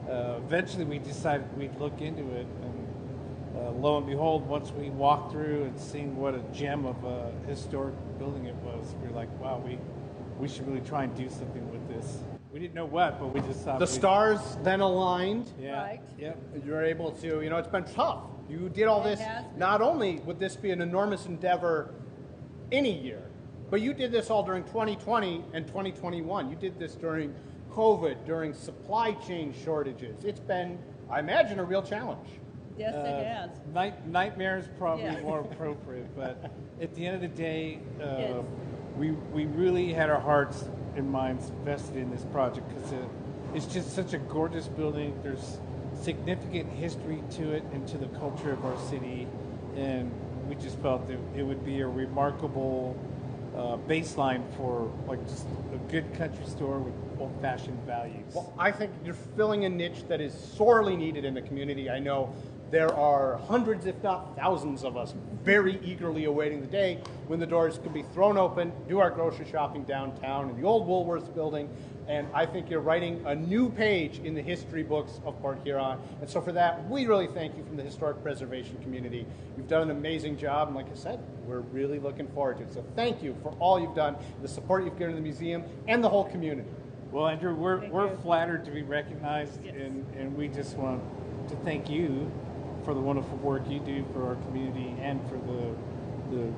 eventually we decided we'd look into it, and lo and behold, once we walked through and seen what a gem of a historic building it was, we were like, wow, we should really try and do something with this. We didn't know what, but we just thought the stars then aligned. Yeah. Right. Yep. You were able to, it's been tough. You did all this. Not only would this be an enormous endeavor any year, but you did this all during 2020 and 2021. You did this during COVID, during supply chain shortages. It's been, I imagine, a real challenge. Yes, it has. Nightmare is probably Yeah. more appropriate, but at the end of the day, we really had our hearts and minds vested in this project because it's just such a gorgeous building. There's significant history to it and to the culture of our city, and we just felt that it would be a remarkable baseline for just a good country store with old-fashioned values. Well, I think you're filling a niche that is sorely needed in the community. I know there are hundreds, if not thousands of us very eagerly awaiting the day when the doors can be thrown open, do our grocery shopping downtown in the old Woolworths building, and I think you're writing a new page in the history books of Port Huron. And so for that, we really thank you from the historic preservation community. You've done an amazing job, and like I said, we're really looking forward to it. So thank you for all you've done, the support you've given to the museum and the whole community. Well, Andrew, we're flattered to be recognized, and we just want to thank you for the wonderful work you do for our community and for the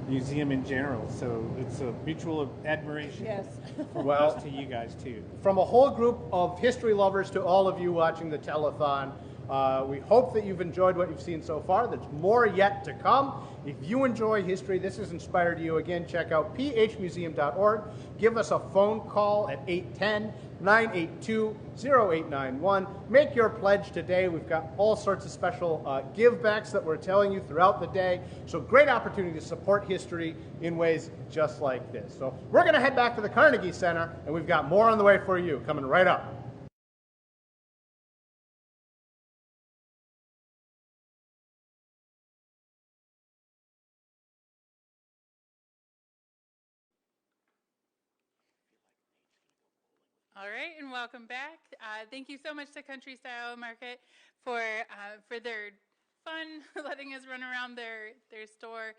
museum in general. So it's a mutual admiration from us to you guys too. From a whole group of history lovers to all of you watching the telethon, we hope that you've enjoyed what you've seen so far. There's more yet to come. If you enjoy history, this has inspired you, again, check out phmuseum.org. Give us a phone call at 810-982-0891. Make your pledge today. We've got all sorts of special give-backs that we're telling you throughout the day. So great opportunity to support history in ways just like this. So we're going to head back to the Carnegie Center, and we've got more on the way for you coming right up. All right, and welcome back. Thank you so much to Country Style Market for their fun, letting us run around their store,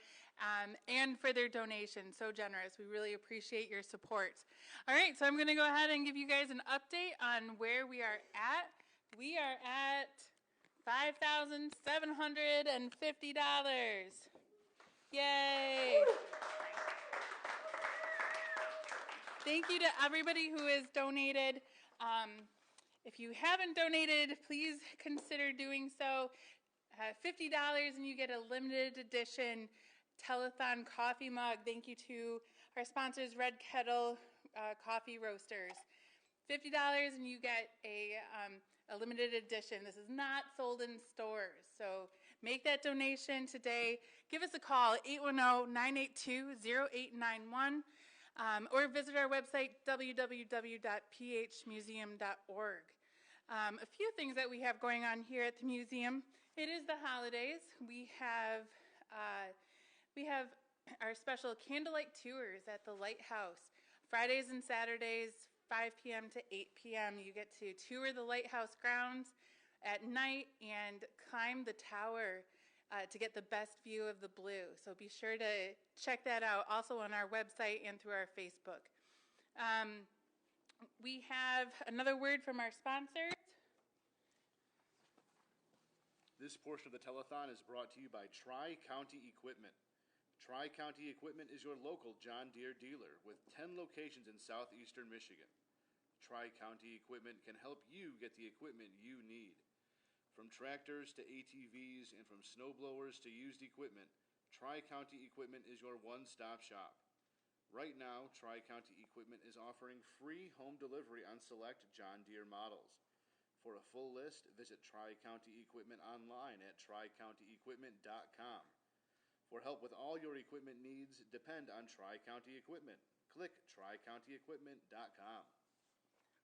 and for their donation. So generous. We really appreciate your support. All right, so I'm going to go ahead and give you guys an update on where we are at. We are at $5,750. Yay! Thank you to everybody who has donated. If you haven't donated, please consider doing so. $50 and you get a limited edition Telethon coffee mug. Thank you to our sponsors, Red Kettle Coffee Roasters. $50 and you get a limited edition. This is not sold in stores. So make that donation today. Give us a call, 810-982-0891. Or visit our website, www.phmuseum.org. A few things that we have going on here at the museum. It is the holidays. We have our special candlelight tours at the Lighthouse, Fridays and Saturdays 5 p.m. to 8 p.m. You get to tour the lighthouse grounds at night and climb the tower to get the best view of the blue. So be sure to check that out, also on our website and through our Facebook. We have another word from our sponsors. This portion of the telethon is brought to you by Tri-County Equipment. Tri-County Equipment is your local John Deere dealer with 10 locations in southeastern Michigan. Tri-County Equipment can help you get the equipment you need. From tractors to ATVs and from snowblowers to used equipment, Tri-County Equipment is your one-stop shop. Right now, Tri-County Equipment is offering free home delivery on select John Deere models. For a full list, visit Tri-County Equipment online at tricountyequipment.com. For help with all your equipment needs, depend on Tri-County Equipment. Click tricountyequipment.com.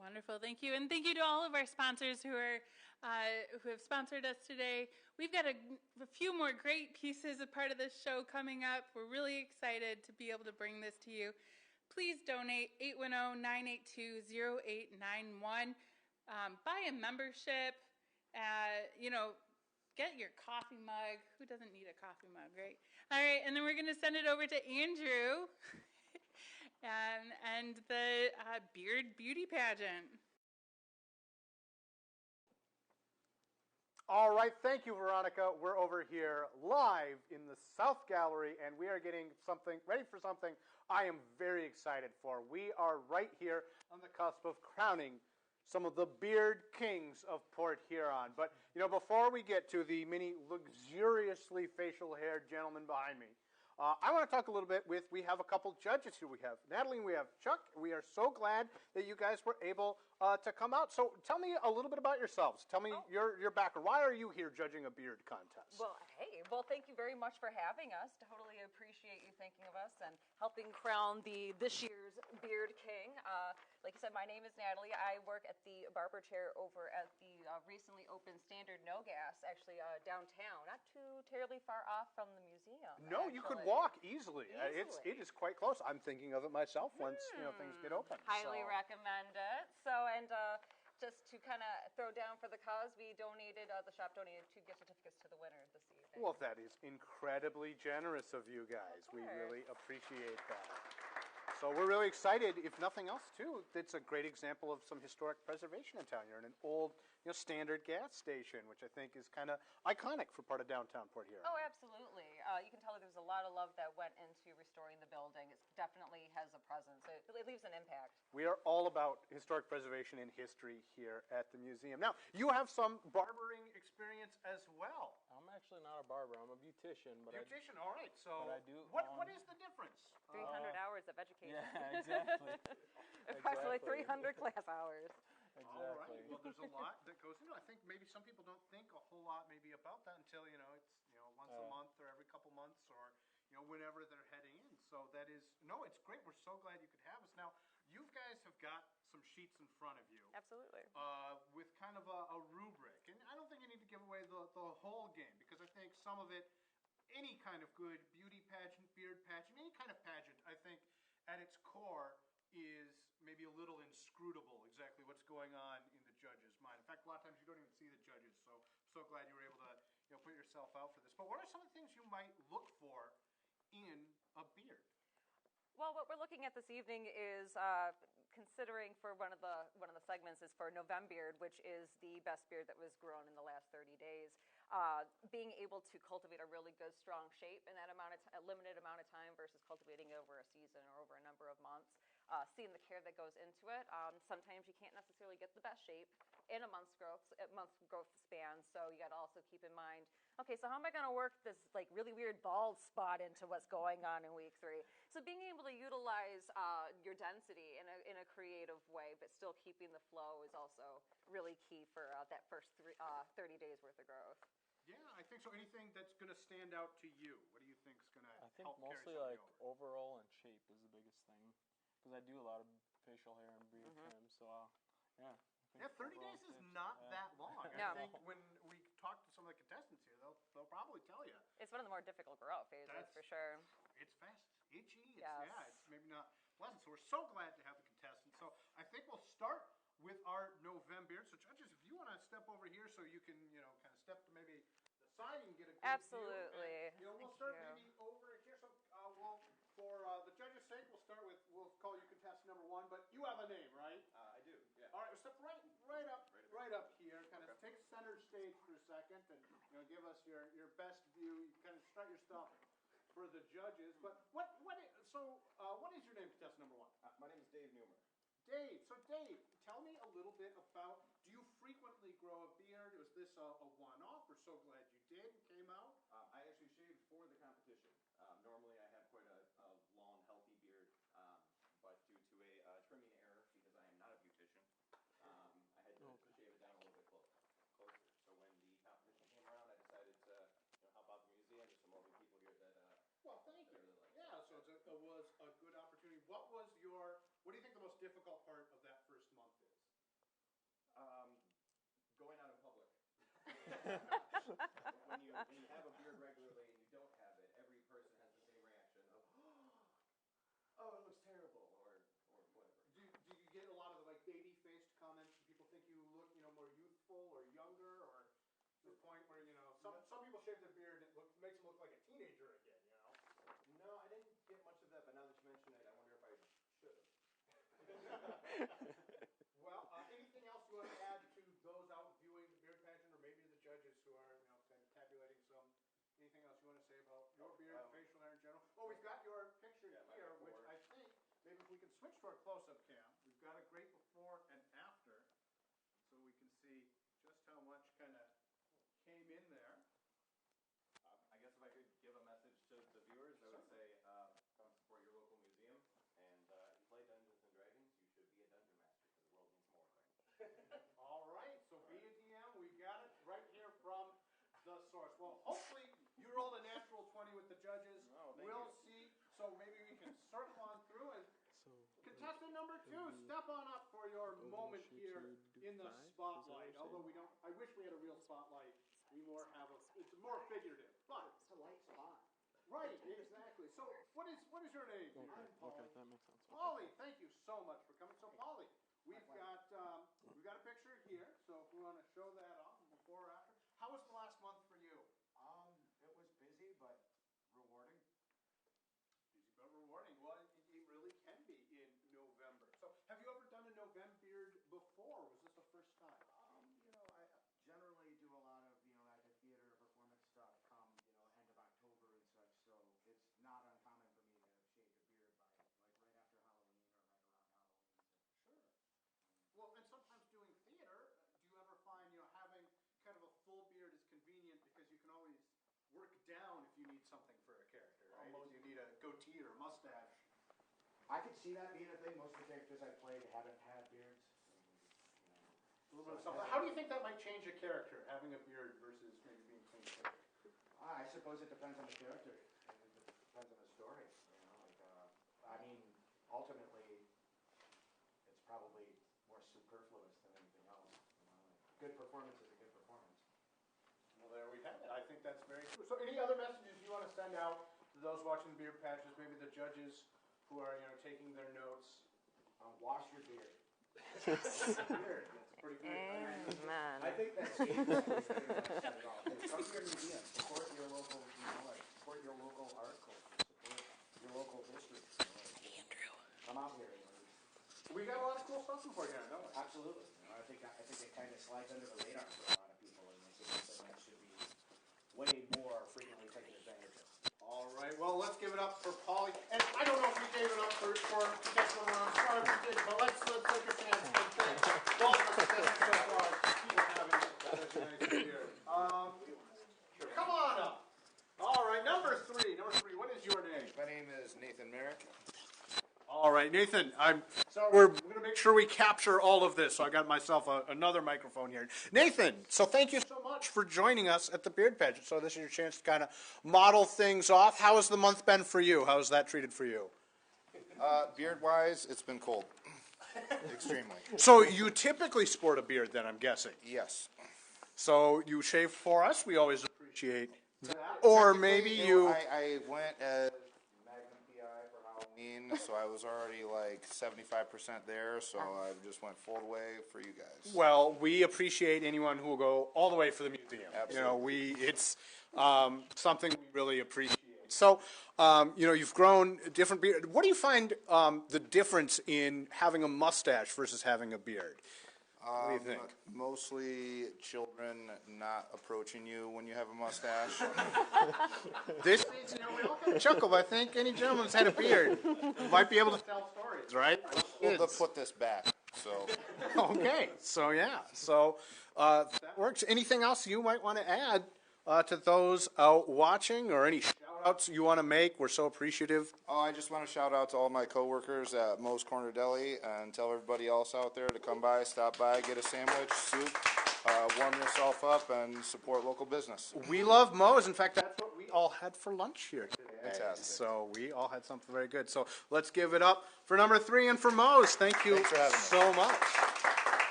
Wonderful, thank you, and thank you to all of our sponsors who have sponsored us today. We've got a few more great pieces of part of this show coming up. We're really excited to be able to bring this to you. Please donate 810-982-0891. Buy a membership. Get your coffee mug. Who doesn't need a coffee mug, right? All right, and then we're going to send it over to Andrew. And the Beard Beauty Pageant. All right, thank you, Veronica. We're over here live in the South Gallery, and we are getting ready for something I am very excited for. We are right here on the cusp of crowning some of the beard kings of Port Huron. But, before we get to the many luxuriously facial haired gentlemen behind me, I want to talk a little bit we have a couple judges here. We have Natalie and we have Chuck. We are so glad that you guys were able to come out. So tell me a little bit about yourselves. Tell me your background. Why are you here judging a beard contest? Well, thank you very much for having us. Totally appreciate you thinking of us and helping crown this year's Beard King. Like I said, my name is Natalie. I work at the barber chair over at the recently opened Standard No Gas, actually downtown, not too terribly far off from the museum. No, you could walk easily. It is quite close. I'm thinking of it myself once things get open. Highly recommend it. Just to kind of throw down for the cause, the shop donated 2 gift certificates to the winner this evening. Well, that is incredibly generous of you guys. We really appreciate that. So we're really excited. If nothing else, too, it's a great example of some historic preservation in town. You're in an old, Standard gas station, which I think is kind of iconic for part of downtown Port Huron. Oh, absolutely. You can tell there's a lot of love that went into restoring the building. It definitely has a presence. It leaves an impact. We are all about historic preservation and history here at the museum. Now, you have some barbering experience as well. I'm actually not a barber. I'm a beautician. Beautician, all right. So but I do what is the difference? 300 hours of education. Yeah, exactly. Approximately 300 class hours. Exactly. All right. Well, there's a lot that goes into it. I think maybe some people don't think a whole lot maybe about that until, it's, once a month or every couple months or, whenever they're heading in. So that is, it's great. We're so glad you could have us. Now, you guys have got some sheets in front of you. Absolutely. With kind of a rubric. And I don't think you need to give away the whole game because I think some of it, any kind of good beauty pageant, beard pageant, any kind of pageant, I think at its core is maybe a little inscrutable exactly what's going on in the judge's mind. In fact, a lot of times you don't even see the judges, so glad you were able to put yourself out for this. But what are some of the things you might look for in a beard? Well, what we're looking at this evening is considering for one of the segments is for Novembeard, which is the best beard that was grown in the last 30 days. Being able to cultivate a really good, strong shape in that limited amount of time versus cultivating it over a season or over a number of months. Seeing the care that goes into it. Sometimes you can't necessarily get the best shape in a month's growth span, so you got to also keep in mind, okay, so how am I going to work this really weird bald spot into what's going on in week 3? So being able to utilize your density in a creative way, but still keeping the flow is also really key for that first 30 days worth of growth. Yeah, I think so. Anything that's going to stand out to you? What do you think is going to help carry mostly somebody over? overall and shape is the biggest thing. Because I do a lot of facial hair and beard trim, so yeah. Yeah, 30 days is not that long. No. I think when we talk to some of the contestants here, they'll probably tell you. It's one of the more difficult grow-out phases, for sure. It's fast, itchy. Yes. It's maybe not pleasant. So we're so glad to have the contestants. So I think we'll start with our November beard. So judges, if you want to step over here so you can, kind of step to maybe the side and get a good Absolutely. view. And, we'll start maybe over here. So for the judges' sake, we'll call you contestant number 1, but you have a name, right? I do, yeah. All right, step right up here. Kind of take center stage for a second and give us your best view. You kind of start your stuff for the judges. But what is your name, contestant number 1? My name is Dave Newmer. Dave, tell me a little bit about, do you frequently grow a beard? Was this a one-off? We're so glad you did and came out. I actually shaved for the competition. Normally I have quite a long, healthy beard, but due to a trimming error, because I am not a beautician, I had to shave it down a little bit closer. So when the competition came around, I decided to help out the museum. There's some lovely people here that well, thank you. Really like yeah, so it was a good opportunity. What do you think the most difficult part of that first month is? Going out in public. when you have a beard regularly and you don't have it, every person has the same reaction of, oh, it looks terrible, or whatever. Do you get a lot of the baby-faced comments? Do people think you look more youthful or younger, or to the point where some people shave their beard and it makes them look like a teenager again? No, I didn't get much of that, but now that you mention it, I wonder if I should have. Well, anything else you want to add to those out viewing the beard pageant, or maybe the judges who are kind of tabulating some? Anything else you want to say about your beard, facial hair in general? Oh, we've got your picture here, which I think maybe if we can switch to our close-up cam, we've got a great before and after, so we can see just how much kind of came in there. I guess if I could give a message to the viewers, I would say come support your local museum, and if you play Dungeons & Dragons, you should be a dungeon master, because the world needs more of them. All right, so be a DM, we got it right here from the source. Well, hopefully you rolled a natural 20 with the judges. We'll see, so maybe we can circle on through. And contestant number 2, step on up for your moment here in the spotlight. Although I wish we had a real spotlight. It's more figurative, but it's a light spot. Right, exactly. So, what is your name? Okay, that makes sense. Polly, thank you so much for coming. So, Polly, we've got a picture here. So, if we want to show that off before or after, how was the last month for you? It was busy but rewarding. Busy but rewarding. Well, it really can be in November. So, have you ever done a November beard before? Or was this the first time? I generally do a lot of like the theater performance stuff come end of October and such. So it's not uncommon for me to have shaved a beard by right after Halloween or right around Halloween. Sure. Well, and sometimes doing theater, do you ever find having kind of a full beard is convenient because you can always work down if you need something for a character, right? If you need a goatee or a mustache. I could see that being a thing. Most of the characters I've played haven't had beards. A little bit of something. How do you think that might change a character, having a beard versus maybe being clean shaven? I suppose it depends on the character. It depends on the story. Ultimately, it's probably more superfluous than anything else. Good performance is a good performance. Well, there we have it. I think that's very true. So, any other messages you want to send out to those watching the beard patches, maybe the judges who are taking their notes? Wash your beard. Beard. That's pretty good. Amen. I think that's pretty much said it all. Come to your museum. Support your local, support your local art culture. Support your local history. Come out here. We got a lot of cool stuff for you, don't we? Absolutely. I think it kind of slides under the radar for a lot of people, and it's something that should be way more frequently taken advantage of. All right, well, let's give it up for Polly. And I don't know if we gave it up for contestant number 1. I'm sorry if we did, but let's take a chance and thank all the contestants so far for having such a nice year. Come on up. All right, number 3, what is your name? My name is Nathan Merrick. All right, Nathan, we're going to make sure we capture all of this, so I got myself another microphone here. Nathan, so thank you so much for joining us at the Beard Pageant. So this is your chance to kind of model things off. How has the month been for you? How has that treated for you? Beard-wise, it's been cold. Extremely. So you typically sport a beard then, I'm guessing? Yes. So you shave for us. We always appreciate that. Or maybe you... I went as Magnum PI for Halloween. so I was already like 75% there, so I just went full way for you guys. Well, we appreciate anyone who will go all the way for the museum. Absolutely. It's something we really appreciate. So, you've grown different beard. What do you find the difference in having a mustache versus having a beard? What do you think? Mostly children not approaching you when you have a mustache. This needs we all got a chuckle. I think any gentleman who's had a beard might be able to tell stories, right? We'll put this back. So. Okay. So that works. Anything else you might want to add to those out watching, or any shout-outs you want to make? We're so appreciative. Oh, I just want to shout out to all my coworkers at Moe's Corner Deli and tell everybody else out there to come by, stop by, get a sandwich, soup, warm yourself up, and support local business. We love Moe's. In fact, that's what we all had for lunch here today. Fantastic. So we all had something very good. So let's give it up for number 3 and for Moe's. Thank you so much.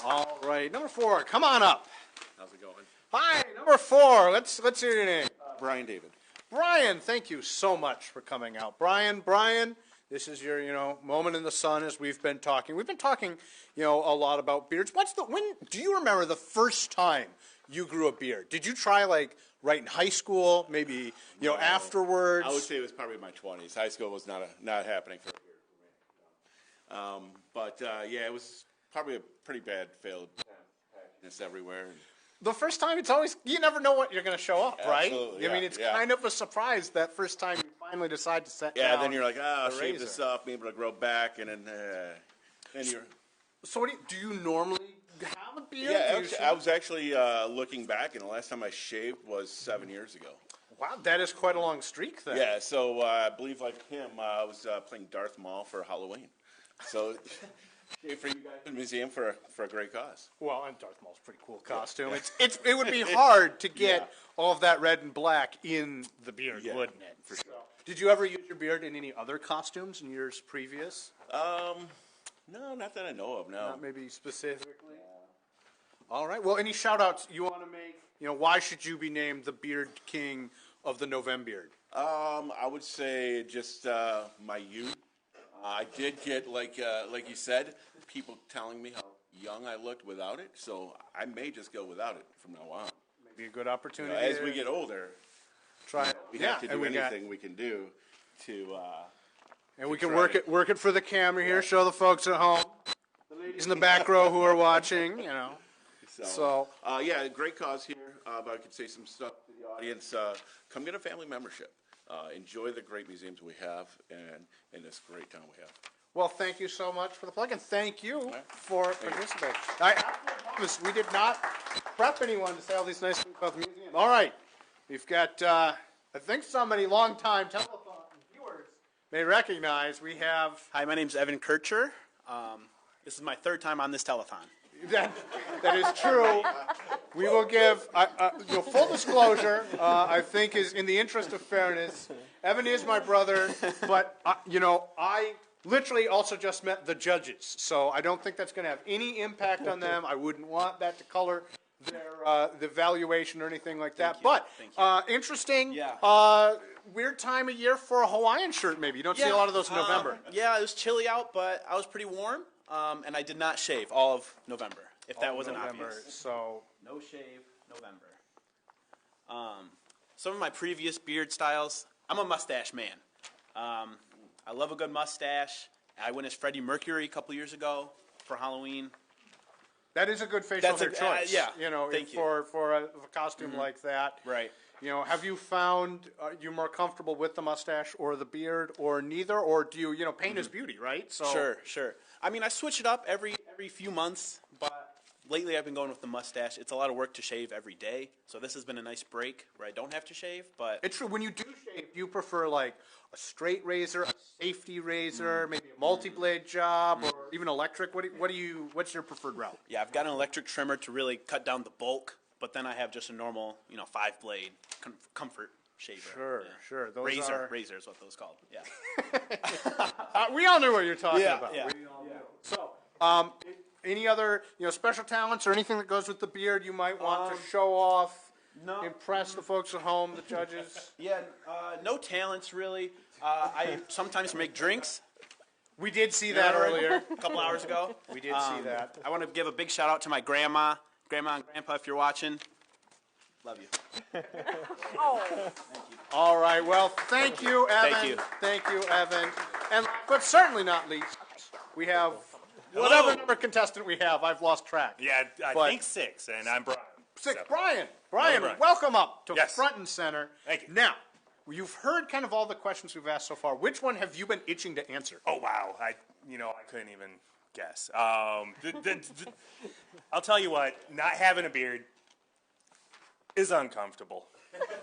All right, number 4, come on up. How's it going? Hi, number 4. Let's hear your name. Brian David. Brian, thank you so much for coming out. Brian, this is your, moment in the sun as we've been talking. We've been talking, a lot about beards. When do you remember the first time you grew a beard? Did you try right in high school, maybe, afterwards? I would say it was probably my 20s. High school was not happening for a beard for me. It was probably a pretty bad failed patchiness everywhere. The first time, it's always, you never know what you're going to show up, right? Absolutely, I mean, it's kind of a surprise that first time you finally decide to set down. Yeah, then you're like, I'll the shave razor. this off, maybe it'll grow back, and then you're... So what do you normally have a beard? Yeah, I was actually looking back, and the last time I shaved was 7 years ago. Wow, that is quite a long streak then. Yeah, so I believe like him, I was playing Darth Maul for Halloween. So... for you guys in the museum for a great cause. Well, and Darth Maul's a pretty cool costume. It would be hard to get all of that red and black in the beard, wouldn't it? For sure. Did you ever use your beard in any other costumes in years previous? No, not that I know of, no. Not maybe specifically? All right. Well, any shout-outs you want to make? Why should you be named the Beard King of the November? I would say just my youth. I did get, like you said, people telling me how young I looked without it, so I may just go without it from now on. Maybe a good opportunity. As we get older, try it. We have to do anything we can do to. And we can work it for the camera here. Show the folks at home, the ladies in the back row who are watching. So great cause here. But I could say some stuff to the audience. Come get a family membership. Enjoy the great museums we have and this great town we have. Well, thank you so much for the plug, and thank you for participating. I promise we did not prep anyone to say all these nice things about the museum. All right. We've got, I think somebody long-time Telethon viewers may recognize we have... Hi, my name's Evan Kircher. This is my 3rd time on this telethon. That is true. We will give full disclosure. I think is in the interest of fairness. Evan is my brother, but I literally also just met the judges, so I don't think that's going to have any impact on them. I wouldn't want that to color their the valuation or anything like that. But interesting. Yeah. Weird time of year for a Hawaiian shirt. Maybe you don't see a lot of those in November. Yeah, it was chilly out, but I was pretty warm. And I did not shave all of November, if that wasn't obvious. So no shave, November. Some of my previous beard styles, I'm a mustache man. I love a good mustache. I went as Freddie Mercury a couple years ago for Halloween. That is a good facial hair choice. Yeah, for a costume like that. Right. Have you found you more comfortable with the mustache or the beard or neither, or do you paint is beauty, right? So Sure. I mean, I switch it up every few months, but lately I've been going with the mustache. It's a lot of work to shave every day, so this has been a nice break where I don't have to shave. But it's true. When you do shave, you prefer like a straight razor, a safety razor, maybe a multi-blade job, or even electric. What's your preferred route? Yeah, I've got an electric trimmer to really cut down the bulk, but then I have just a normal, 5-blade comfort shaver. Sure. Those razor is what those called. Yeah. We all knew what you're talking about. Yeah. We all knew. So, any other special talents or anything that goes with the beard you might want to show off? No. impress the folks at home, the judges? Yeah, no talents really. I sometimes make drinks. We did see that earlier. A couple hours ago. We did see that. I want to give a big shout out to my grandma and grandpa if you're watching. Love you. All right. Well, thank you, Evan. Thank you. Thank you, Evan. And but certainly not least, we have whatever number contestant we have. I've lost track. Yeah, I think 6, and I'm Brian. 6. So. Brian, Brian. welcome up to Yes. front and center. Thank you. Now, you've heard kind of all the questions we've asked so far. Which one have you been itching to answer? Oh wow, I couldn't even guess. I'll tell you what, not having a beard is uncomfortable.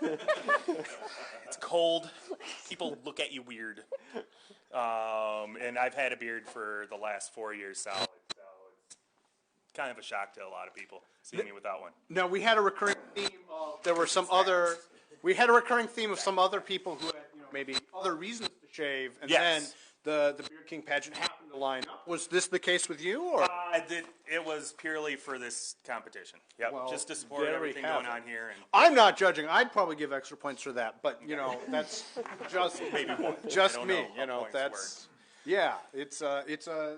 It's cold. People look at you weird. And I've had a beard for the last 4 years solid, so it's kind of a shock to a lot of people seeing me without one. No, we had a recurring theme of there were some other. We had a recurring theme of some other people who had maybe other reasons to shave, and then the Beard King pageant happened to line up. Was this the case with you, or? It was purely for this competition. Yep, Well, just to support there we everything have going it. on here. And I'm not judging. I'd probably give extra points for that, but that's just Maybe one. just I don't me. know how points That's it's a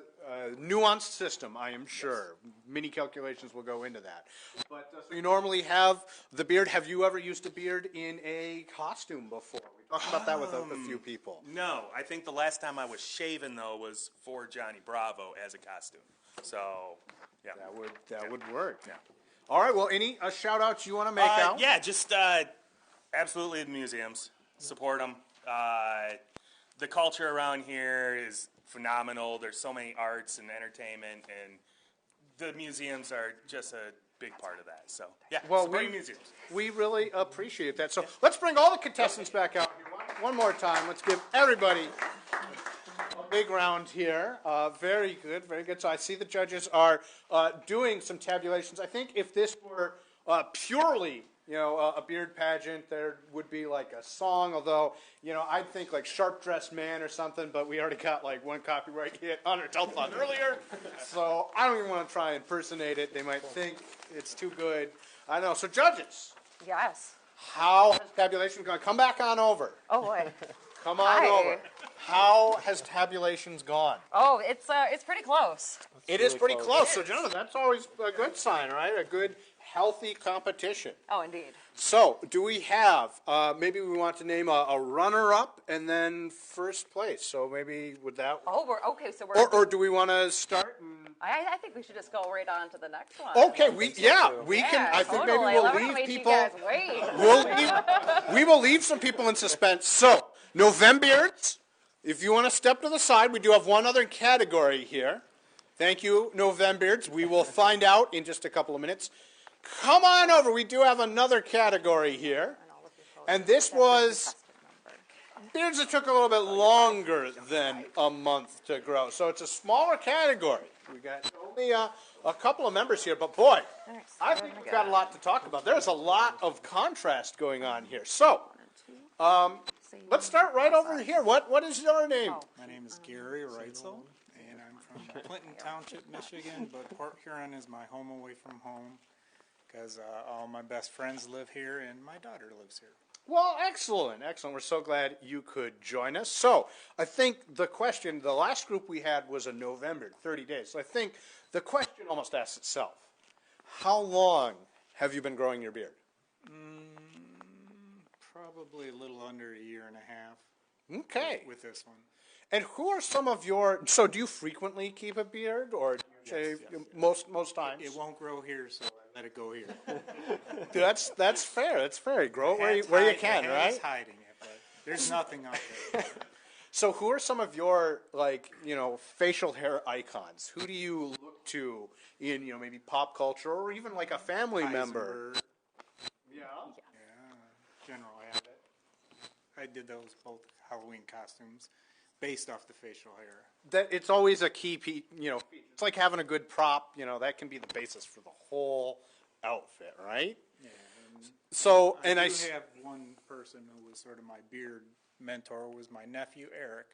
nuanced system. I am sure. Many calculations will go into that. But so you normally have the beard. Have you ever used a beard in a costume before? We talked about that with a few people. No, I think the last time I was shaven though was for Johnny Bravo as a costume. So, yeah, that would work. Yeah. All right. Well, any shout outs you want to make out? Yeah, just absolutely the museums. Support them. The culture around here is phenomenal. There's so many arts and entertainment, and the museums are just a big part of that. So, yeah, support museums. We really appreciate that. So let's bring all the contestants back out here one more time. Let's give everybody a big round here. Very good, very good. So I see the judges are doing some tabulations. I think if this were purely a beard pageant, there would be like a song, although, I'd think like Sharp Dressed Man or something, but we already got like one copyright hit on our telethon earlier, so I don't even want to try and impersonate it. They might think it's too good. I know. So judges. Yes. How has tabulation gone? Come back on over. Oh boy. Come on over. How has tabulations gone? Oh, it's pretty close. It is pretty close. So, gentlemen, that's always a good sign, right? A good, healthy competition. Oh, indeed. So, do we have, maybe we want to name a runner-up and then first place. So maybe would that... Oh, so we're... Or do we want to start? I think we should just go right on to the next one. Okay, we can, I think maybe we'll leave people... You guys wait. We will leave some people in suspense. So, November's, if you want to step to the side, we do have one other category here. Thank you, November's. We will find out in just a couple of minutes. Come on over. We do have another category here. And this was beards that took a little bit longer than a month to grow. So it's a smaller category. We got only a couple of members here. But boy, I think we've got a lot to talk about. There's a lot of contrast going on here. So let's start right over here. What is your name? My name is Gary Reitzel, and I'm from Clinton Township, Michigan, but Port Huron is my home away from home because all my best friends live here and my daughter lives here. Well, excellent. We're so glad you could join us. So I think the last group we had was a November, 30 days. So I think the question almost asks itself. How long have you been growing your beard? Probably a little under a year and a half. Okay. With this one. And who are some of your... So do you frequently keep a beard, or do you shave most times? It won't grow here, so I let it go here. That's fair. That's fair. Grow it where you can, right? It's hiding it, but there's nothing out there. So who are some of your, facial hair icons? Who do you look to in, maybe pop culture or even like a family member? Yeah. General Abbott. I did those both Halloween costumes based off the facial hair. That it's always a key piece, it's like having a good prop, that can be the basis for the whole outfit, right? Yeah. So, I have one person who was sort of my beard mentor was my nephew Eric.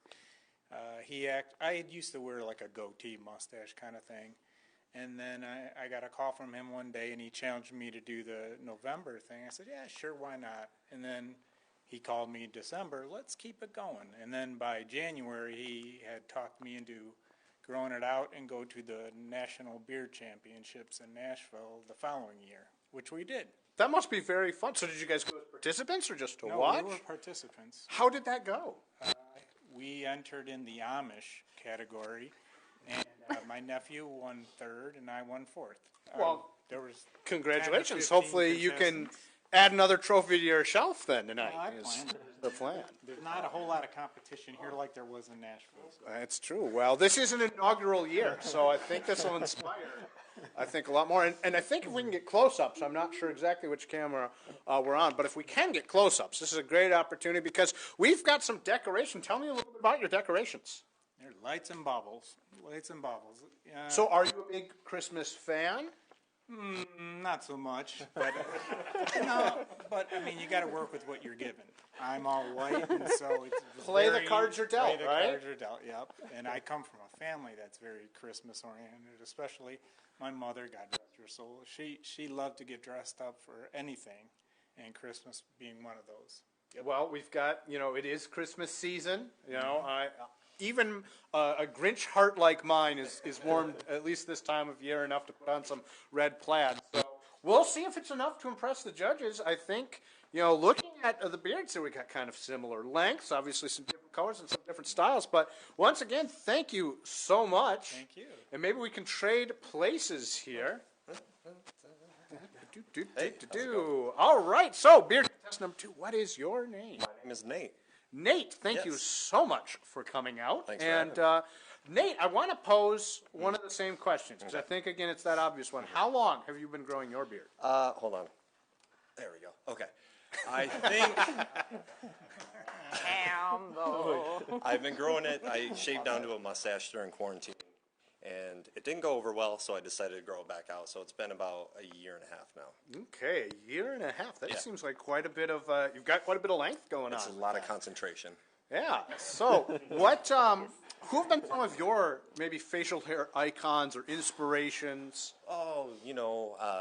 I used to wear like a goatee mustache kind of thing, And then I got a call from him one day, and he challenged me to do the November thing. I said, yeah, sure, why not? And then he called me December, let's keep it going. And then by January, he had talked me into growing it out and go to the National Beard Championships in Nashville the following year, which we did. That must be very fun. So did you guys go as participants or just to watch? No, we were participants. How did that go? We entered in the Amish category, and my nephew won third, and I won fourth. Well, there was congratulations. 10 to 15 Hopefully you can contestants. add another trophy to your shelf then tonight. I is plan. the plan. There's not a whole lot of competition here like there was in Nashville. So. That's true. Well, this is an inaugural year, so I think this will inspire, I think, a lot more. And I think if we can get close-ups, I'm not sure exactly which camera we're on, but if we can get close-ups, this is a great opportunity because we've got some decoration. Tell me a little bit about your decorations. They're lights and bubbles. Lights and bubbles. So are you a big Christmas fan? Not so much, but no. But I mean, you got to work with what you're given. I'm all white, and so it's Play the cards you're dealt, play the right? cards you're dealt. Yep. And I come from a family that's very Christmas oriented, especially my mother. God rest her soul. She loved to get dressed up for anything, and Christmas being one of those. Well, we've got, it is Christmas season. Even a Grinch heart like mine is warmed at least this time of year enough to put on some red plaid. So we'll see if it's enough to impress the judges. I think, looking at the beards here, we got kind of similar lengths, obviously some different colors and some different styles. But once again, thank you so much. Thank you. And maybe we can trade places here. All right, so beard test number 2. What is your name? My name is Nate. Nate, thank you so much for coming out. Thanks for having me. Nate, I want to pose one of the same questions because I think, again, it's that obvious one. How long have you been growing your beard? Hold on. There we go. Okay. I think I've been growing it. I shaved down to a mustache during quarantine, and it didn't go over well, so I decided to grow it back out. So it's been about a year and a half now. Okay, a year and a half. That seems like quite a bit of, you've got quite a bit of length going It's on. a lot of concentration. Yeah. So what, who have been some of your maybe facial hair icons or inspirations? Oh,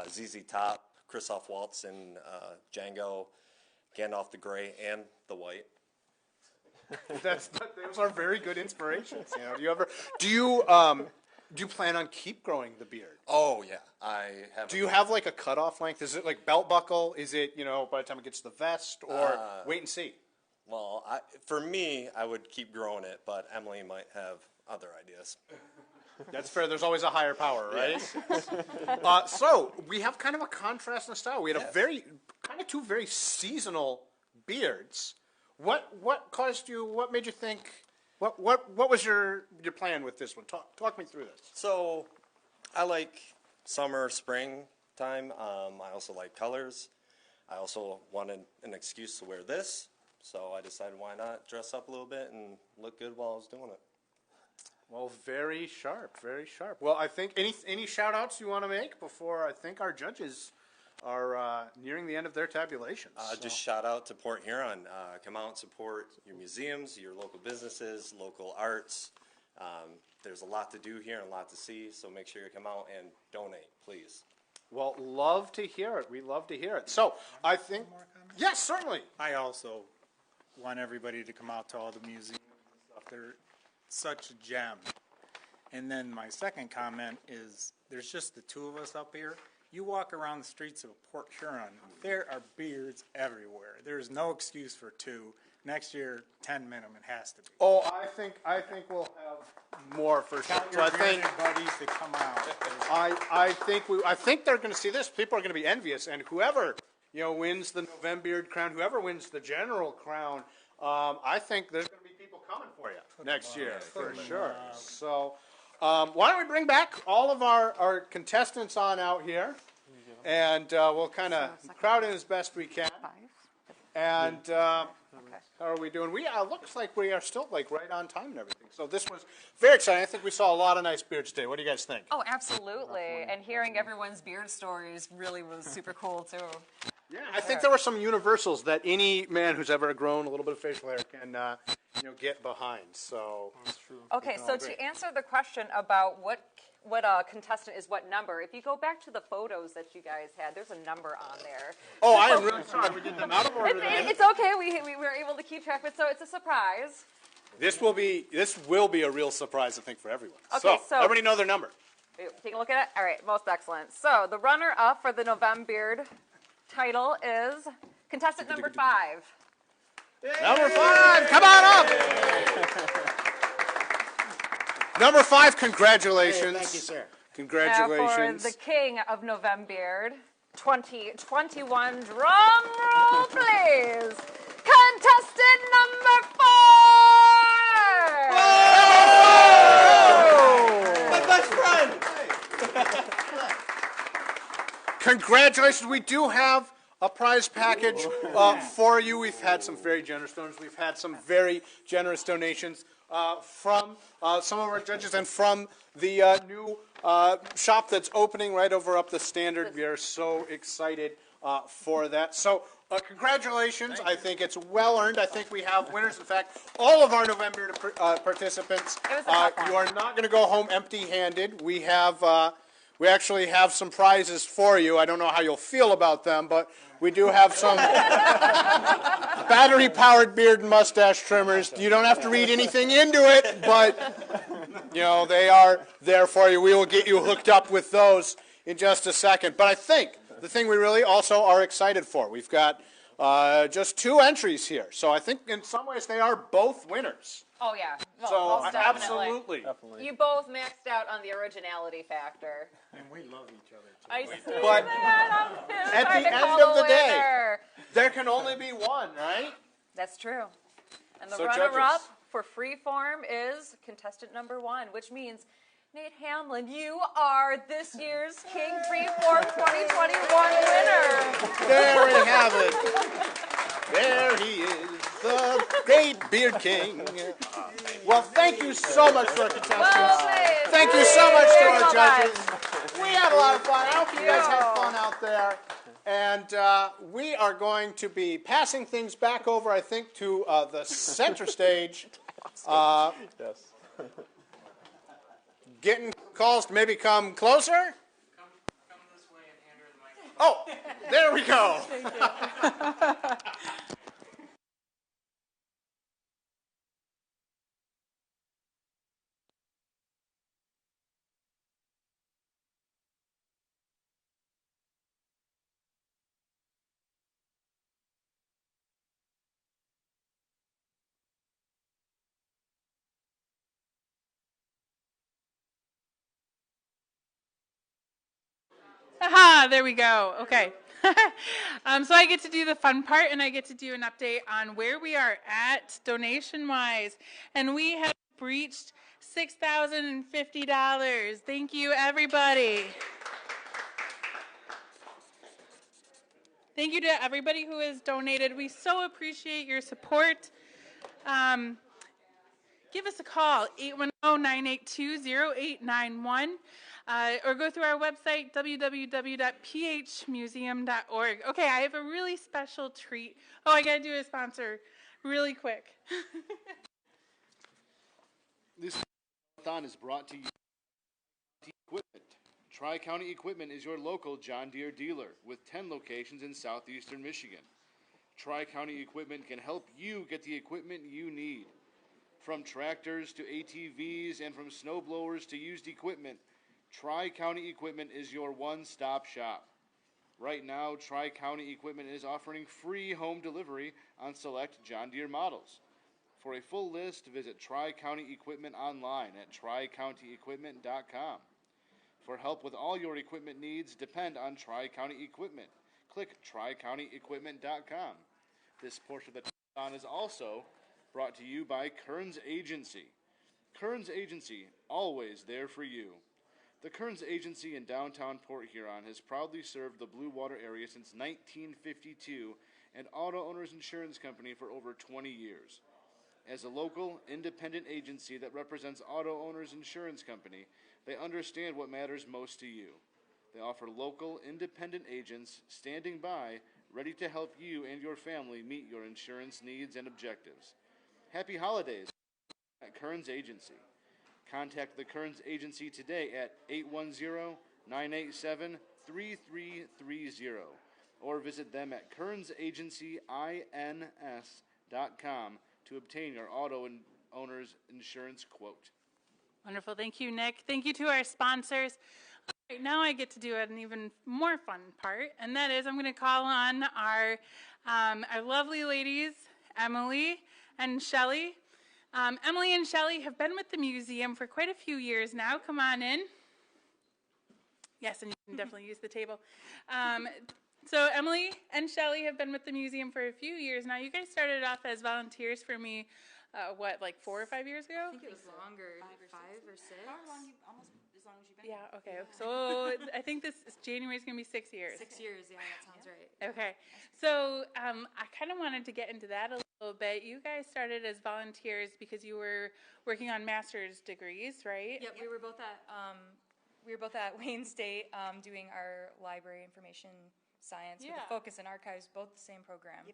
ZZ Top, Christoph Waltz, and Django, Gandalf the Grey, and the White. Those are very good inspirations. Do you plan on keep growing the beard? Oh yeah, I have. Do you have like a cutoff length? Is it like belt buckle? Is it by the time it gets to the vest, or wait and see? Well, for me, I would keep growing it, but Emily might have other ideas. That's fair. There's always a higher power, right? Yes. So we have kind of a contrast in style. We had two very seasonal beards. What caused you? What made you think? What was your plan with this one? Talk me through this. So, I like summer, spring time. I also like colors. I also wanted an excuse to wear this, so I decided why not dress up a little bit and look good while I was doing it. Well, very sharp, very sharp. Well, I think any shout outs you want to make before I think our judges are nearing the end of their tabulations. Just shout out to Port Huron. Come out and support your museums, your local businesses, local arts. There's a lot to do here and a lot to see, so make sure you come out and donate, please. Well, love to hear it. We love to hear it. So I think, yes, certainly. I also want everybody to come out to all the museums and stuff. They're such a gem. And then my second comment is there's just the two of us up here. You walk around the streets of Port Huron, there are beards everywhere. There's no excuse for 2. Next year, 10 minimum, it has to be. Oh, I think we'll have more for sure. Tell your bearded buddies to come out. I think they're going to see this. People are going to be envious, and whoever wins the November crown, whoever wins the general crown, I think there's going to be people coming for you next year for sure. So, why don't we bring back all of our contestants on out here, and we'll kind of crowd in as best we can. And how are we doing? We looks like we are still right on time and everything. So this was very exciting. I think we saw a lot of nice beards today. What do you guys think? Oh, absolutely. And hearing everyone's beard stories really was super cool, too. Yeah, I think there were some universals that any man who's ever grown a little bit of facial hair get behind. So that's true. Okay, so to answer the question about what contestant is what number, if you go back to the photos that you guys had, there's a number on there. Oh, I am really sorry. We did them out of order. It's okay. We were able to keep track of it, so it's a surprise. This will be a real surprise, I think, for everyone. Okay, so everybody know their number. Take a look at it. All right, most excellent. So the runner-up for the November title is contestant number 5. Number 5, come on up. Number 5, congratulations. Thank you, sir. Congratulations. For the king of November 2021, drum roll, please. Contestant number 4. My best friend. Congratulations. We do have a prize package for you. We've had some very generous donors. We've had some very generous donations from some of our judges and from the new shop that's opening right over up the Standard. We are so excited for that. So congratulations. I think it's well earned. I think we have winners. In fact, all of our November participants, you are not going to go home empty-handed. We actually have some prizes for you. I don't know how you'll feel about them, but we do have some battery-powered beard and mustache trimmers. You don't have to read anything into it, but they are there for you. We will get you hooked up with those in just a second. But I think the thing we really also are excited for, we've got just 2 entries here. So I think in some ways they are both winners. Oh, yeah. Well, So most definitely. absolutely. You both maxed out on the originality factor. And we love each other, too. I see But that. at the end of the day, there can only be one, right? That's true. And the So runner-up judges. for Freeform is contestant number 1, which means, Nate Hamlin, you are this year's King Freeform 2021 winner. There we have it. There he is, the great Beard King. Well, thank you so much to our contestants. Thank you so much to our judges. We had a lot of fun. I hope you guys had fun out there. And we are going to be passing things back over, I think, to the center stage. Yes. Getting calls to maybe come closer. Oh, there we go. Aha, there we go. Okay. So I get to do the fun part, and I get to do an update on where we are at donation-wise. And we have reached $6,050. Thank you, everybody. Thank you to everybody who has donated. We so appreciate your support. Give us a call, 810-982-0891. Or go through our website, www.phmuseum.org. Okay, I have a really special treat. Oh, I got to do a sponsor really quick. This Telethon is brought to you by Equipment. Tri-County Equipment is your local John Deere dealer with 10 locations in southeastern Michigan. Tri-County Equipment can help you get the equipment you need. From tractors to ATVs and from snow blowers to used equipment, Tri-County Equipment is your one-stop shop. Right now, Tri-County Equipment is offering free home delivery on select John Deere models. For a full list, visit Tri-County Equipment online at tricountyequipment.com. For help with all your equipment needs, depend on Tri-County Equipment. Click tricountyequipment.com. This portion of the Telethon is also brought to you by Kearns Agency. Kearns Agency, always there for you. The Kearns Agency in downtown Port Huron has proudly served the Blue Water area since 1952 and Auto Owners Insurance Company for over 20 years. As a local, independent agency that represents Auto Owners Insurance Company, they understand what matters most to you. They offer local, independent agents standing by, ready to help you and your family meet your insurance needs and objectives. Happy holidays at Kearns Agency. Contact the Kearns Agency today at 810-987-3330 or visit them at kearnsagencyins.com to obtain your auto and owner's insurance quote. Wonderful. Thank you, Nick. Thank you to our sponsors. All right, now I get to do an even more fun part, and that is I'm going to call on our lovely ladies, Emily and Shelley. Emily and Shelley have been with the museum for quite a few years now. Come on in. Yes, and you can definitely use the table. So Emily and Shelley have been with the museum for a few years now. You guys started off as volunteers for me, like 4 or 5 years ago? I think it was longer, like 5 or 6. However long you, almost as long as you've been. Yeah, okay. So I think this January is going to be 6 years. 6 years, yeah, that sounds right. Okay. So I kind of wanted to get into that a little bit. You guys started as volunteers because you were working on master's degrees, right? Yep, we were both at Wayne State doing our library information science with a focus in archives, both the same program,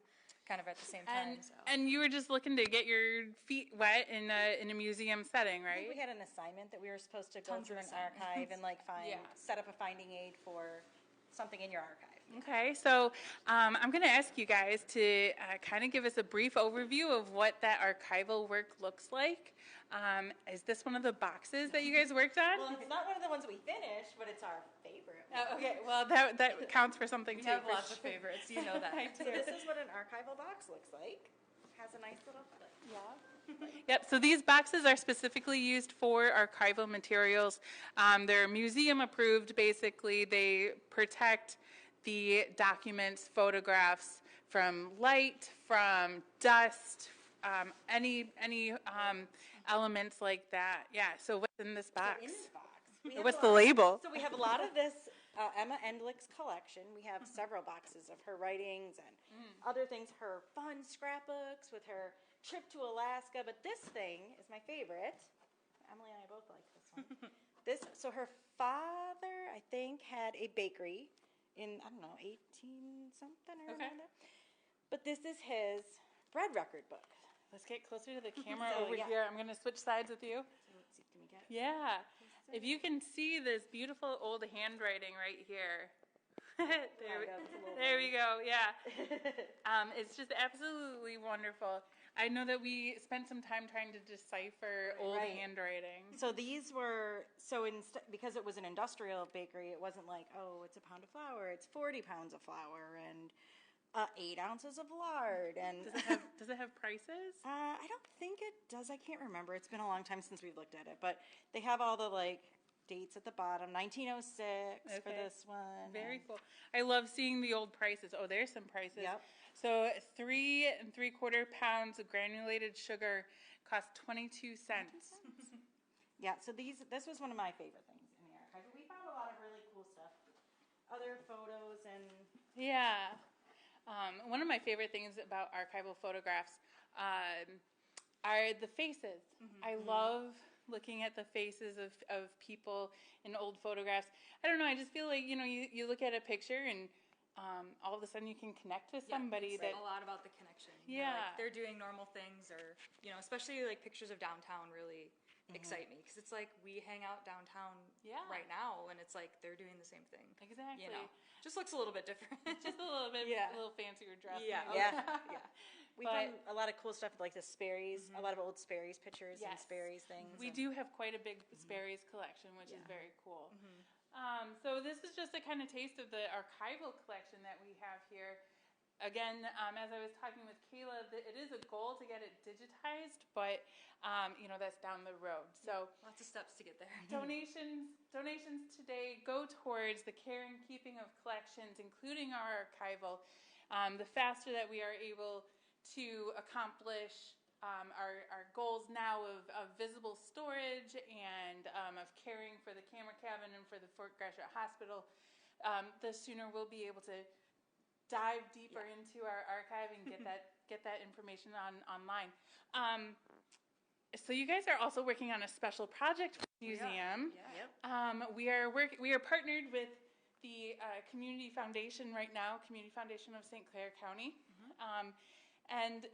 kind of at the same time. And you were just looking to get your feet wet in a museum setting, I right? think we had an assignment that we were supposed to go through an archive and like set up a finding aid for something in your archive. Okay, so I'm going to ask you guys to kind of give us a brief overview of what that archival work looks like. Is this one of the boxes that you guys worked on? Well, it's not one of the ones that we finished, but it's our favorite. Okay, well, that counts for something We too. have for lots of sure. favorites, you know that. I So do. this is what an archival box looks like. Has a nice little flip. Yep, so these boxes are specifically used for archival materials. They're museum approved, basically. They protect the documents, photographs from light, from dust, any elements like that. Yeah, so what's in this box? So in this box, What's the label? So we have a lot of this Emma Endlich's collection. We have several boxes of her writings and other things, her fun scrapbooks with her trip to Alaska. But this thing is my favorite. Emily and I both like this one. So her father, I think, had a bakery in, I don't know, 18 something or around there. But this is his bread record book. Let's get closer to the camera So, over here. I'm going to switch sides with you. So let's see, can we get Yeah. If you can see this beautiful old handwriting right here. there we go. Yeah. It's just absolutely wonderful. I know that we spent some time trying to decipher old handwriting. So these were, because it was an industrial bakery, it wasn't like, oh, it's a pound of flour, it's 40 pounds of flour and 8 ounces of lard. And does it have prices? I don't think it does. I can't remember. It's been a long time since we've looked at it, but they have all the dates at the bottom. 1906 for this one. Very cool. I love seeing the old prices. Oh, there's some prices. Yep. So 3 3/4 pounds of granulated sugar cost 22 cents. Yeah, so this was one of my favorite things in the archive. We found a lot of really cool stuff. Other photos and... Yeah. One of my favorite things about archival photographs are the faces. I love looking at the faces of people in old photographs. I don't know, I just feel like, you look at a picture and all of a sudden you can connect with somebody. It's a lot about the connection. Yeah. They're doing normal things or, especially pictures of downtown really excite me because it's like we hang out downtown right now and it's like they're doing the same thing. Exactly. Just looks a little bit different. Just a little bit, a little fancier dress. Yeah. We found a lot of cool stuff like the Sperry's, a lot of old Sperry's pictures and Sperry's things. We do have quite a big Sperry's collection, which is very cool. So this is just a kind of taste of the archival collection that we have here. Again, as I was talking with Kayla, it is a goal to get it digitized, but that's down the road. So lots of steps to get there. Donations today go towards the care and keeping of collections, including our archival. The faster that we are able to accomplish our goals now of visible storage and of caring for the camera cabin and for the Fort Gratiot Hospital, the sooner we'll be able to dive deeper into our archive and get that information online. So you guys are also working on a special project for the museum. We are partnered with the Community Foundation right now, Community Foundation of St. Clair County. And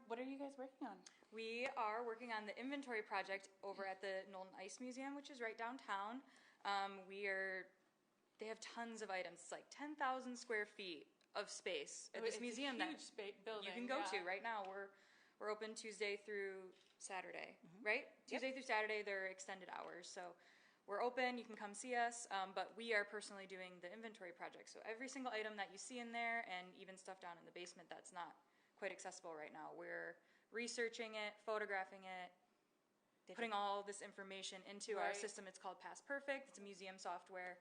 what are you guys working on? We are working on the inventory project over at the Knowlton Ice Museum, which is right downtown. They have tons of items. It's like 10,000 square feet of space at this museum that building, you can go to right now. We're open Tuesday through Saturday, right? Tuesday through Saturday, they're extended hours. So we're open. You can come see us. But we are personally doing the inventory project. So every single item that you see in there, and even stuff down in the basement that's not quite accessible right now, we're researching it, photographing it, putting all this information into our system. It's called Past Perfect. It's a museum software.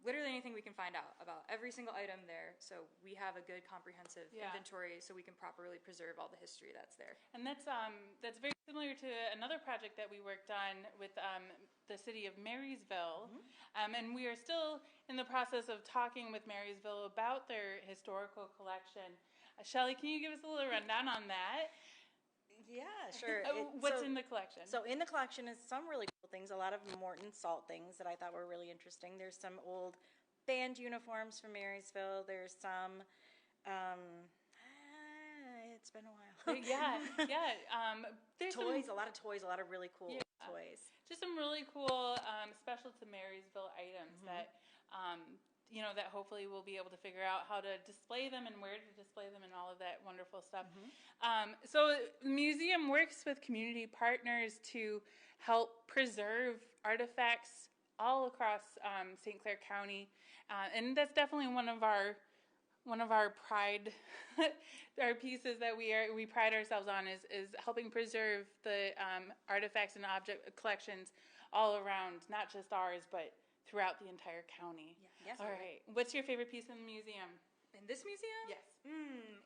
Literally anything we can find out about every single item there. So we have a good comprehensive inventory so we can properly preserve all the history that's there. And that's very similar to another project that we worked on with the city of Marysville. And we are still in the process of talking with Marysville about their historical collection. Shelley, can you give us a little rundown on that? Yeah, sure. What's in the collection? So in the collection is some really cool things, a lot of Morton salt things that I thought were really interesting. There's some old band uniforms from Marysville. There's some, it's been a while. There's toys, a lot of toys, a lot of really cool toys. Just some really cool, special to Marysville items that, that hopefully we'll be able to figure out how to display them and where to display them and all of that wonderful stuff. So the museum works with community partners to help preserve artifacts all across St. Clair County, and that's definitely one of our pride, our pieces that we pride ourselves on is helping preserve the artifacts and object collections all around, not just ours, but throughout the entire county. Yes. All right. What's your favorite piece in the museum? In this museum? Yes.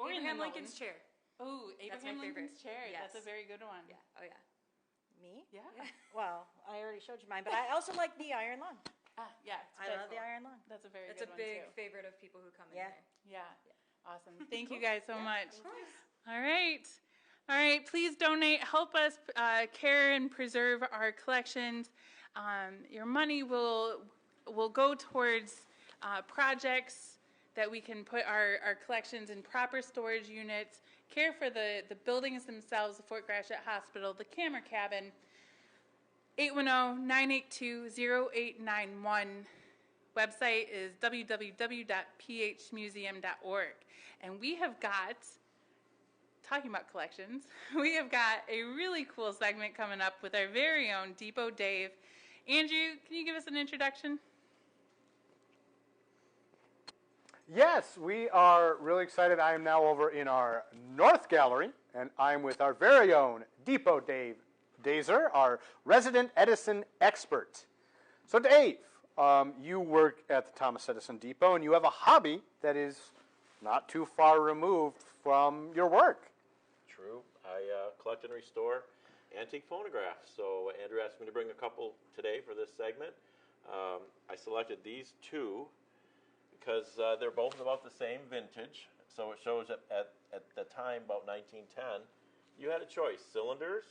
Or Abraham Lincoln's chair. Oh, Abraham Lincoln's chair. Yes. That's a very good one. Yeah. Oh, yeah. Me? Yeah. Well, I already showed you mine, but I also like the Iron Lung. Yeah. I love the Iron Lung. That's a very It's good a one, big too. favorite of people who come in there. Yeah. Awesome. Thank you guys so much. All right. All right. Please donate. Help us care and preserve our collections. Your money will go towards projects that we can put our collections in proper storage units, care for the buildings themselves, the Fort Gratiot Hospital, the camera cabin. 810-982-0891. Website is www.phmuseum.org. And we have got, talking about collections, we have got a really cool segment coming up with our very own Depot Dave. Andrew, can you give us an introduction? Yes, we are really excited. I am now over in our North Gallery, and I'm with our very own Depot Dave Dazer, our resident Edison expert. So Dave, you work at the Thomas Edison Depot, and you have a hobby that is not too far removed from your work. True. I collect and restore antique phonographs. So Andrew asked me to bring a couple today for this segment. I selected these two because they're both about the same vintage. So it shows that at the time, about 1910, you had a choice: cylinders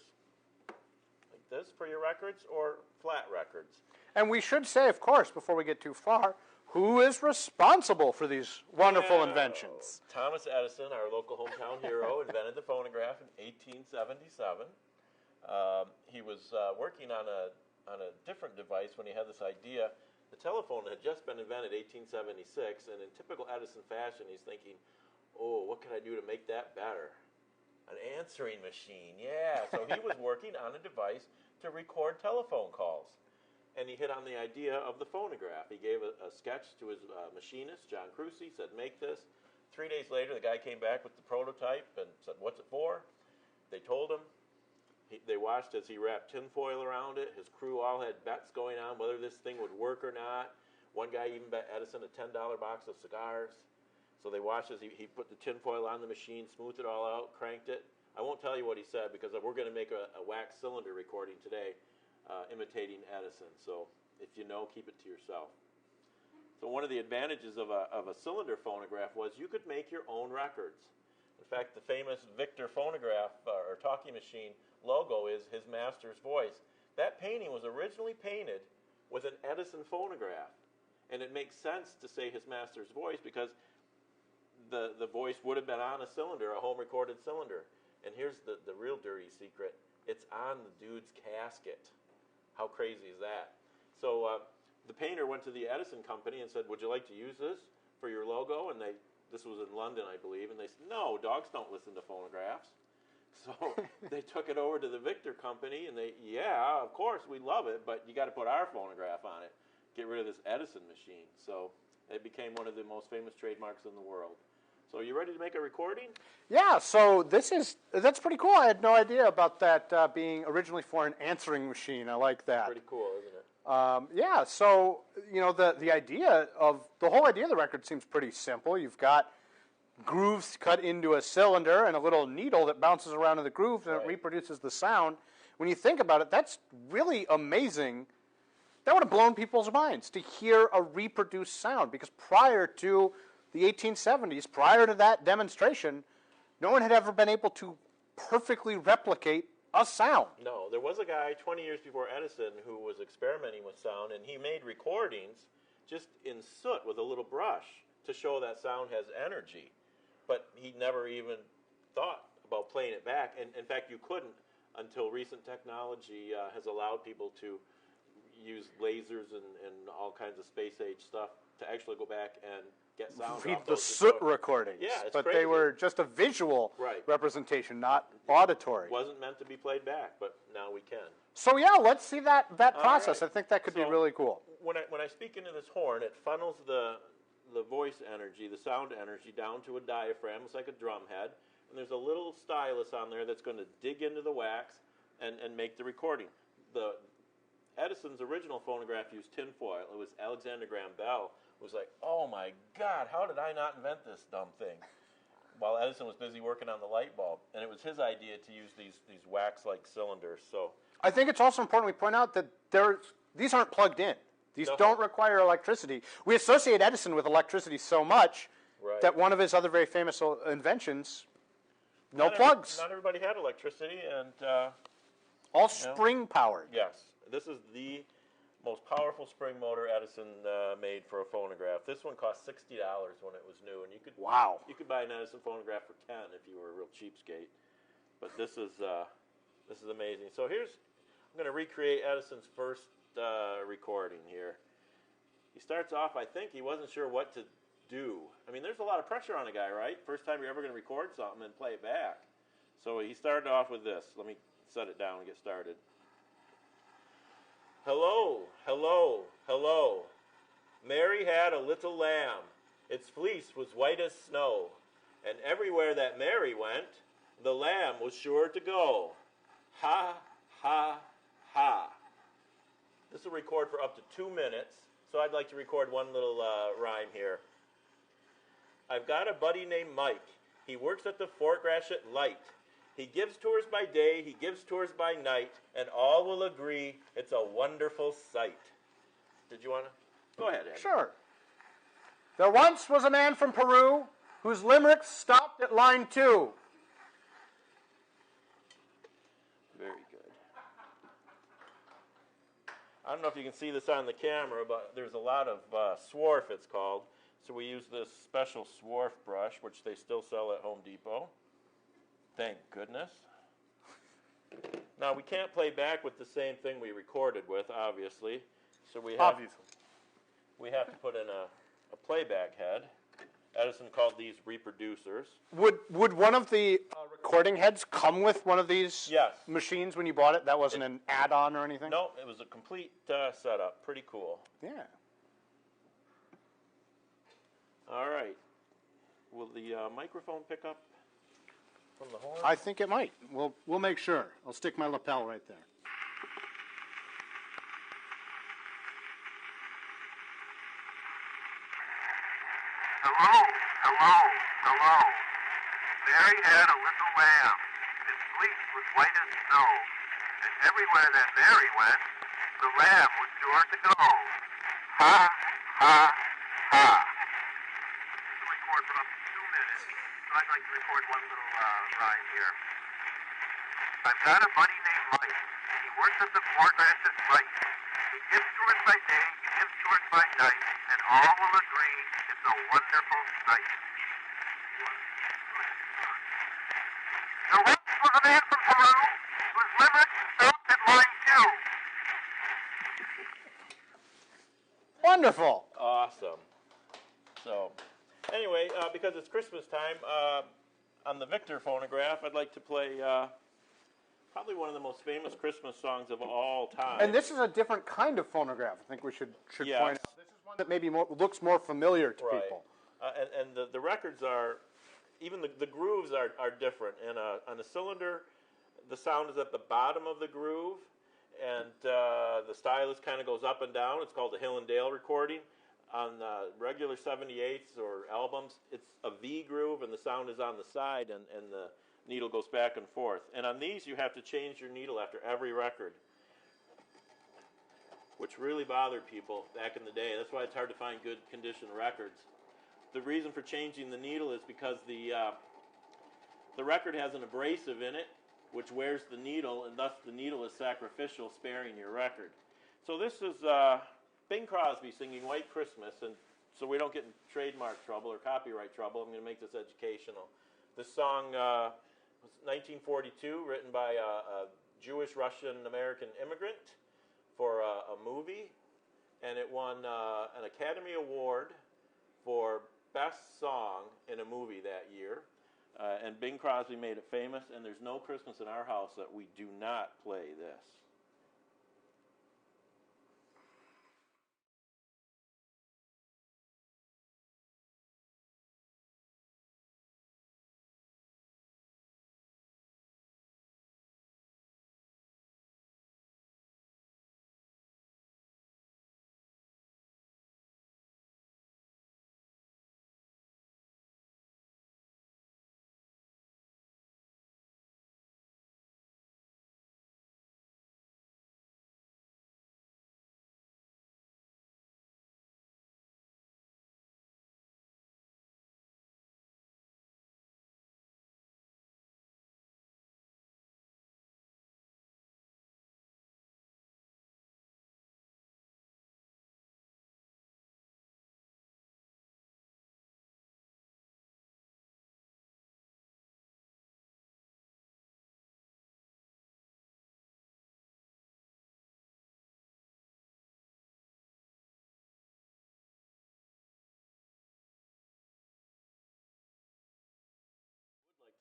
like this for your records or flat records. And we should say, of course, before we get too far, who is responsible for these wonderful inventions? Thomas Edison, our local hometown hero, invented the phonograph in 1877. He was working on a different device when he had this idea. The telephone had just been invented in 1876, and in typical Edison fashion, he's thinking, oh, what can I do to make that better? An answering machine, yeah. So he was working on a device to record telephone calls. And he hit on the idea of the phonograph. He gave a sketch to his machinist, John Crucy, said, make this. 3 days later, the guy came back with the prototype and said, what's it for? They told him. They watched as he wrapped tinfoil around it. His crew all had bets going on whether this thing would work or not. One guy even bet Edison a $10 box of cigars. So they watched as he put the tinfoil on the machine, smoothed it all out, cranked it. I won't tell you what he said because we're going to make a wax cylinder recording today imitating Edison. So if you know, keep it to yourself. So one of the advantages of a cylinder phonograph was you could make your own records. In fact, the famous Victor phonograph or talking machine logo is his master's voice. That painting was originally painted with an Edison phonograph. And it makes sense to say his master's voice because the voice would have been on a cylinder, a home recorded cylinder. And here's the real dirty secret. It's on the dude's casket. How crazy is that? So the painter went to the Edison company and said, would you like to use this for your logo? And this was in London, I believe. And they said, no, dogs don't listen to phonographs. So they took it over to the Victor company, and yeah, of course, we love it, but you got to put our phonograph on it. Get rid of this Edison machine. So it became one of the most famous trademarks in the world. So you ready to make a recording? Yeah, so that's pretty cool. I had no idea about that being originally for an answering machine. I like that. Pretty cool, isn't it? Yeah, so, the whole idea of the record seems pretty simple. You've got grooves cut into a cylinder and a little needle that bounces around in the grooves and it reproduces the sound. When you think about it, that's really amazing. That would have blown people's minds to hear a reproduced sound, because prior to the 1870s, prior to that demonstration, no one had ever been able to perfectly replicate a sound. No, there was a guy 20 years before Edison who was experimenting with sound, and he made recordings just in soot with a little brush to show that sound has energy. But he never even thought about playing it back. And in fact, you couldn't until recent technology has allowed people to use lasers and all kinds of space-age stuff to actually go back and get sound Read off the those soot recordings. recordings. Yeah, it's but crazy. they were just a visual representation, not auditory. It wasn't meant to be played back, but now we can. So yeah, let's see that process. right. I think that could be really cool. When I speak into this horn, it funnels the voice energy, the sound energy, down to a diaphragm. It's like a drum head. And there's a little stylus on there that's going to dig into the wax and make the recording. Edison's original phonograph used tinfoil. It was Alexander Graham Bell was like, oh my God, how did I not invent this dumb thing? While Edison was busy working on the light bulb. And it was his idea to use these wax-like cylinders. So I think it's also important we point out that these aren't plugged in. These don't require electricity. We associate Edison with electricity so much that one of his other very famous inventions, plugs. Not everybody had electricity, and all spring-powered. Yes. This is the most powerful spring motor Edison made for a phonograph. This one cost $60 when it was new, and you could buy an Edison phonograph for $10 if you were a real cheapskate. But this is amazing. So I'm going to recreate Edison's first recording here. He starts off, I think he wasn't sure what to do. I mean, there's a lot of pressure on a guy, right? First time you're ever going to record something and play it back. So he started off with this. Let me set it down and get started. Hello, hello, hello. Mary had a little lamb. Its fleece was white as snow. And everywhere that Mary went, the lamb was sure to go. Ha, ha, ha. This will record for up to 2 minutes, so I'd like to record one little rhyme here. I've got a buddy named Mike. He works at the Fort Gratiot Light. He gives tours by day, he gives tours by night, and all will agree it's a wonderful sight. Did you want to? Go ahead, Ed. Sure. There once was a man from Peru whose limericks stopped at line 2. Very good. I don't know if you can see this on the camera, but there's a lot of swarf, it's called. So we use this special swarf brush, which they still sell at Home Depot. Thank goodness. Now, we can't play back with the same thing we recorded with, obviously. So we have to put in a playback head. Edison called these reproducers. Would one of the recording heads come with one of these machines when you bought it? That wasn't an add-on or anything? No, it was a complete setup. Pretty cool. Yeah. All right. Will the microphone pick up from the horn? I think it might. We'll make sure. I'll stick my lapel right there. Hello, hello, hello. Mary had a little lamb. Its fleece was white as snow. And everywhere that Mary went, the lamb was sure to go. Ha, ha, ha. This will record for up to 2 minutes. So I'd like to record one little rhyme here. I've got a buddy named Mike. He works at the Fort Gratiot Light. He gives tours by day, he gives tours by night, and all will agree it's a wonderful sight. There once the man from Huron, whose limerick stopped at line 2. Wonderful. Awesome. So, anyway, because it's Christmas time, on the Victor phonograph, I'd like to play probably one of the most famous Christmas songs of all time. And this is a different kind of phonograph. I think we should Yes. point out. This is one that maybe looks more familiar to Right. people. And the records are, even the grooves are different. And on a cylinder, the sound is at the bottom of the groove, and the stylus kind of goes up and down. It's called the Hill and Dale recording. On regular 78s or albums, it's a V groove, and the sound is on the side, and the needle goes back and forth. And on these, you have to change your needle after every record, which really bothered people back in the day. That's why it's hard to find good condition records. The reason for changing the needle is because the record has an abrasive in it, which wears the needle, and thus the needle is sacrificial, sparing your record. So this is Bing Crosby singing White Christmas, and so we don't get in trademark trouble or copyright trouble, I'm going to make this educational. This song was 1942, written by a Jewish Russian-American immigrant for a movie, and it won an Academy Award for Best Song in a Movie that year. And Bing Crosby made it famous, and there's no Christmas in our house that we do not play this.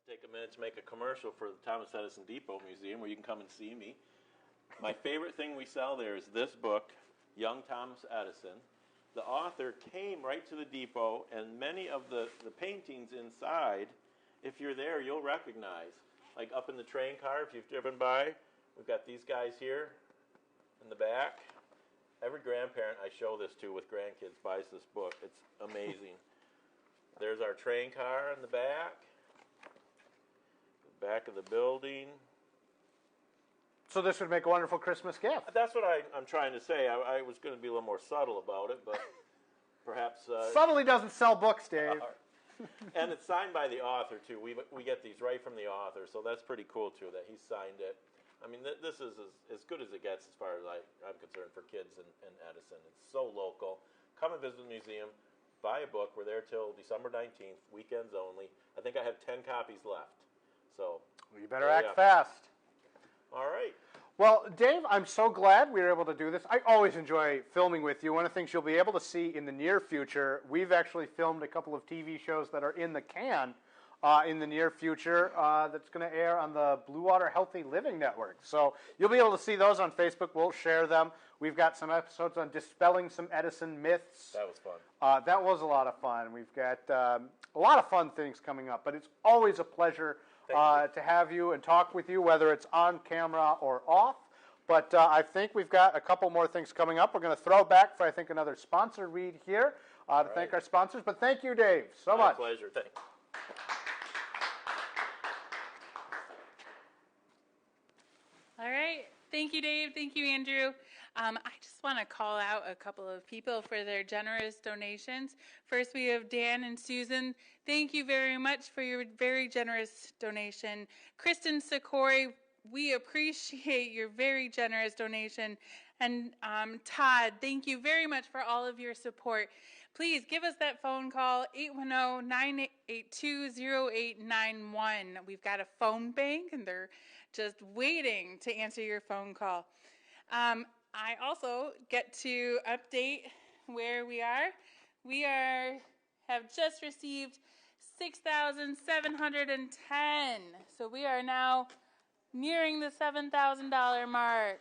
Take a minute to make a commercial for the Thomas Edison Depot Museum where you can come and see me. My favorite thing we sell there is this book, Young Thomas Edison. The author came right to the depot, and many of the paintings inside, if you're there, you'll recognize. Like up in the train car, if you've driven by, we've got these guys here in the back. Every grandparent I show this to with grandkids buys this book. It's amazing. There's our train car in the back. Back of the building. So this would make a wonderful Christmas gift. That's what I'm trying to say. I was going to be a little more subtle about it, but perhaps... Subtly doesn't sell books, Dave. And it's signed by the author, too. We get these right from the author, so that's pretty cool, too, that he signed it. I mean, this is as good as it gets as far as I'm concerned for kids in Edison. It's so local. Come and visit the museum. Buy a book. We're there till December 19th, weekends only. I think I have 10 copies left. So well, you better act fast. All right. Well, Dave, I'm so glad we were able to do this. I always enjoy filming with you. One of the things you'll be able to see in the near future, we've actually filmed a couple of TV shows that are in the can in the near future that's going to air on the Blue Water Healthy Living Network. So you'll be able to see those on Facebook. We'll share them. We've got some episodes on dispelling some Edison myths. That was fun. That was a lot of fun. We've got a lot of fun things coming up, but it's always a pleasure to have you and talk with you, whether it's on camera or off. But I think we've got a couple more things coming up. We're going to throw back for, I think, another sponsor read here to thank our sponsors. But thank you, Dave, so much. My pleasure. Thanks. All right. Thank you, Dave. Thank you, Andrew. I just want to call out a couple of people for their generous donations. First, we have Dan and Susan. Thank you very much for your very generous donation. Kristen Sikori, we appreciate your very generous donation. And Todd, thank you very much for all of your support. please give us that phone call, 810-982-0891. We've got a phone bank, and they're just waiting to answer your phone call. I also get to update where we are. We have just received 6,710. So we are now nearing the $7,000 mark.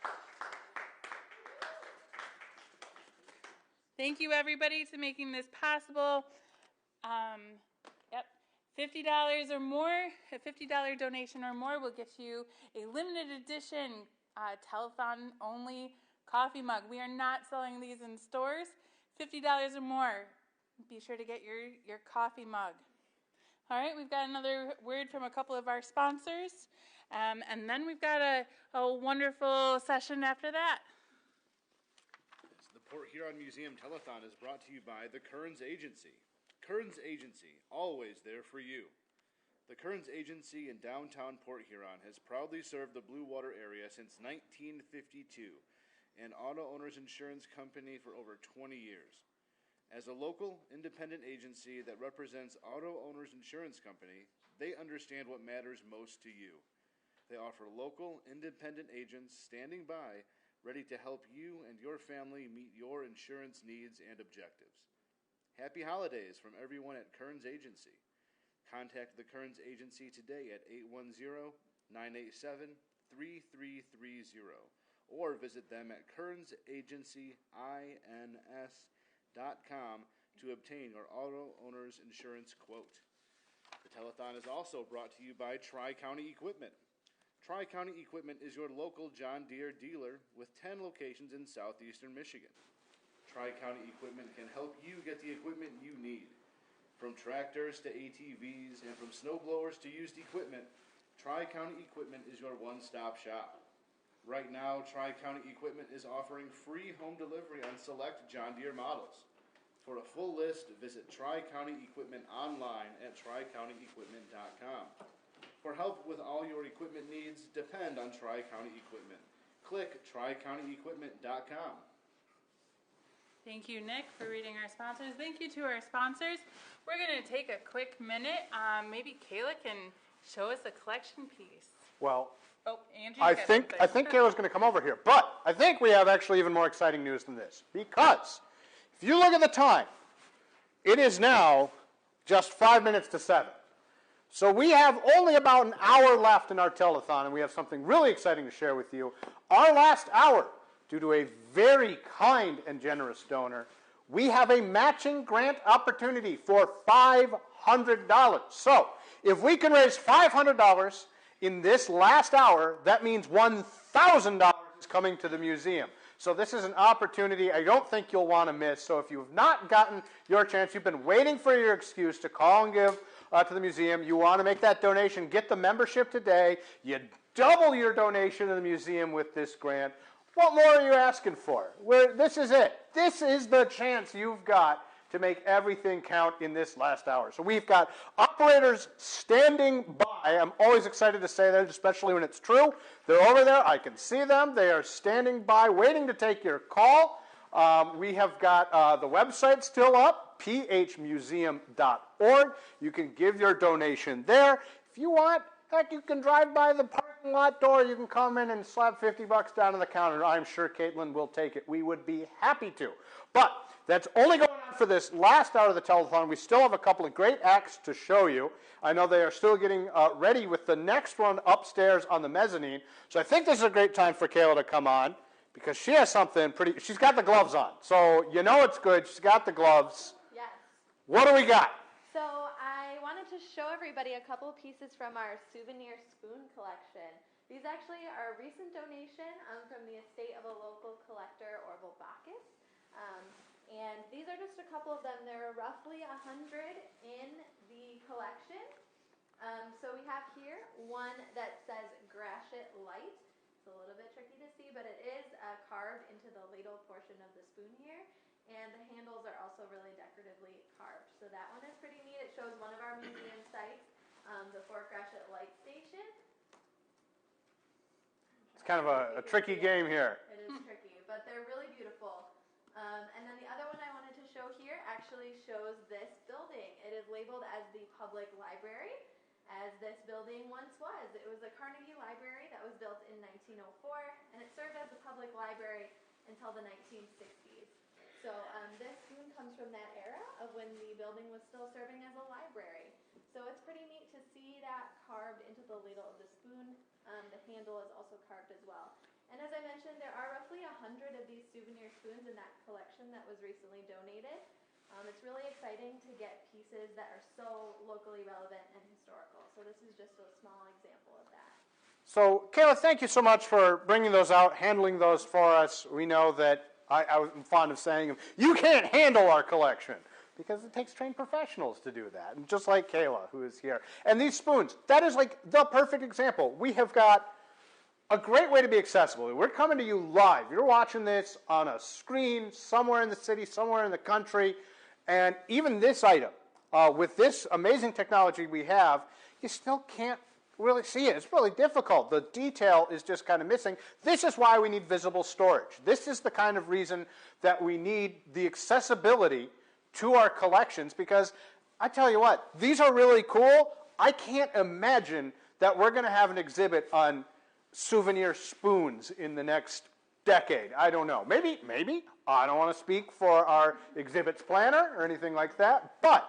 Thank you, everybody, to making this possible. Yep, $50 or more, a $50 donation or more will get you a limited edition telethon only coffee mug. We are not selling these in stores. $50 or more. Be sure to get your coffee mug. All right, we've got another word from a couple of our sponsors. And then we've got a wonderful session after that. The Port Huron Museum Telethon is brought to you by the Kearns Agency. Kearns Agency, always there for you. The Kearns Agency in downtown Port Huron has proudly served the Blue Water area since 1952, an auto owners insurance company for over 20 years. As a local, independent agency that represents auto owners insurance company, they understand what matters most to you. They offer local, independent agents standing by, ready to help you and your family meet your insurance needs and objectives. Happy holidays from everyone at Kearns Agency. Contact the Kearns Agency today at 810-987-3330 or visit them at kearnsagencyins.com to obtain your auto owner's insurance quote. The telethon is also brought to you by Tri-County Equipment. Tri-County Equipment is your local John Deere dealer with 10 locations in southeastern Michigan. Tri-County Equipment can help you get the equipment you need. From tractors to ATVs and from snow blowers to used equipment, Tri-County Equipment is your one-stop shop. Right now, Tri-County Equipment is offering free home delivery on select John Deere models. For a full list, visit Tri-County Equipment online at tricountyequipment.com. For help with all your equipment needs, depend on Tri-County Equipment. Click tricountyequipment.com. Thank you, Nick, for reading our sponsors. Thank you to our sponsors. We're going to take a quick minute. Maybe Kayla can show us a collection piece. Well, Andrew's I got think something. Kayla's going to come over here, but I think we have actually even more exciting news than this, because if you look at the time, it is now just 5 minutes to 7. So we have only about an hour left in our telethon, and we have something really exciting to share with you. Our last hour, due to a very kind and generous donor, we have a matching grant opportunity for $500. So if we can raise $500 in this last hour, that means $1,000 is coming to the museum. So this is an opportunity I don't think you'll want to miss. So if you've not gotten your chance, you've been waiting for your excuse to call and give to the museum, you want to make that donation, get the membership today. You double your donation to the museum with this grant. What more are you asking for? This is it. This is the chance you've got to make everything count in this last hour. So we've got operators standing by. I'm always excited to say that, especially when it's true. They're over there. I can see them. They are standing by, waiting to take your call. We have got the website still up, phmuseum.org. You can give your donation there. If you want, heck, you can drive by the parking lot door. You can come in and slap $50 down on the counter. I'm sure Caitlin will take it. We would be happy to. But that's only going on for this last hour of the telethon. We still have a couple of great acts to show you. I know they are still getting ready with the next one upstairs on the mezzanine. So I think this is a great time for Kayla to come on, because she has something pretty. She's got the gloves on, so you know it's good. She's got the gloves. Yes. What do we got? So I wanted to show everybody a couple of pieces from our souvenir spoon collection. These actually are a recent donation from the estate of a local collector, Orville Bacchus. And these are just a couple of them. There are roughly 100 in the collection. So we have here one that says Gratiot Light. It's a little bit tricky to see, but it is carved into the ladle portion of the spoon here. And the handles are also really decoratively carved. So that one is pretty neat. It shows one of our museum sites, the Fort Gratiot Light Station. It's kind of a tricky game here. It is tricky, but they're really beautiful. And then the other one I wanted to show here actually actually shows this building. It is labeled as the public library, as this building once was. It was a Carnegie Library that was built in 1904, and it served as a public library until the 1960s. So this spoon comes from that era of when the building was still serving as a library. So it's pretty neat to see that carved into the ladle of the spoon. The handle is also carved as well. And as I mentioned, there are roughly 100 of these souvenir spoons in that collection that was recently donated. It's really exciting to get pieces that are so locally relevant and historical. So this is just a small example of that. So, Kayla, thank you so much for bringing those out, handling those for us. We know that I'm fond of saying, you can't handle our collection, because it takes trained professionals to do that, and just like Kayla, who is here. And these spoons, that is like the perfect example. We have got a great way to be accessible. We're coming to you live. You're watching this on a screen somewhere in the city, somewhere in the country, and even this item, with this amazing technology we have, you still can't really see it. It's really difficult. The detail is just kind of missing. This is why we need visible storage. This is the kind of reason that we need the accessibility to our collections, because I tell you what, these are really cool. I can't imagine that we're going to have an exhibit on souvenir spoons in the next decade. I don't know. Maybe. I don't want to speak for our exhibits planner or anything like that, but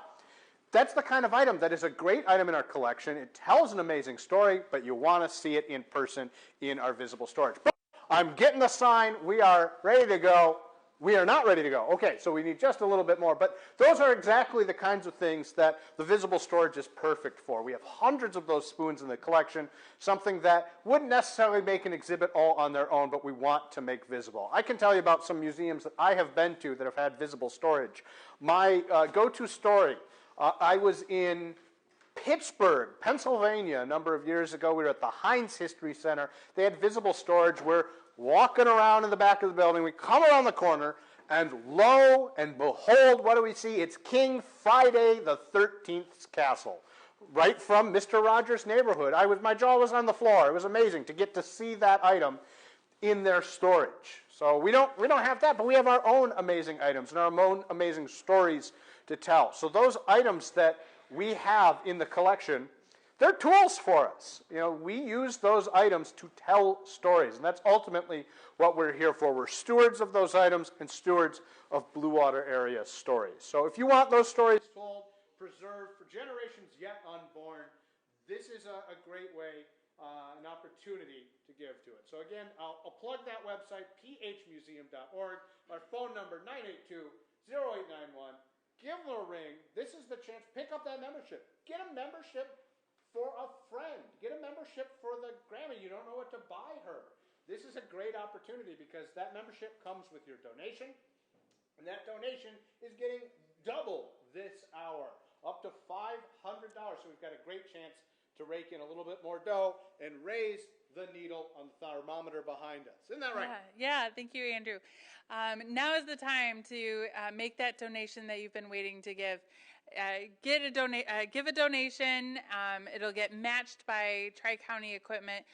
that's the kind of item that is a great item in our collection. It tells an amazing story, but you want to see it in person in our visible storage. But I'm getting the sign. We are ready to go. We are not ready to go. Okay, so we need just a little bit more. But those are exactly the kinds of things that the visible storage is perfect for. We have hundreds of those spoons in the collection, something that wouldn't necessarily make an exhibit all on their own, but we want to make visible. I can tell you about some museums that I have been to that have had visible storage. My go-to story, I was in Pittsburgh, Pennsylvania, a number of years ago. We were at the Heinz History Center. They had visible storage. We're walking around in the back of the building. We come around the corner, and lo and behold, what do we see? It's King Friday the 13th's castle, right from Mr. Rogers' neighborhood. My jaw was on the floor. It was amazing to get to see that item in their storage. So we don't have that, but we have our own amazing items and our own amazing stories to tell. So those items that we have in the collection, they're tools for us. We use those items to tell stories, and that's ultimately what we're here for. We're stewards of those items and stewards of Blue Water area stories. So if you want those stories told, preserved for generations yet unborn, this is a great way, an opportunity to give to it. So again, I'll plug that website, phmuseum.org, our phone number, 982-0891. Give them a ring. This is the chance. Pick up that membership. Get a membership for a friend. Get a membership for the grandma. You don't know what to buy her. This is a great opportunity because that membership comes with your donation, and that donation is getting double this hour, up to $500. So we've got a great chance to rake in a little bit more dough and raise the needle on the thermometer behind us. Isn't that right? Yeah, thank you, Andrew. Now is the time to make that donation that you've been waiting to give. Give a donation. It'll get matched by Tri-County Equipment.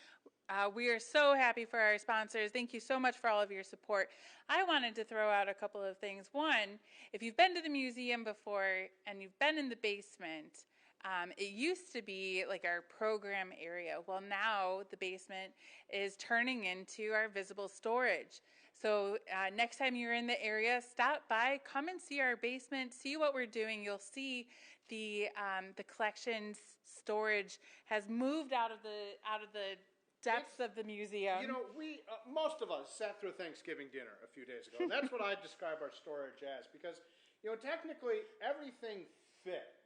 We are so happy for our sponsors. Thank you so much for all of your support. I wanted to throw out a couple of things. One, if you've been to the museum before and you've been in the basement, it used to be like our program area. Well, now the basement is turning into our visible storage. So next time you're in the area, stop by, come and see our basement, see what we're doing. You'll see the collections storage has moved out of the depths of the museum. We most of us sat through Thanksgiving dinner a few days ago, and that's what I describe our storage as, because technically everything fit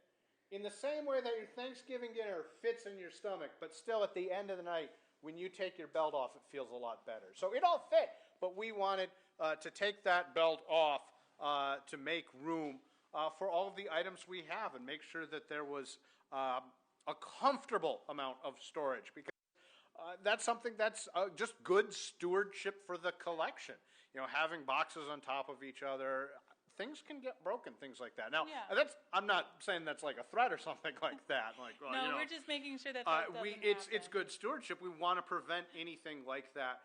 in the same way that your Thanksgiving dinner fits in your stomach, but still at the end of the night, when you take your belt off, it feels a lot better. So it all fit, but we wanted to take that belt off to make room for all of the items we have and make sure that there was a comfortable amount of storage, because that's something that's just good stewardship for the collection. Having boxes on top of each other, things can get broken, things like that. Now, I'm not saying that's like a threat or something like that. We're just making sure that it's good stewardship. We want to prevent anything like that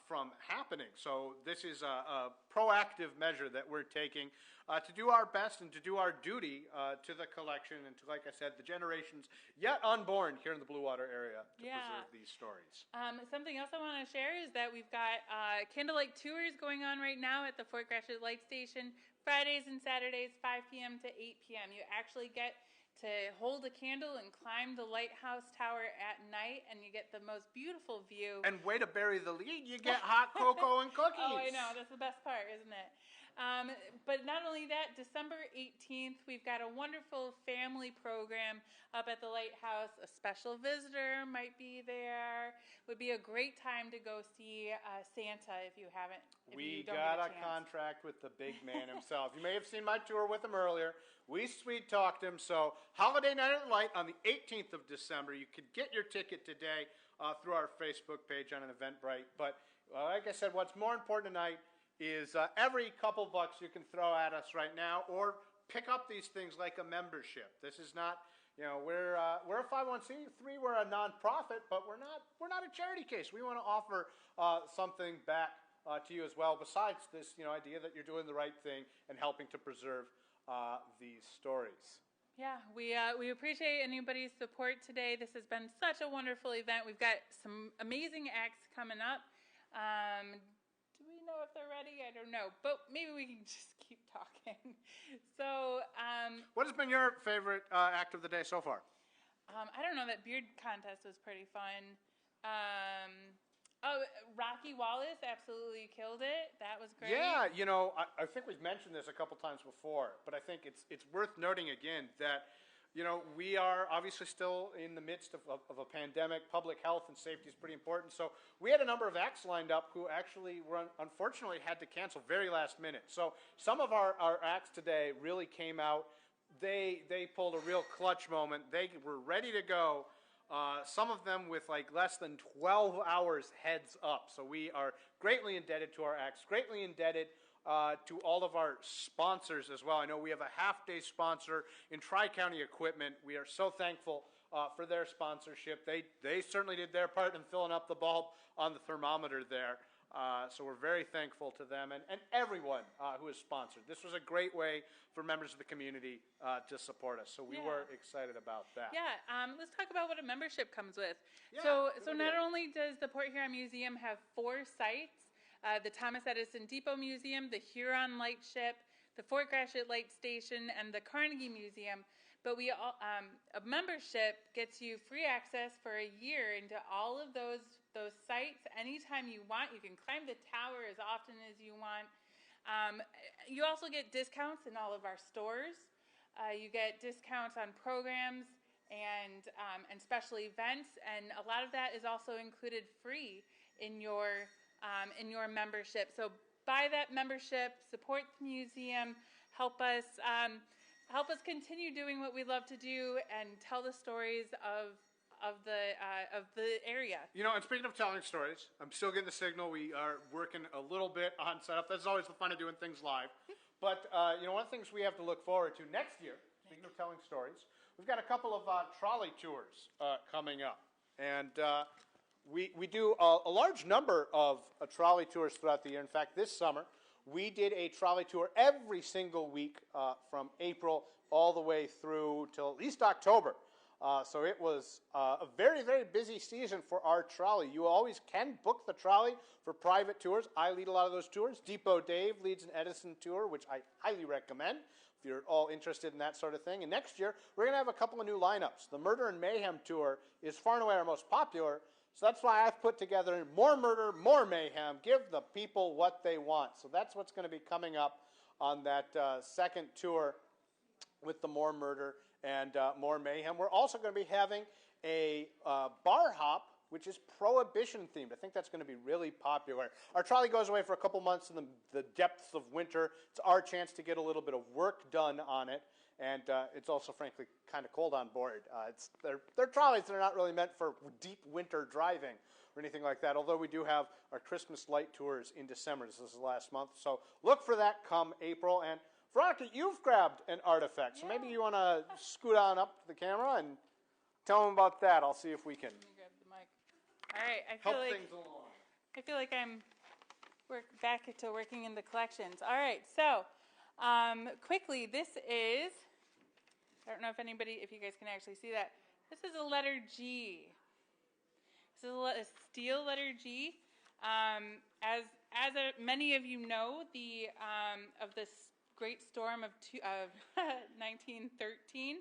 from happening. So this is proactive measure that we're taking to do our best and to do our duty to the collection and to, like I said, the generations yet unborn here in the Blue Water area to preserve these stories. Something else I want to share is that we've got candlelight tours going on right now at the Fort Gratiot Light Station, Fridays and Saturdays, 5 p.m. to 8 p.m. You actually get to hold a candle and climb the lighthouse tower at night, and you get the most beautiful view. And way to bury the lead, you get hot cocoa and cookies. Oh, I know. That's the best part, isn't it? But not only that, December 18th, we've got a wonderful family program up at the lighthouse. A special visitor might be there. Would be a great time to go see Santa if you haven't. We got a contract with the big man himself. You may have seen my tour with him earlier. We sweet talked him. So Holiday Night at the Light on the 18th of December. You could get your ticket today through our Facebook page on an Eventbrite. But like I said, what's more important tonight is every couple bucks you can throw at us right now, or pick up these things like a membership. This is not, we're a 501c3, we're a nonprofit, but we're not a charity case. We want to offer something back to you as well, besides this idea that you're doing the right thing and helping to preserve these stories. Yeah, we appreciate anybody's support today. This has been such a wonderful event. We've got some amazing acts coming up. Do we know if they're ready? I don't know, but maybe we can just keep talking. So, what has been your favorite act of the day so far? I don't know. That beard contest was pretty fun. Rocky Wallace absolutely killed it. That was great. Yeah, I think we've mentioned this a couple times before, but I think it's worth noting again that we are obviously still in the midst of a pandemic. Public health and safety is pretty important. So we had a number of acts lined up who actually unfortunately had to cancel very last minute. So some of our acts today really came out. They pulled a real clutch moment. They were ready to go. Some of them with like less than 12 hours heads up. So we are greatly indebted to our acts, greatly indebted to all of our sponsors as well. I know we have a half-day sponsor in Tri-County Equipment. We are so thankful for their sponsorship. They certainly did their part in filling up the bulb on the thermometer there. So we're very thankful to them and everyone who is sponsored. This was a great way for members of the community to support us. So we were excited about that. Yeah, let's talk about what a membership comes with. Yeah, so not only does the Port Huron Museum have 4 sites, the Thomas Edison Depot Museum, the Huron Lightship, the Fort Gratiot Light Station, and the Carnegie Museum, but a membership gets you free access for a year into all of those sites anytime you want. You can climb the tower as often as you want. You also get discounts in all of our stores. You get discounts on programs and special events, and a lot of that is also included free in your membership. So buy that membership, support the museum, help us continue doing what we love to do and tell the stories of the area. And speaking of telling stories, I'm still getting the signal. We are working a little bit on setup. That's always the fun of doing things live. But one of the things we have to look forward to next year, speaking of telling stories, we've got a couple of trolley tours coming up, and we do a large number of trolley tours throughout the year. In fact, this summer, we did a trolley tour every single week from April all the way through till at least October. So it was a very, very busy season for our trolley. You always can book the trolley for private tours. I lead a lot of those tours. Depot Dave leads an Edison tour, which I highly recommend if you're all interested in that sort of thing. And next year, we're going to have a couple of new lineups. The Murder and Mayhem tour is far and away our most popular. So that's why I've put together more murder, more mayhem. Give the people what they want. So that's what's going to be coming up on that second tour with the more murder and more mayhem. We're also going to be having a bar hop, which is prohibition themed. I think that's going to be really popular. Our trolley goes away for a couple months in the depths of winter. It's our chance to get a little bit of work done on it. And it's also, frankly, kind of cold on board. They're trolleys that are not really meant for deep winter driving or anything like that, although we do have our Christmas light tours in December. This is last month. So look for that come April. And Veronica, you've grabbed an artifact. So maybe you want to scoot on up to the camera and tell them about that. I'll see if we can Let me grab the mic. All right, help things along. I feel like I'm back to working in the collections. All right, so quickly, this is, I don't know if you guys can actually see that. This is a letter G. This is a steel letter G. As many of you know, of this great storm of 1913,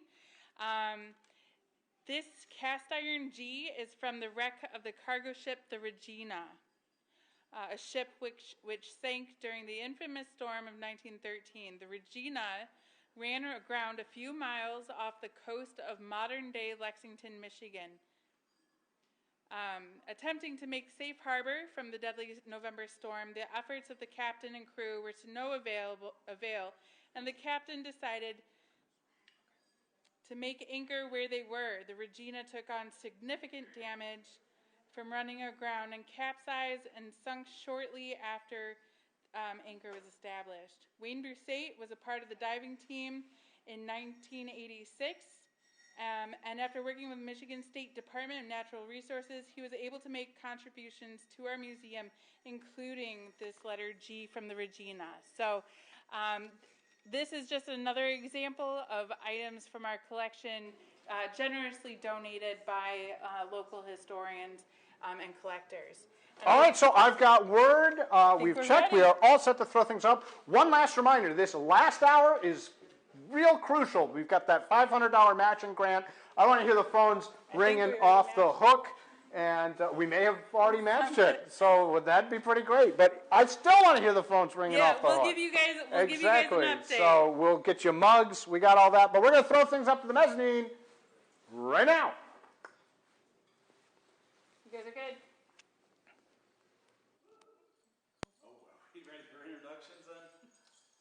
this cast iron G is from the wreck of the cargo ship, the Regina, a ship which sank during the infamous storm of 1913. The Regina ran aground a few miles off the coast of modern-day Lexington, Michigan. Attempting to make safe harbor from the deadly November storm, the efforts of the captain and crew were to no avail, and the captain decided to make anchor where they were. The Regina took on significant damage from running aground and capsized and sunk shortly after anchor was established. Wayne Brusate was a part of the diving team in 1986. And after working with Michigan State Department of Natural Resources, he was able to make contributions to our museum, including this letter G from the Regina. So this is just another example of items from our collection generously donated by local historians and collectors. All right, so I've got word. We've checked. ready. We are all set to throw things up. One last reminder, this last hour is real crucial. We've got that $500 matching grant. I want to hear the phones ringing off the hook, and we may have already matched it. So would that be pretty great? But I still want to hear the phones ringing off the hook. We'll give you guys an update. So we'll get you mugs. We got all that. But we're going to throw things up to the mezzanine right now. You guys are good? You ready for introductions then?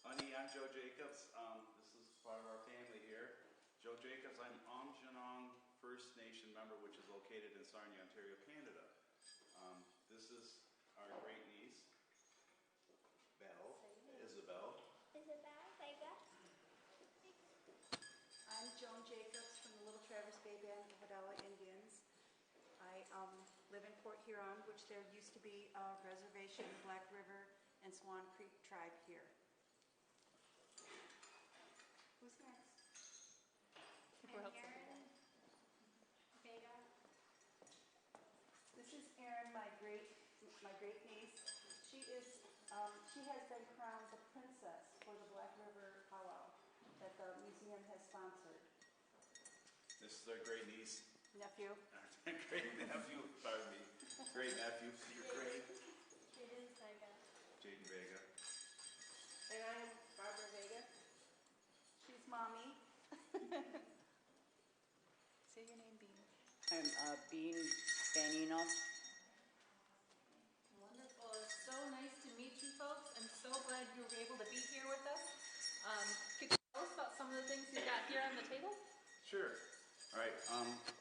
Honey, I'm Joe Jacobs. This is part of our family here. Joe Jacobs, I'm Aamjiwnaang First Nation member, which is located in Sarnia, Ontario, Canada. This is our great niece, Isabel. I'm Joan Jacobs from the Little Traverse Bay Band of Waddala Indians. I live in Port Huron, which there used to be a reservation, Black River and Swan Creek tribe here. Who's next? This is Erin, my great niece. She has been crowned the princess for the Black River powwow that the museum has sponsored. This is our great niece. Nephew. Great nephew, pardon me. Great nephew. You're great. Jaden Vega. And I'm Barbara Vega. She's mommy. Say your name, Bean. I'm Bean Banino. Wonderful. It's so nice to meet you folks. I'm so glad you were able to be here with us. Could you tell us about some of the things you got here on the table? Sure. All right.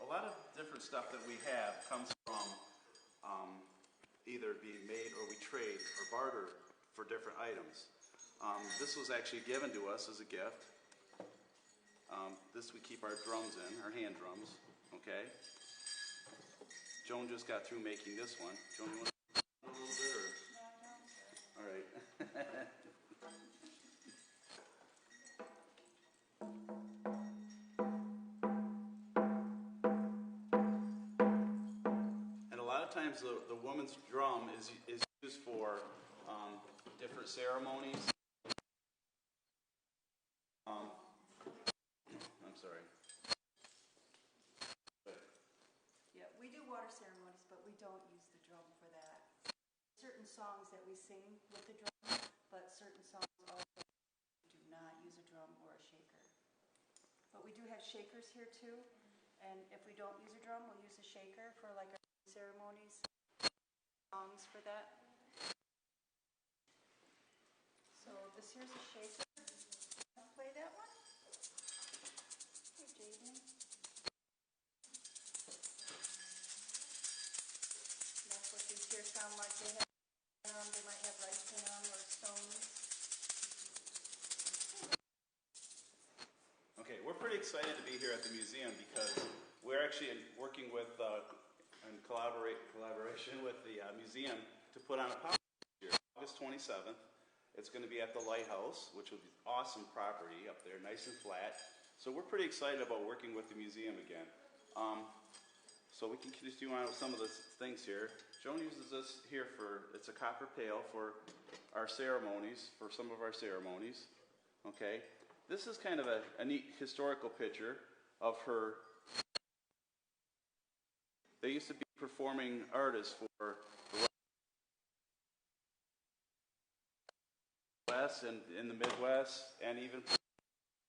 A lot of different stuff that we have comes from either being made or we trade or barter for different items. This was actually given to us as a gift. This we keep our drums in, our hand drums. Okay. Joan just got through making this one. Joan, you want to a little bit or? All right. And a lot of times the woman's drum is used for different ceremonies. I'm sorry. Yeah, we do water ceremonies, but we don't use the drum for that. Certain songs that we sing with the drum, but certain songs also do not use a drum or a shaker. But we do have shakers here too, and if we don't use a drum, we'll use a shaker for like our ceremonies, songs for that. So this here's a shaker. Wanna play that one? Hey, Jaden. That's what these here sound like. They might have rice in them or stones. Okay, we're pretty excited to be here at the museum because we're actually working with in collaboration with the museum to put on a pop here, August August 27th. It's going to be at the Lighthouse, which will be awesome property up there, nice and flat. So we're pretty excited about working with the museum again. So we can continue on with some of the things here. Joan uses this here it's a copper pail for our ceremonies, for some of our ceremonies. Okay, this is kind of a neat historical picture of her. They used to be performing artists for the West and in the Midwest and even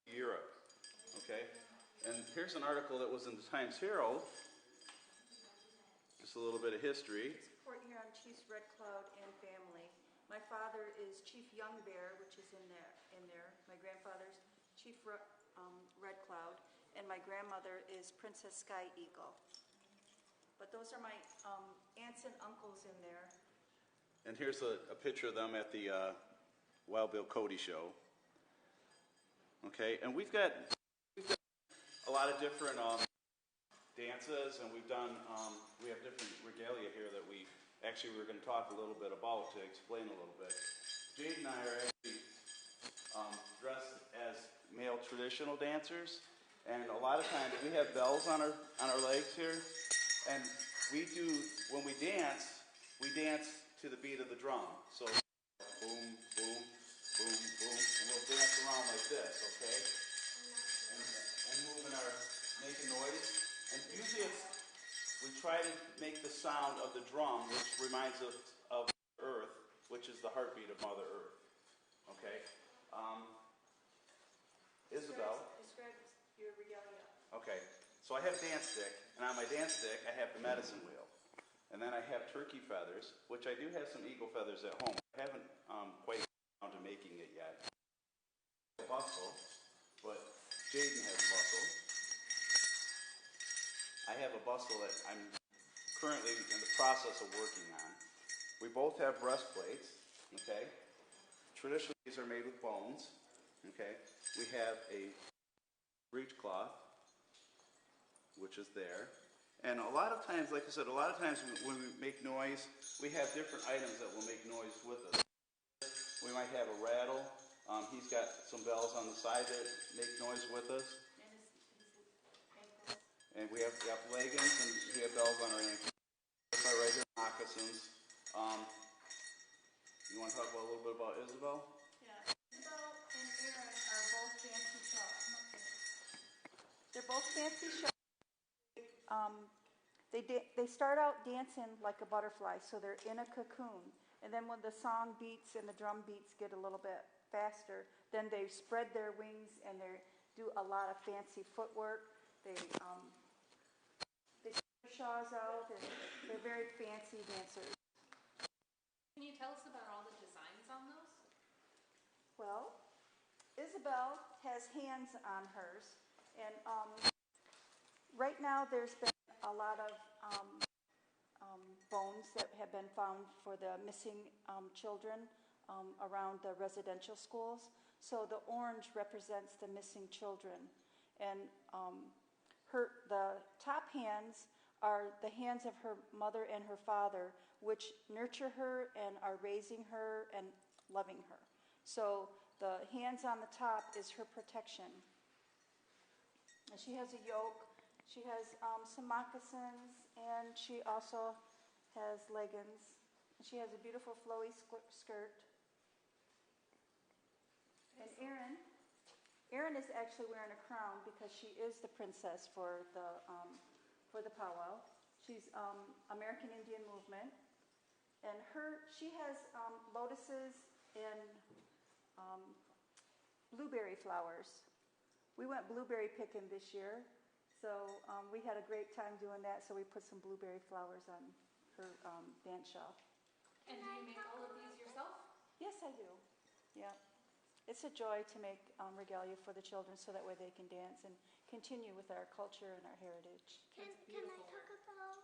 Europe. Okay, and here's an article that was in the Times Herald. Just a little bit of history. Support Huron Chiefs Red Cloud and family. My father is Chief Young Bear, which is in there. My grandfather's Chief Red Cloud, and my grandmother is Princess Sky Eagle. But those are my aunts and uncles in there. And here's a picture of them at the Wild Bill Cody show. Okay, and we've got a lot of different dances, and we have different regalia here that we're going to talk a little bit about to explain a little bit. Jade and I are actually dressed as male traditional dancers, and a lot of times we have bells on our legs here, and when we dance to the beat of the drum. So boom, boom, boom, boom, and we'll dance around like this, okay? And making noise. And usually we try to make the sound of the drum, which reminds us of Earth, which is the heartbeat of Mother Earth. Okay? Isabel. Describe your regalia. Okay. So I have a dance stick, and on my dance stick I have the medicine wheel. And then I have turkey feathers, which I do have some eagle feathers at home. I haven't quite gotten to making it yet. A bustle, but Jaden has a bustle. I have a bustle that I'm currently in the process of working on. We both have breastplates, okay? Traditionally, these are made with bones, okay? We have a breechcloth, which is there. And a lot of times, like I said, when we make noise, we have different items that will make noise with us. We might have a rattle. He's got some bells on the side that make noise with us. And we have leggings, and we have bells on our ankles. That's our regular moccasins. You want to talk a little bit about Isabel? Yeah, Isabel and Aaron are both fancy shots. They're both fancy shots. They start out dancing like a butterfly, so they're in a cocoon. And then when the song beats and the drum beats get a little bit faster, then they spread their wings and they do a lot of fancy footwork. They put their shawls out, and they're very fancy dancers. Can you tell us about all the designs on those? Well, Isabel has hands on hers, and right now there's been a lot of bones that have been found for the missing children around the residential schools. So the orange represents the missing children, and the top hands are the hands of her mother and her father, which nurture her and are raising her and loving her. So the hands on the top is her protection. And she has a yoke. She has some moccasins, and she also has leggings. And she has a beautiful flowy skirt. And Erin is actually wearing a crown because she is the princess for the powwow. She's American Indian movement, and she has lotuses and blueberry flowers. We went blueberry picking this year, so we had a great time doing that. So we put some blueberry flowers on her dance shawl. And do you make all of these yourself? Yes, I do. Yeah. It's a joy to make regalia for the children so that way they can dance and continue with our culture and our heritage. Can I talk about?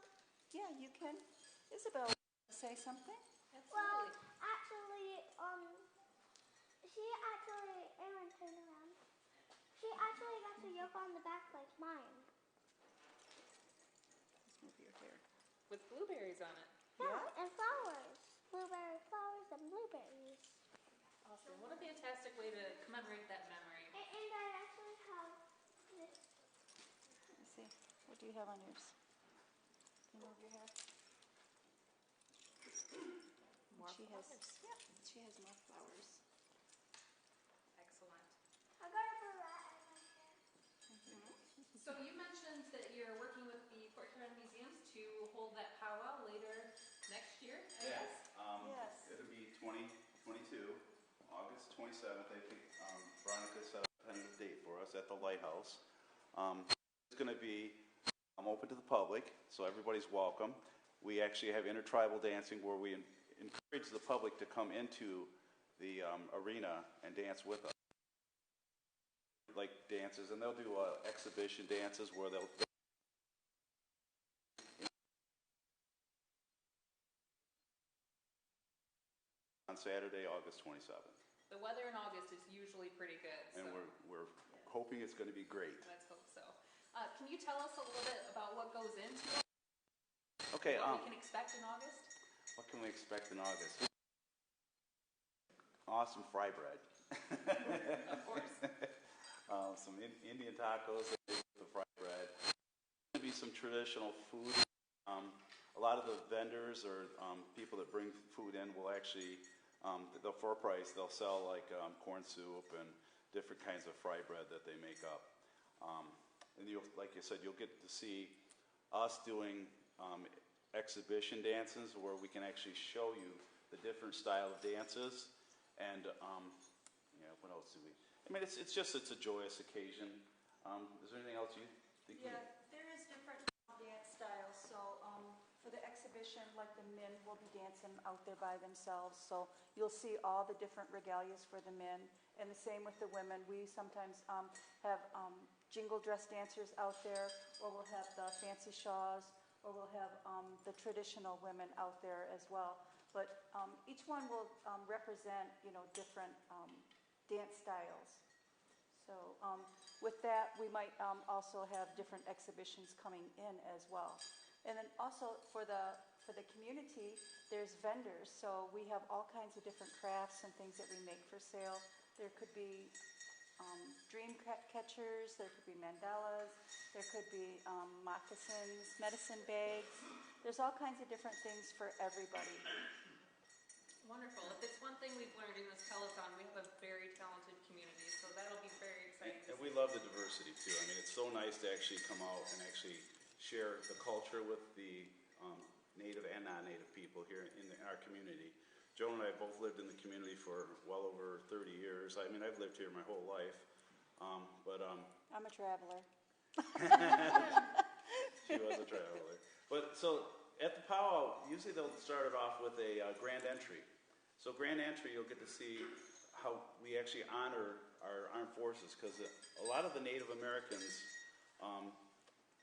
Yeah, you can. Isabel, say something? Well, actually, Erin turned around. She actually got the yoke on the back like mine. Let's move your hair. With blueberries on it. Yeah, and flowers. Blueberry flowers and blueberries. commemorate that memory. And I actually have this. Let me see. What do you have on yours? Can you move your hair? More She has, flowers. yeah, she has more flowers. Excellent. I got a rat in my hair. So you mentioned that you're working with the Fort Huron Museums to hold that powwow later next year, I guess? Yes. It'll be 2022, August 27th. I think Veronica set up a tentative date for us at the Lighthouse. It's going to be open to the public, so everybody's welcome. We actually have intertribal dancing where we encourage the public to come into the arena and dance with us. Like dances, and they'll do exhibition dances where they'll on Saturday, August 27th. The weather in August is usually pretty good. And so we're hoping it's going to be great. let's hope so. Can you tell us a little bit about what goes into it? Okay. What we can expect in August? What can we expect in August? Awesome fry bread. Of course. Some Indian tacos with the fried bread. There's going to be some traditional food. A lot of the vendors or people that bring food in will actually, for a price, they'll sell like corn soup and different kinds of fry bread that they make up. And you'll, like you said, you'll get to see us doing exhibition dances where we can actually show you the different style of dances. And yeah, what else do we? I mean, it's a joyous occasion. Is there anything else you think? Yeah, there is different dance styles. So for the exhibition, like the men will be dancing out there by themselves. So you'll see all the different regalias for the men, and the same with the women. We sometimes have jingle dress dancers out there, or we'll have the fancy shawls, or we'll have the traditional women out there as well. But each one will represent, different dance styles. So with that, we might also have different exhibitions coming in as well. And then also for the community, there's vendors. So we have all kinds of different crafts and things that we make for sale. There could be dream catchers, there could be mandalas, there could be moccasins, medicine bags. There's all kinds of different things for everybody. Wonderful. If it's one thing we've learned in this telethon, we have a very talented community, so that'll be very exciting. And we love the diversity too. I mean, it's so nice to actually come out and actually share the culture with the native and non-native people here in our community. Joan and I both lived in the community for well over 30 years. I mean, I've lived here my whole life. I'm a traveler. She was a traveler. But so at the powwow, usually they'll start it off with a grand entry. So grand entry, you'll get to see how we actually honor our armed forces, because a lot of the Native Americans,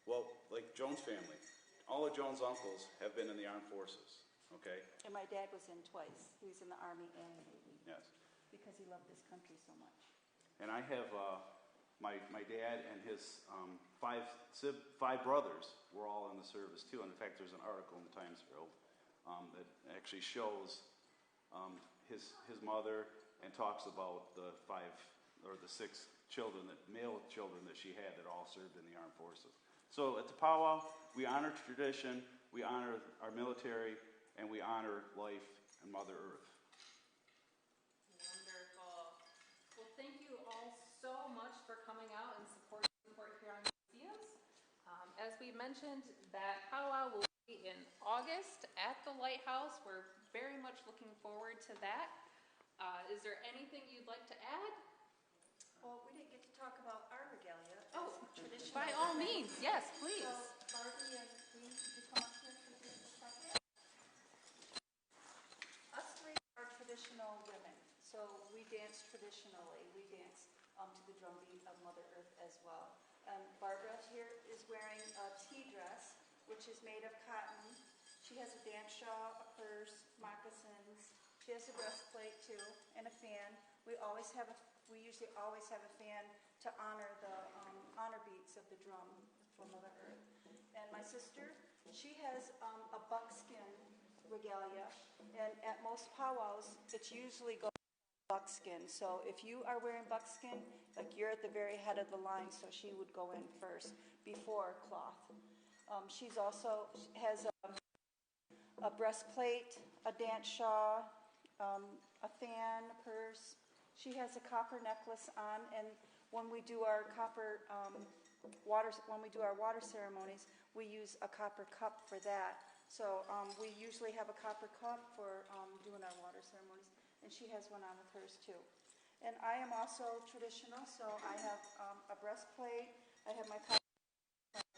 well, like Joan's family, all of Joan's uncles have been in the armed forces, okay? And my dad was in twice. He was in the Army and Navy. Yes. Because he loved this country so much. And I have my dad and his five brothers were all in the service too. And in fact, there's an article in the Times Herald that actually shows his mother and talks about the 5 or the 6 children, male children that she had that all served in the armed forces. So at the powwow, we honor tradition, we honor our military, and we honor life and Mother Earth. Wonderful. Well, thank you all so much for coming out and supporting Fort Huron Museums. As we mentioned, that powwow will be in August at the Lighthouse. We're very much looking forward to that. Is there anything you'd like to add? Well, we didn't get to talk about our regalia. Oh, traditional. by all means, yes, please. So, Barbie and Queen, could you come up here for just a second? Us three are traditional women, so we dance traditionally. We dance to the drumbeat of Mother Earth as well. Barbara here is wearing a tea dress, which is made of cotton. She has a dance shawl, a purse, moccasins. She has a breastplate too, and a fan. We usually always have a fan to honor the honor beats of the drum for Mother Earth. And my sister, she has a buckskin regalia, and at most powwows, it's usually goes buckskin. So if you are wearing buckskin, like you're at the very head of the line, so she would go in first before cloth. She's also has a breastplate, a dance shawl, a fan, a purse. She has a copper necklace on, and when we do our water ceremonies, we use a copper cup for that. So we usually have a copper cup for doing our water ceremonies, and she has one on with hers too. And I am also traditional, so I have a breastplate. I have my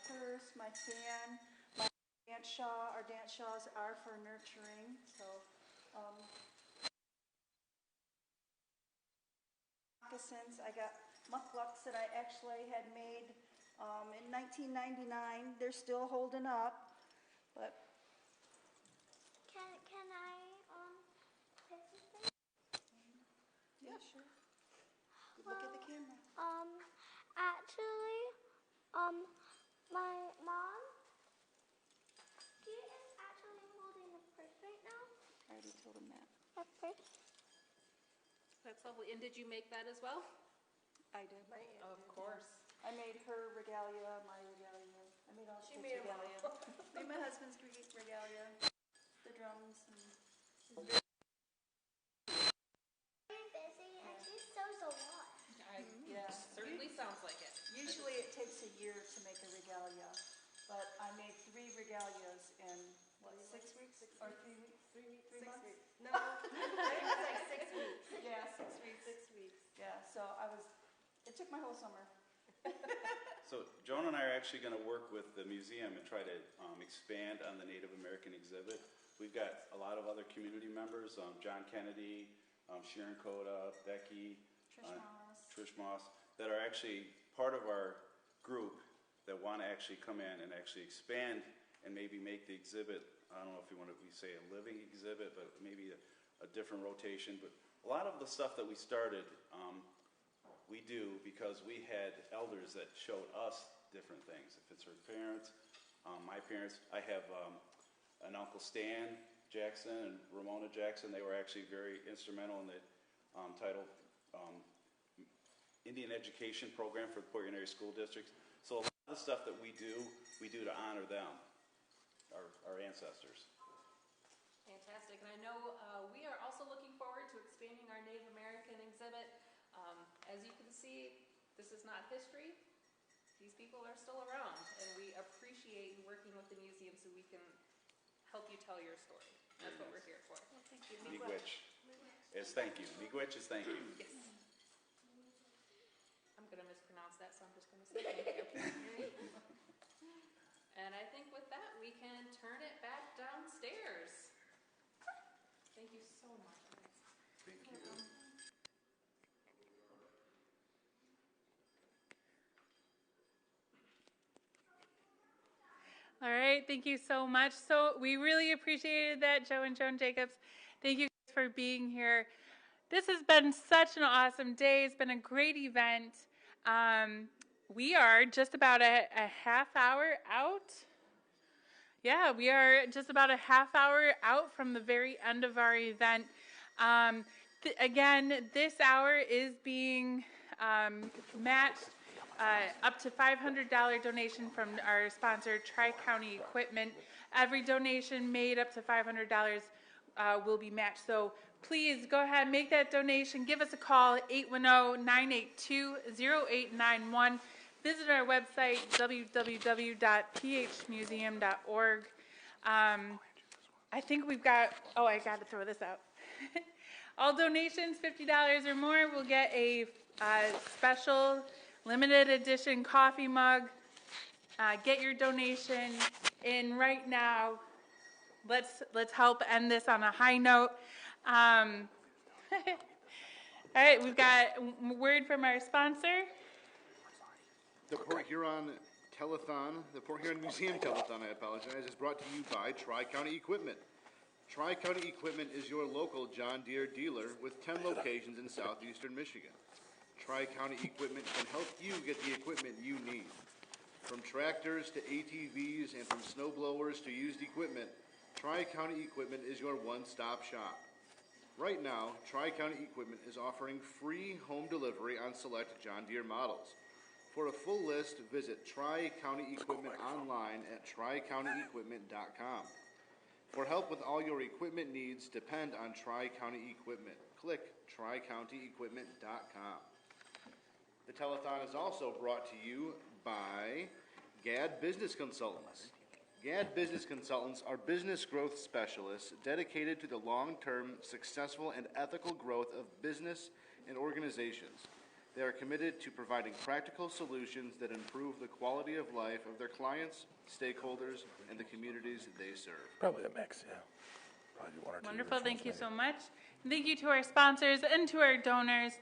purse, my fan, my dance shawl. Our dance shawls are for nurturing, so. Moccasins, I got mucklucks that I actually had made in 1999. They're still holding up, but. Can I pick something? Yeah, sure. Look at the camera. Actually, my mom, she is actually holding a purse right now. I already told him that. A purse. That's lovely. And did you make that as well? I did. Of course. I made her regalia, my regalia. I made all the kids' made 'em regalia. all. Made my husband's regalia, the drums, and Very busy, and she sews a lot. yeah. Certainly sounds like it. Usually it takes a year to make a regalia, but I made 3 regalias in, what, 6 weeks? Or 3 weeks? 3 weeks? 3 months? No, I think it was like 6 weeks. Yeah, 6 weeks. 6 weeks. Yeah, so it took my whole summer. So Joan and I are actually going to work with the museum and try to expand on the Native American exhibit. We've got a lot of other community members, John Kennedy, Sharon Coda, Becky, Trish Moss, that are actually part of our group that want to actually come in and actually expand and maybe make the exhibit, I don't know if we say a living exhibit, but maybe a different rotation. But a lot of the stuff that we started, we do because we had elders that showed us different things. If it's her parents, my parents, I have an Uncle Stan Jackson and Ramona Jackson. They were actually very instrumental in the title Indian Education Program for the Portland Area School Districts. So a lot of the stuff that we do to honor them, our ancestors. Fantastic. And I know we are also looking forward to expanding our Native American exhibit. As you can see, this is not history. These people are still around, and we appreciate working with the museum so we can help you tell your story. That's what we're here for. Well, thank you. Miigwech is thank you. Miigwech is thank you. Yes. I'm going to mispronounce that, so I'm just going to say thank you. And I think with that, we can turn it back downstairs. Thank you so much. Thank you. All right, thank you so much. So we really appreciated that, Joe and Joan Jacobs. Thank you guys for being here. This has been such an awesome day. It's been a great event. We are just about a half hour out. Yeah, we are just about a half hour out from the very end of our event. Again, this hour is being matched up to $500 donation from our sponsor, Tri-County Equipment. Every donation made up to $500 will be matched. So please go ahead and make that donation. Give us a call, 810-982-0891. Visit our website, www.phmuseum.org. I think we've got, I got to throw this out. All donations, $50 or more, will get a special limited edition coffee mug. Get your donation in right now. Let's help end this on a high note. All right, we've got a word from our sponsor. The Port Huron Telethon, the Port Huron Museum Telethon, I apologize, is brought to you by Tri-County Equipment. Tri-County Equipment is your local John Deere dealer with 10 locations in southeastern Michigan. Tri-County Equipment can help you get the equipment you need. From tractors to ATVs and from snow blowers to used equipment, Tri-County Equipment is your one-stop shop. Right now, Tri-County Equipment is offering free home delivery on select John Deere models. For a full list, visit Tri-County Equipment online at tricountyequipment.com. For help with all your equipment needs, depend on Tri-County Equipment. Click tricountyequipment.com. The telethon is also brought to you by GAD Business Consultants. GAD Business Consultants are business growth specialists dedicated to the long-term, successful, and ethical growth of business and organizations. They are committed to providing practical solutions that improve the quality of life of their clients, stakeholders, and the communities they serve. Probably a mix, yeah. Probably one or two. Wonderful. Thank you so much. Thank you to our sponsors and to our donors.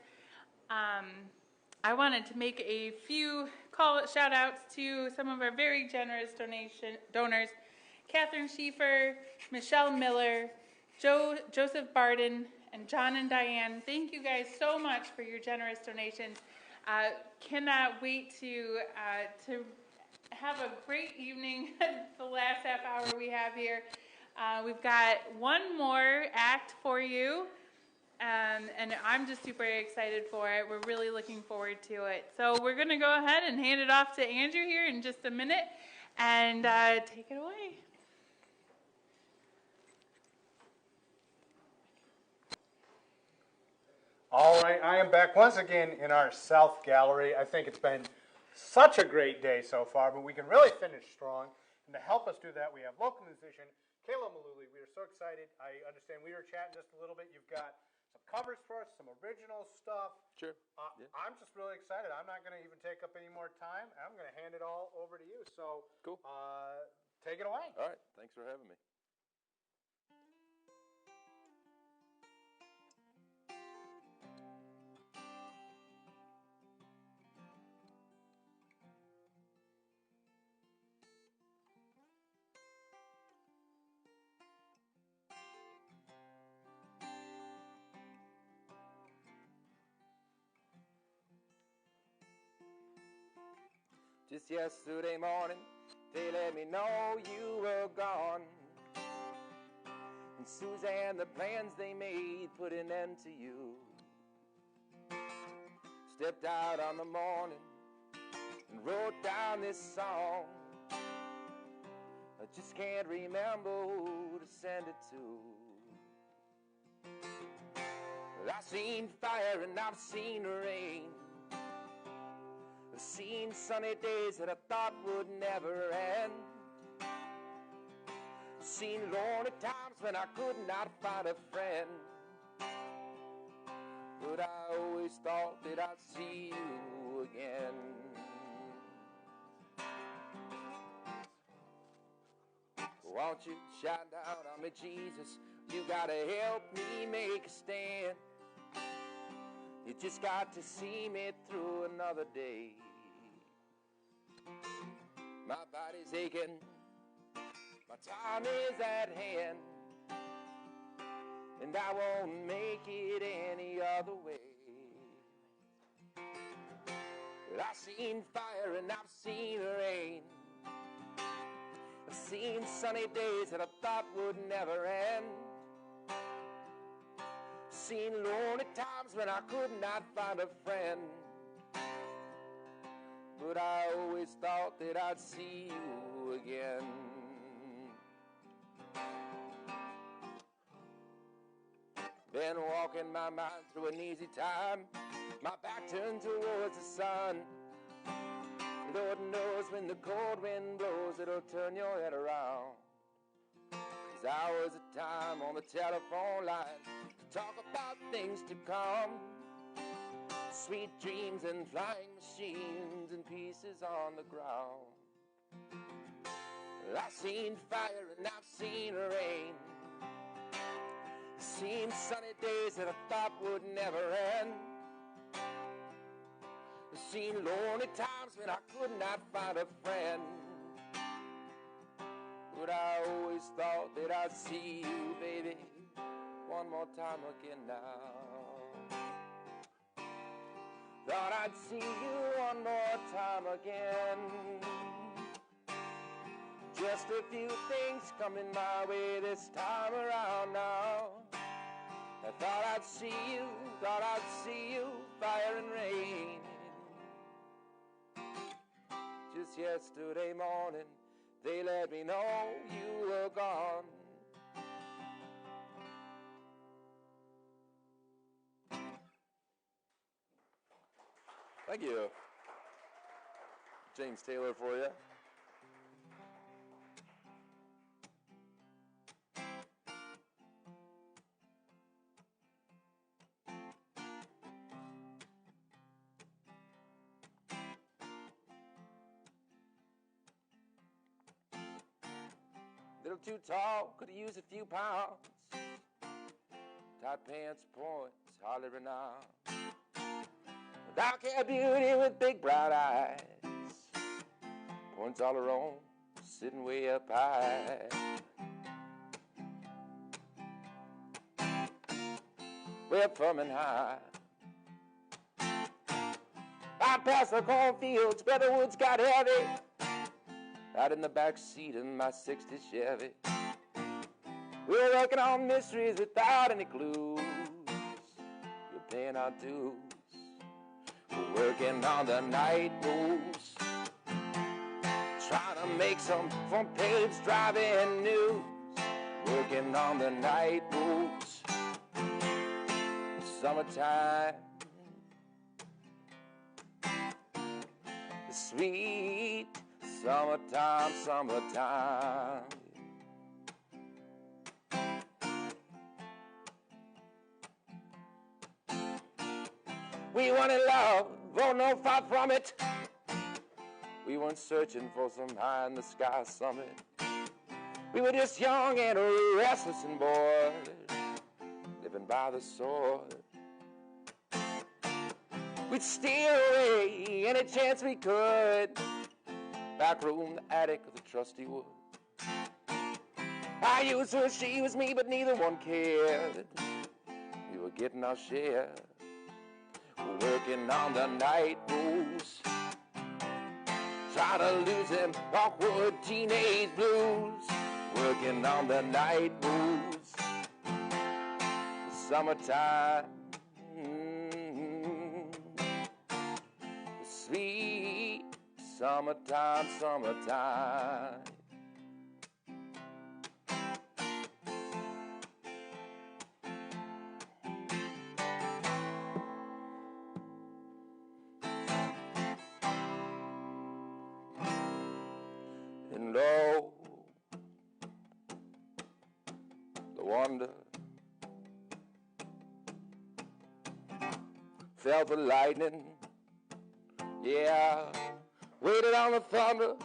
I wanted to make a few shout outs to some of our very generous donors: Catherine Schieffer, Michelle Miller, Joseph Barden, and John and Diane. Thank you guys so much for your generous donations. Cannot wait to have a great evening the last half hour we have here. We've got one more act for you. And I'm just super excited for it. We're really looking forward to it. So we're going to go ahead and hand it off to Andrew here in just a minute and take it away. All right, I am back once again in our South Gallery. I think it's been such a great day so far, but we can really finish strong. And to help us do that, we have local musician Kayla Maluli. We are so excited. I understand we were chatting just a little bit. You've got some covers for us, some original stuff. Sure. Yeah. I'm just really excited. I'm not going to even take up any more time. I'm going to hand it all over to you. So, cool. Take it away. All right. Thanks for having me. Just yesterday morning, they let me know you were gone. And Suzanne, the plans they made put an end to you. Stepped out on the morning and wrote down this song. I just can't remember who to send it to. I've seen fire and I've seen rain. I've seen sunny days that I thought would never end. I've seen lonely times when I could not find a friend. But I always thought that I'd see you again. Won't you shine down on me, Jesus? You gotta help me make a stand. You just got to see me through another day. My body's aching, my time is at hand, and I won't make it any other way. But I've seen fire and I've seen rain. I've seen sunny days that I thought would never end. Seen lonely times when I could not find a friend. But I always thought that I'd see you again. Been walking my mind through an easy time, my back turned towards the sun. Lord knows when the cold wind blows, it'll turn your head around. 'Cause hours of time on the telephone line to talk about things to come. Sweet dreams and flying machines and pieces on the ground. Well, I've seen fire and I've seen rain. Seen sunny days that I thought would never end. Seen lonely times when I could not find a friend. But I always thought that I'd see you, baby, one more time again now. Thought I'd see you one more time again. Just a few things coming my way this time around now. I thought I'd see you, thought I'd see you, fire and rain. Just yesterday morning, they let me know you were gone. Thank you. James Taylor for you. Little too tall, could use a few pounds. Tight pants, points, hardly renowned. Dark-haired beauty with big brown eyes. Points all her own, sitting way up high. Way up firm and high. I passed the cornfields where the woods got heavy. Out in the back seat of my '60 Chevy. We were working on mysteries without any clues. We're paying our dues. We're working on the night moves. Trying to make some front page driving news. Working on the night moves. Summertime. The sweet summertime, summertime. We wanted love, oh no, far from it. We weren't searching for some high-in-the-sky summit. We were just young and restless and bored, living by the sword. We'd steal away any chance we could. Back room, the attic of the trusty wood. I used her, she was me, but neither one cared. We were getting our share. Working on the night moves. Try to lose them awkward teenage blues. Working on the night moves. Summertime. The sweet summertime, summertime. And oh, the wonder, felt the lightning, yeah, waited on the thunder,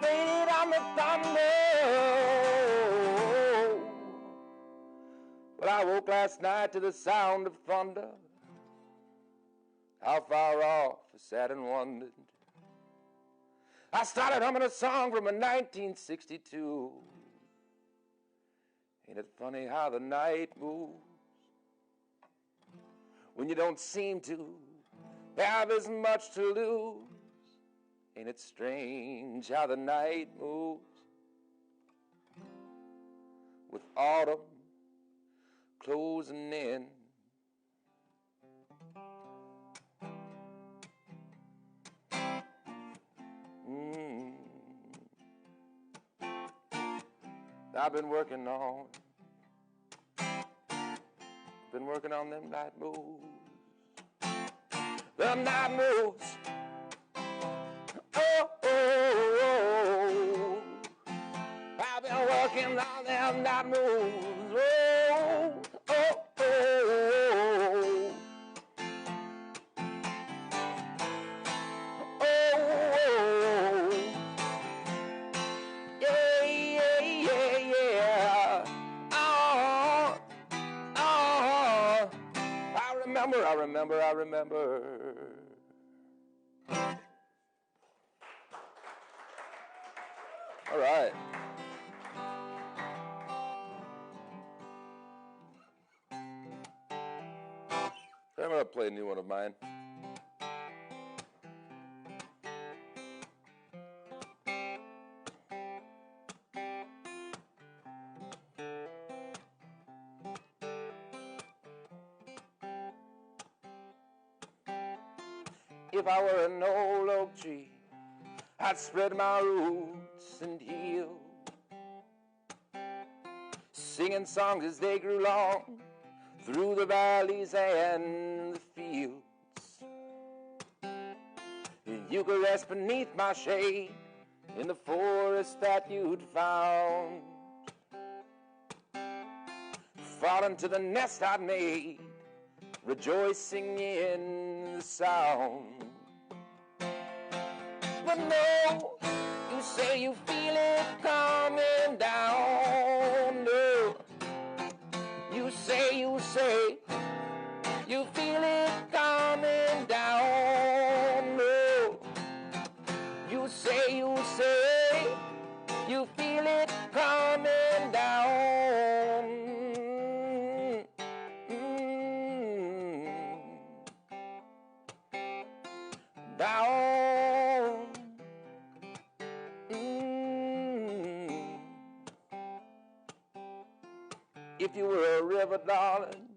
waited on the thunder. But I woke last night to the sound of thunder. How far off I sat and wondered. I started humming a song from a 1962. Ain't it funny how the night moves when you don't seem to have as much to lose? Ain't it strange how the night moves with autumn closing in? I've been working on them night moves. The night moves. Oh, oh, oh. I've been working on them night moves. Oh, oh, oh, oh. Oh, oh, oh. Yeah, yeah, yeah, yeah. Oh, oh. I remember. All right. I'm going to play a new one of mine. If I were an old oak tree, I'd spread my roots and heal, singing songs as they grew long through the valleys and the fields. You could rest beneath my shade in the forest that you'd found, fall into the nest I'd made, rejoicing in the sound. But no, you say you feel it coming down. No, you say you feel it coming down. No, you say you feel it coming down. Down. If you were a river, darling,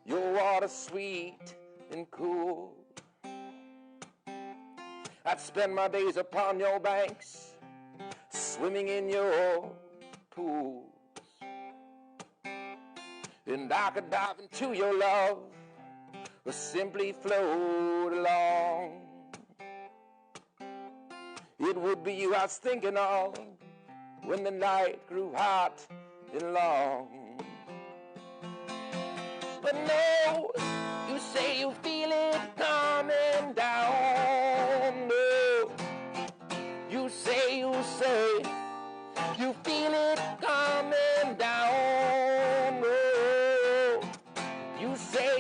your water sweet and cool, I'd spend my days upon your banks, swimming in your pools. And I could dive into your love or simply float along. It would be you I was thinking of when the night grew hot and long. But no, you say you feel it coming down. No, you say you feel it coming down. No, you say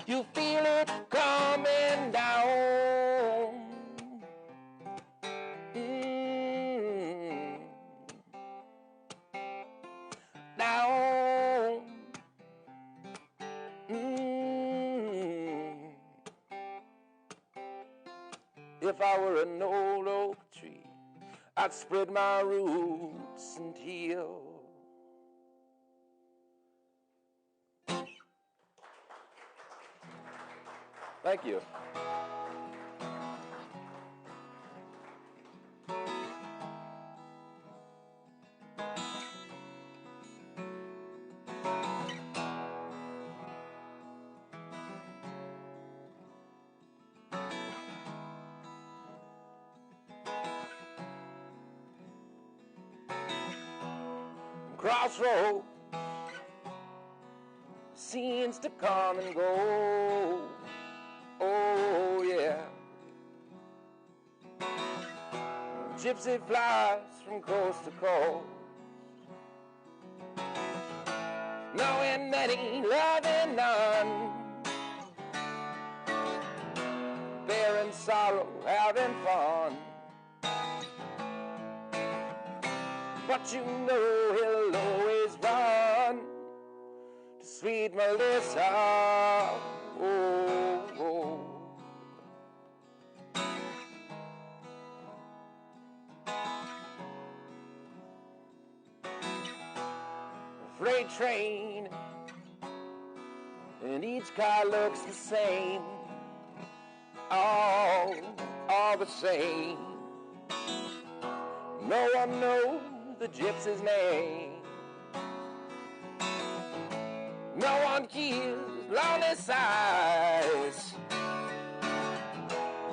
you feel it coming down. Down. If I were an old oak tree, I'd spread my roots and heal. Thank you. Crossroad seems to come and go. Oh yeah. Gypsy flies from coast to coast, knowing that he loving none, bearing sorrow, having fun. But you know he'll always run to sweet Melissa. Oh, oh. Freight train, and each car looks the same, all the same. No one knows the gypsy's name. No one hears lonely sighs.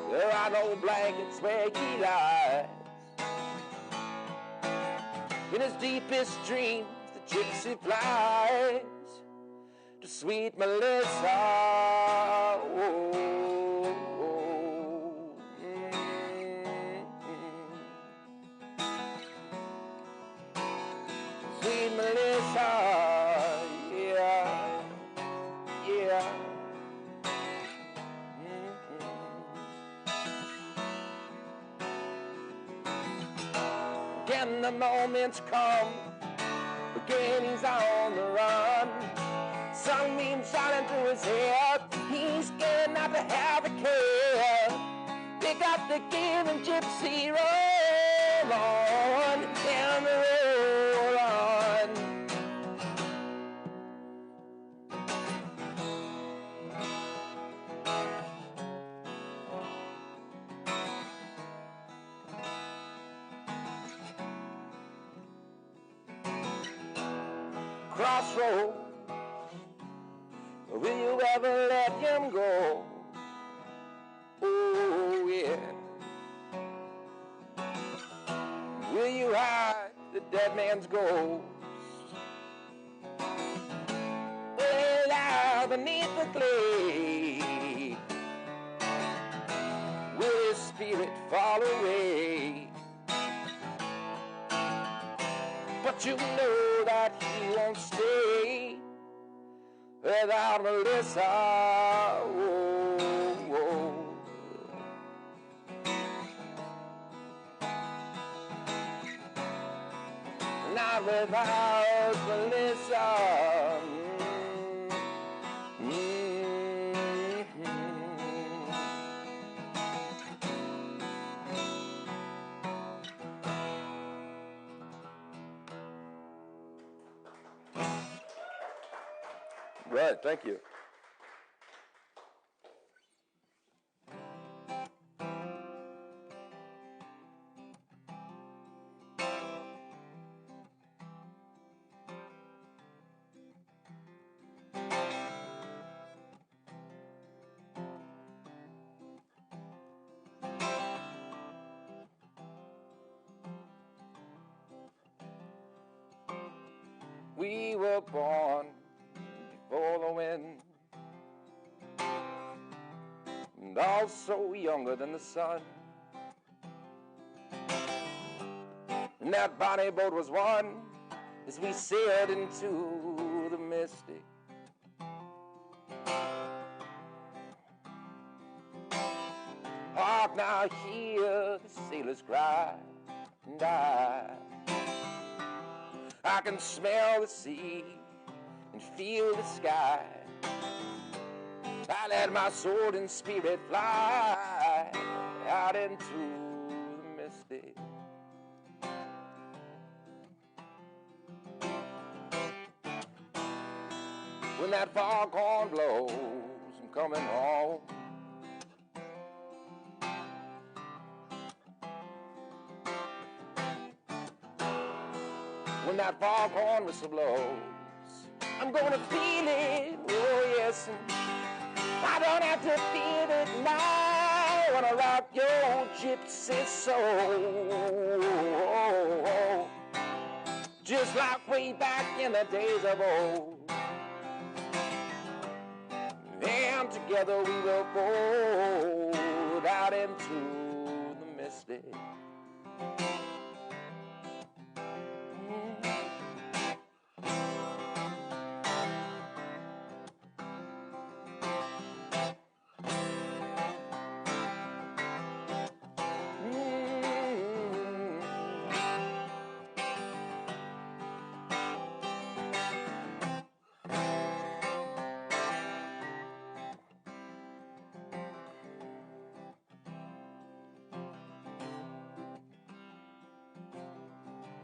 There are no blankets where he lies. In his deepest dreams, the gypsy flies to sweet Melissa. Oh, Sweet Melissa, yeah, yeah. Again the moments come, again he's on the run. Sunbeam shining through his head, he's scared not to have a care. Pick up the gear and gypsy roll on, and roll on. crossroad. Will you ever let him go? Oh, yeah. Will you hide the dead man's ghost? Well, out beneath the clay, will his spirit fall away? But you know that he won't stay without Melissa. Oh, oh. Not without Melissa. Right, thank you. We were born before the wind, and also younger than the sun. And that bonny boat was one as we sailed into the mystic. Hark now, hear the sailors cry, and I can smell the sea and feel the sky. I let my soul and spirit fly out into the mystic. When that foghorn blows, I'm coming home. When that foghorn whistle blows, I'm gonna feel it, oh yes. And I don't have to feel it now when I rock your gypsy soul. Just like way back in the days of old. And together we will fold out into the mystic.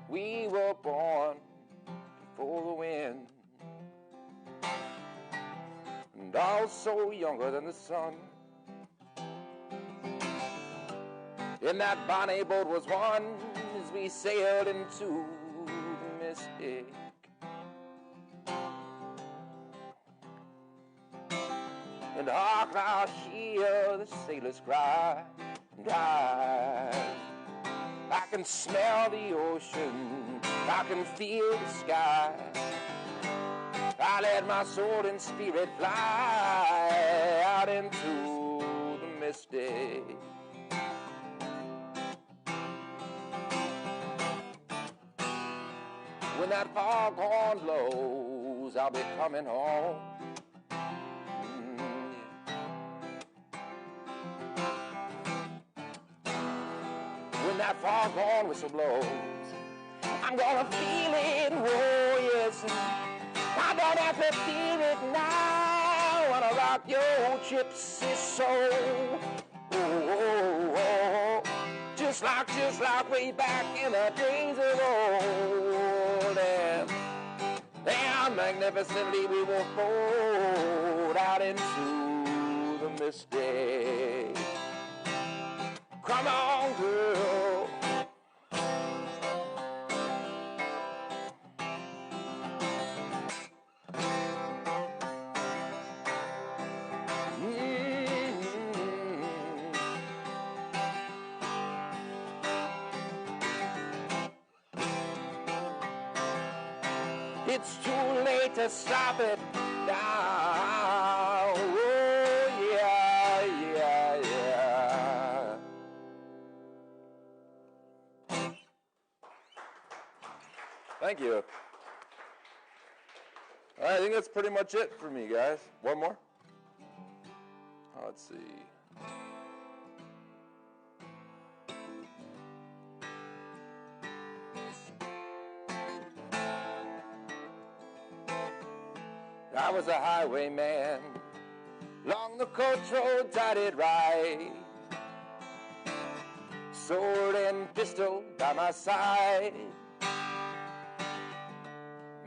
We were born before the wind, and also younger than the sun. And that bonny boat was one as we sailed into the mystic. And hark now, hear the sailors cry, and I can smell the ocean, I can feel the sky. I let my soul and spirit fly out into the mystic. When that foghorn blows, I'll be coming home. When that foghorn whistle blows, I'm gonna feel it, oh yes. I don't have to feel it now when I rock your gypsy soul. Oh. Just like way back in the days of old. And magnificently we will fold out into the mystic. Come on, girl. It's too late to stop it now. Oh, yeah, yeah, yeah. Thank you. All right, I think that's pretty much it for me, guys. One more? Oh, let's see. I was a highwayman. Along the coach roads I did ride. Sword and pistol by my side.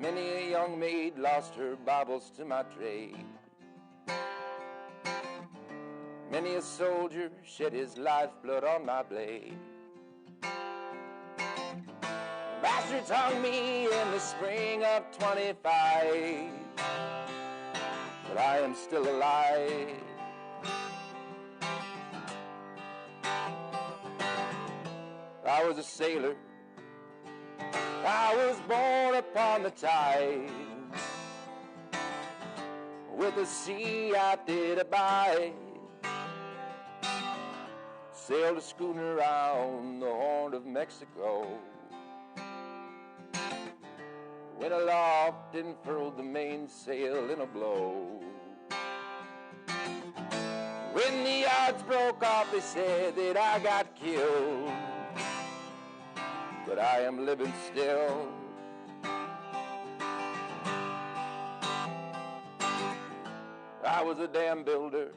Many a young maid lost her baubles to my trade. Many a soldier shed his lifeblood on my blade. Bastards hung me in the spring of 25. But I am still alive. I was a sailor. I was born upon the tide. With the sea I did abide. Sailed a schooner around the Horn of Mexico. Went aloft and furled the mainsail in a blow. When the yards broke off, they said that I got killed. But I am living still. I was a dam builder,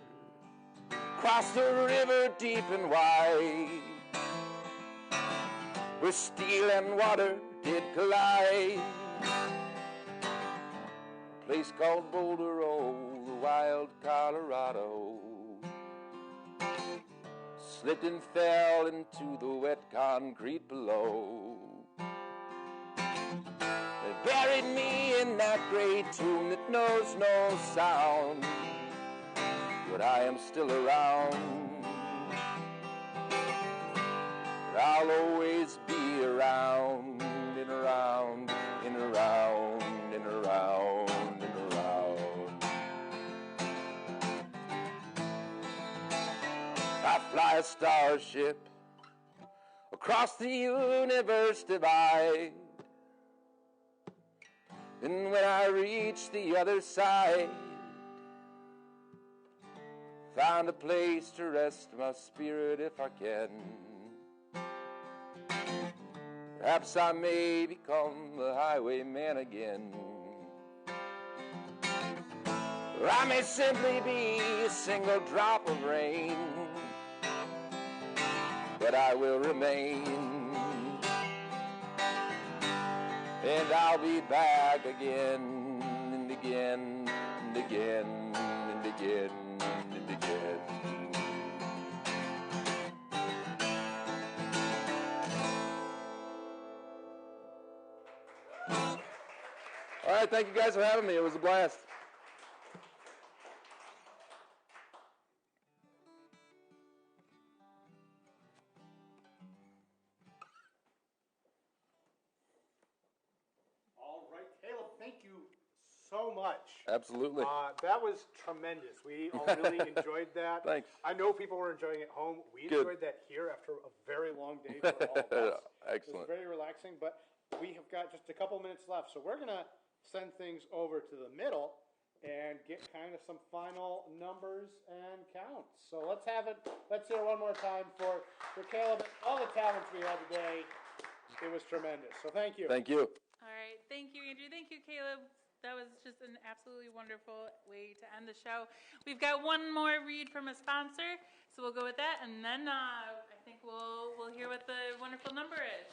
crossed the river deep and wide, where steel and water did collide. A place called Boulder, oh, the wild Colorado. Slipped and fell into the wet concrete below. They buried me in that great tomb that knows no sound. But I am still around. But I'll always be around and around and around and around and around. I fly a starship across the universe divide. And when I reach the other side, find a place to rest my spirit if I can. Perhaps I may become a highwayman again. Or I may simply be a single drop of rain. But I will remain. And I'll be back again and again and again and again and again. All right, thank you guys for having me. It was a blast. All right, Caleb, thank you so much. Absolutely. That was tremendous. We all really enjoyed that. Thanks. I know people were enjoying it at home. We Good. enjoyed that here after a very long day for all of us. Excellent. It was very relaxing, but we have got just a couple minutes left, so we're going to send things over to the middle and get kind of some final numbers and counts. So let's have it. Let's hear one more time for Caleb and all the talents we had today. It was tremendous. So thank you. Thank you. All right. Thank you, Andrew. Thank you, Caleb. That was just an absolutely wonderful way to end the show. We've got one more read from a sponsor, so we'll go with that, and then I think we'll hear what the wonderful number is.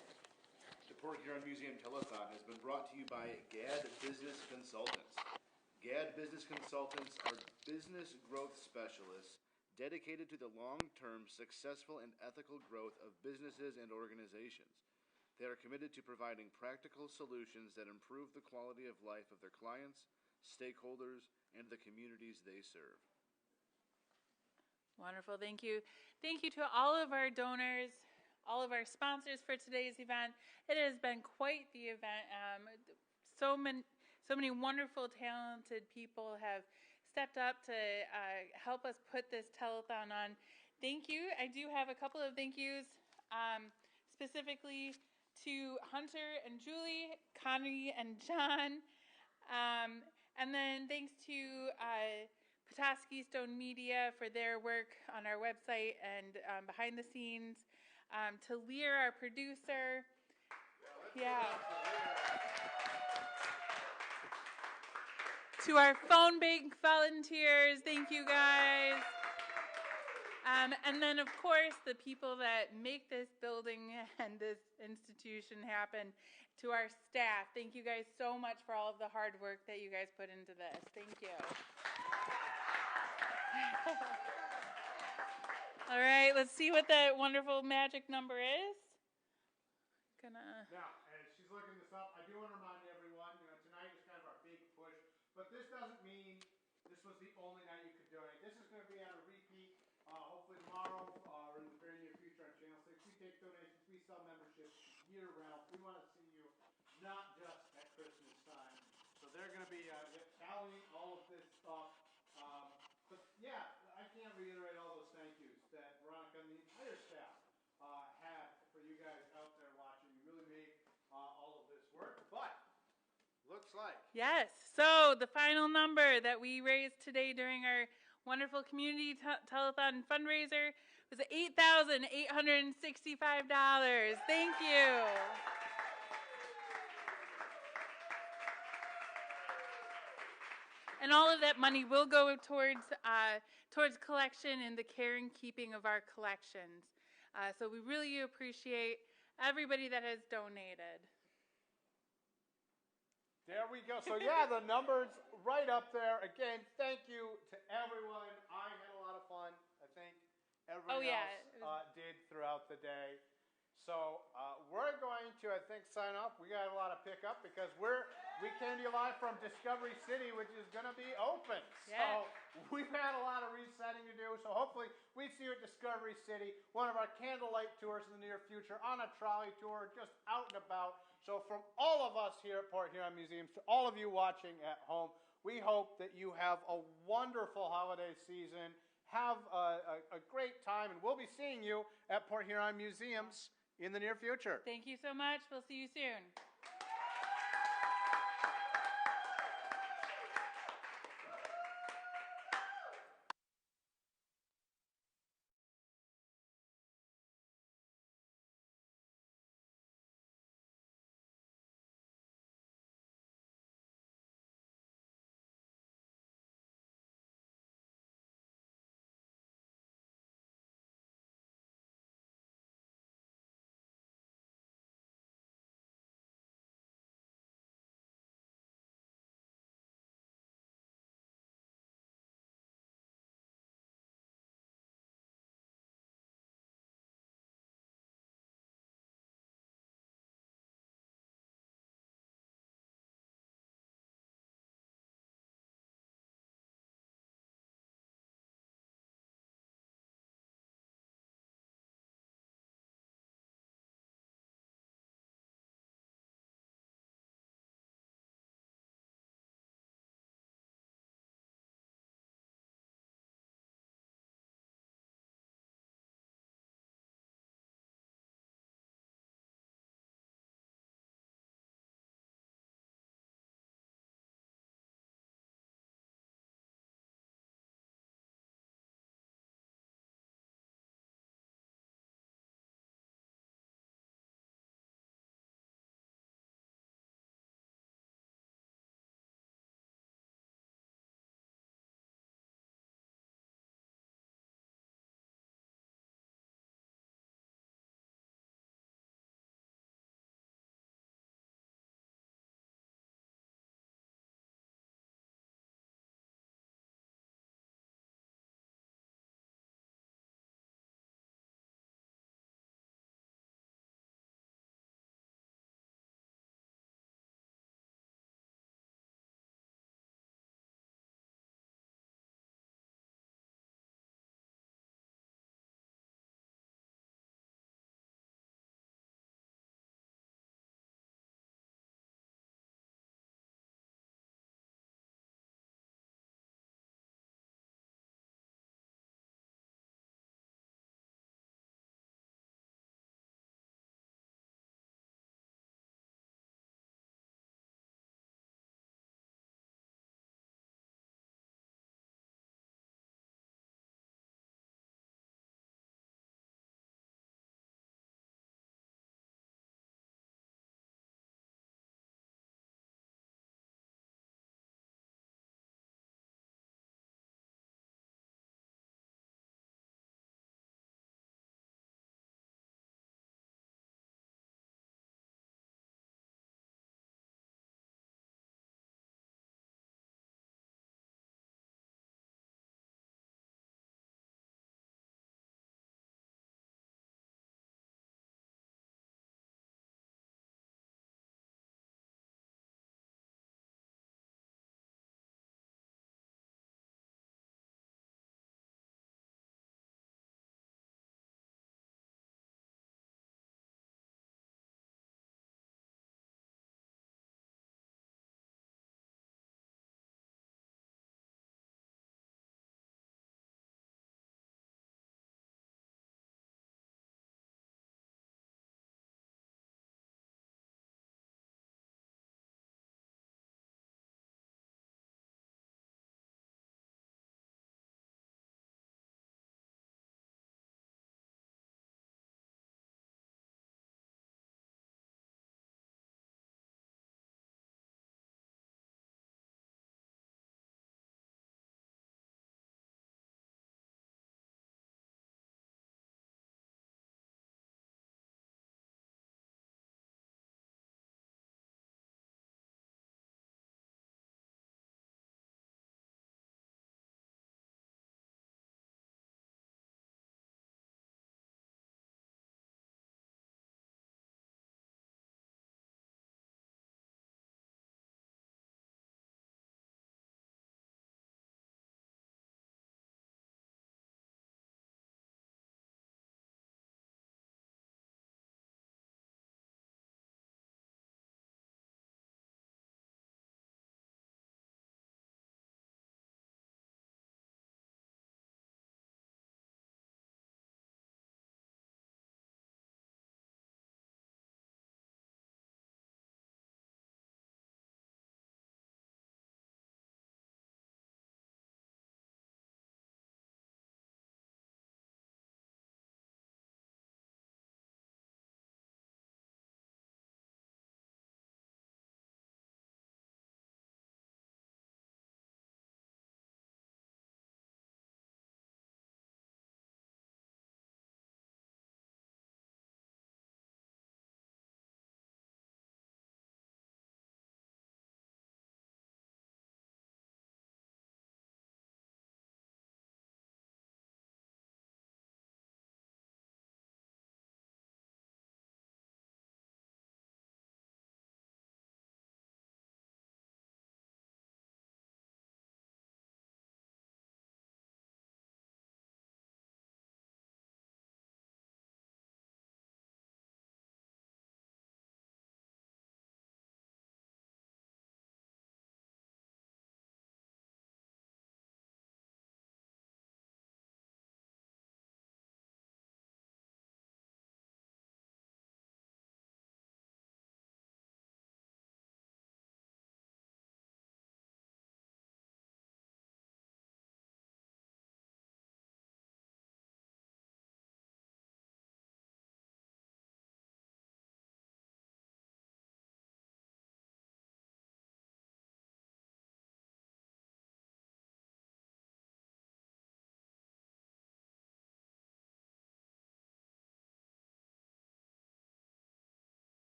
The Port Huron Museum Telethon has been brought to you by GAD Business Consultants. GAD Business Consultants are business growth specialists dedicated to the long-term successful and ethical growth of businesses and organizations. They are committed to providing practical solutions that improve the quality of life of their clients, stakeholders, and the communities they serve. Wonderful. Thank you. Thank you to all of our donors, all of our sponsors for today's event. It has been quite the event. So so many wonderful, talented people have stepped up to help us put this telethon on. Thank you. I do have a couple of thank yous, specifically to Hunter and Julie, Connie and John, and then thanks to Petoskey Stone Media for their work on our website and behind the scenes, to Lear, our producer. Yeah. To our phone bank volunteers, thank you guys. And then, of course, the people that make this building and this institution happen. To our staff, thank you guys so much for all of the hard work that you guys put into this. Thank you. All right, let's see what that wonderful magic number is. Now, as she's looking this up, I do want to remind everyone, tonight is kind of our big push, but this doesn't mean this was the only night you could donate. This is going to be on a repeat, hopefully tomorrow or in the very near future on Channel 6. We take donations, we sell memberships year-round. We want to see you not just at Christmas time. So they're going to be Halloween, all of this stuff. But yeah, I can't reiterate all those thank yous that Veronica and the entire staff had for you guys out there watching. You really made all of this work, but looks like. Yes, so the final number that we raised today during our wonderful community telethon fundraiser was $8,865. Thank you. And all of that money will go towards collection and the care and keeping of our collections. So we really appreciate everybody that has donated. There we go. So yeah, the number's right up there. Again, thank you to everyone. I had a lot of fun. I think everyone else did throughout the day. So we're going to, I think, sign off. We got a lot of pickup because we came to you live from Discovery City, which is going to be open. Yeah. So we've had a lot of resetting to do. So hopefully we see you at Discovery City, one of our candlelight tours in the near future, on a trolley tour, just out and about. So from all of us here at Port Huron Museums to all of you watching at home, we hope that you have a wonderful holiday season. Have a great time, and we'll be seeing you at Port Huron Museums in the near future. Thank you so much. We'll see you soon.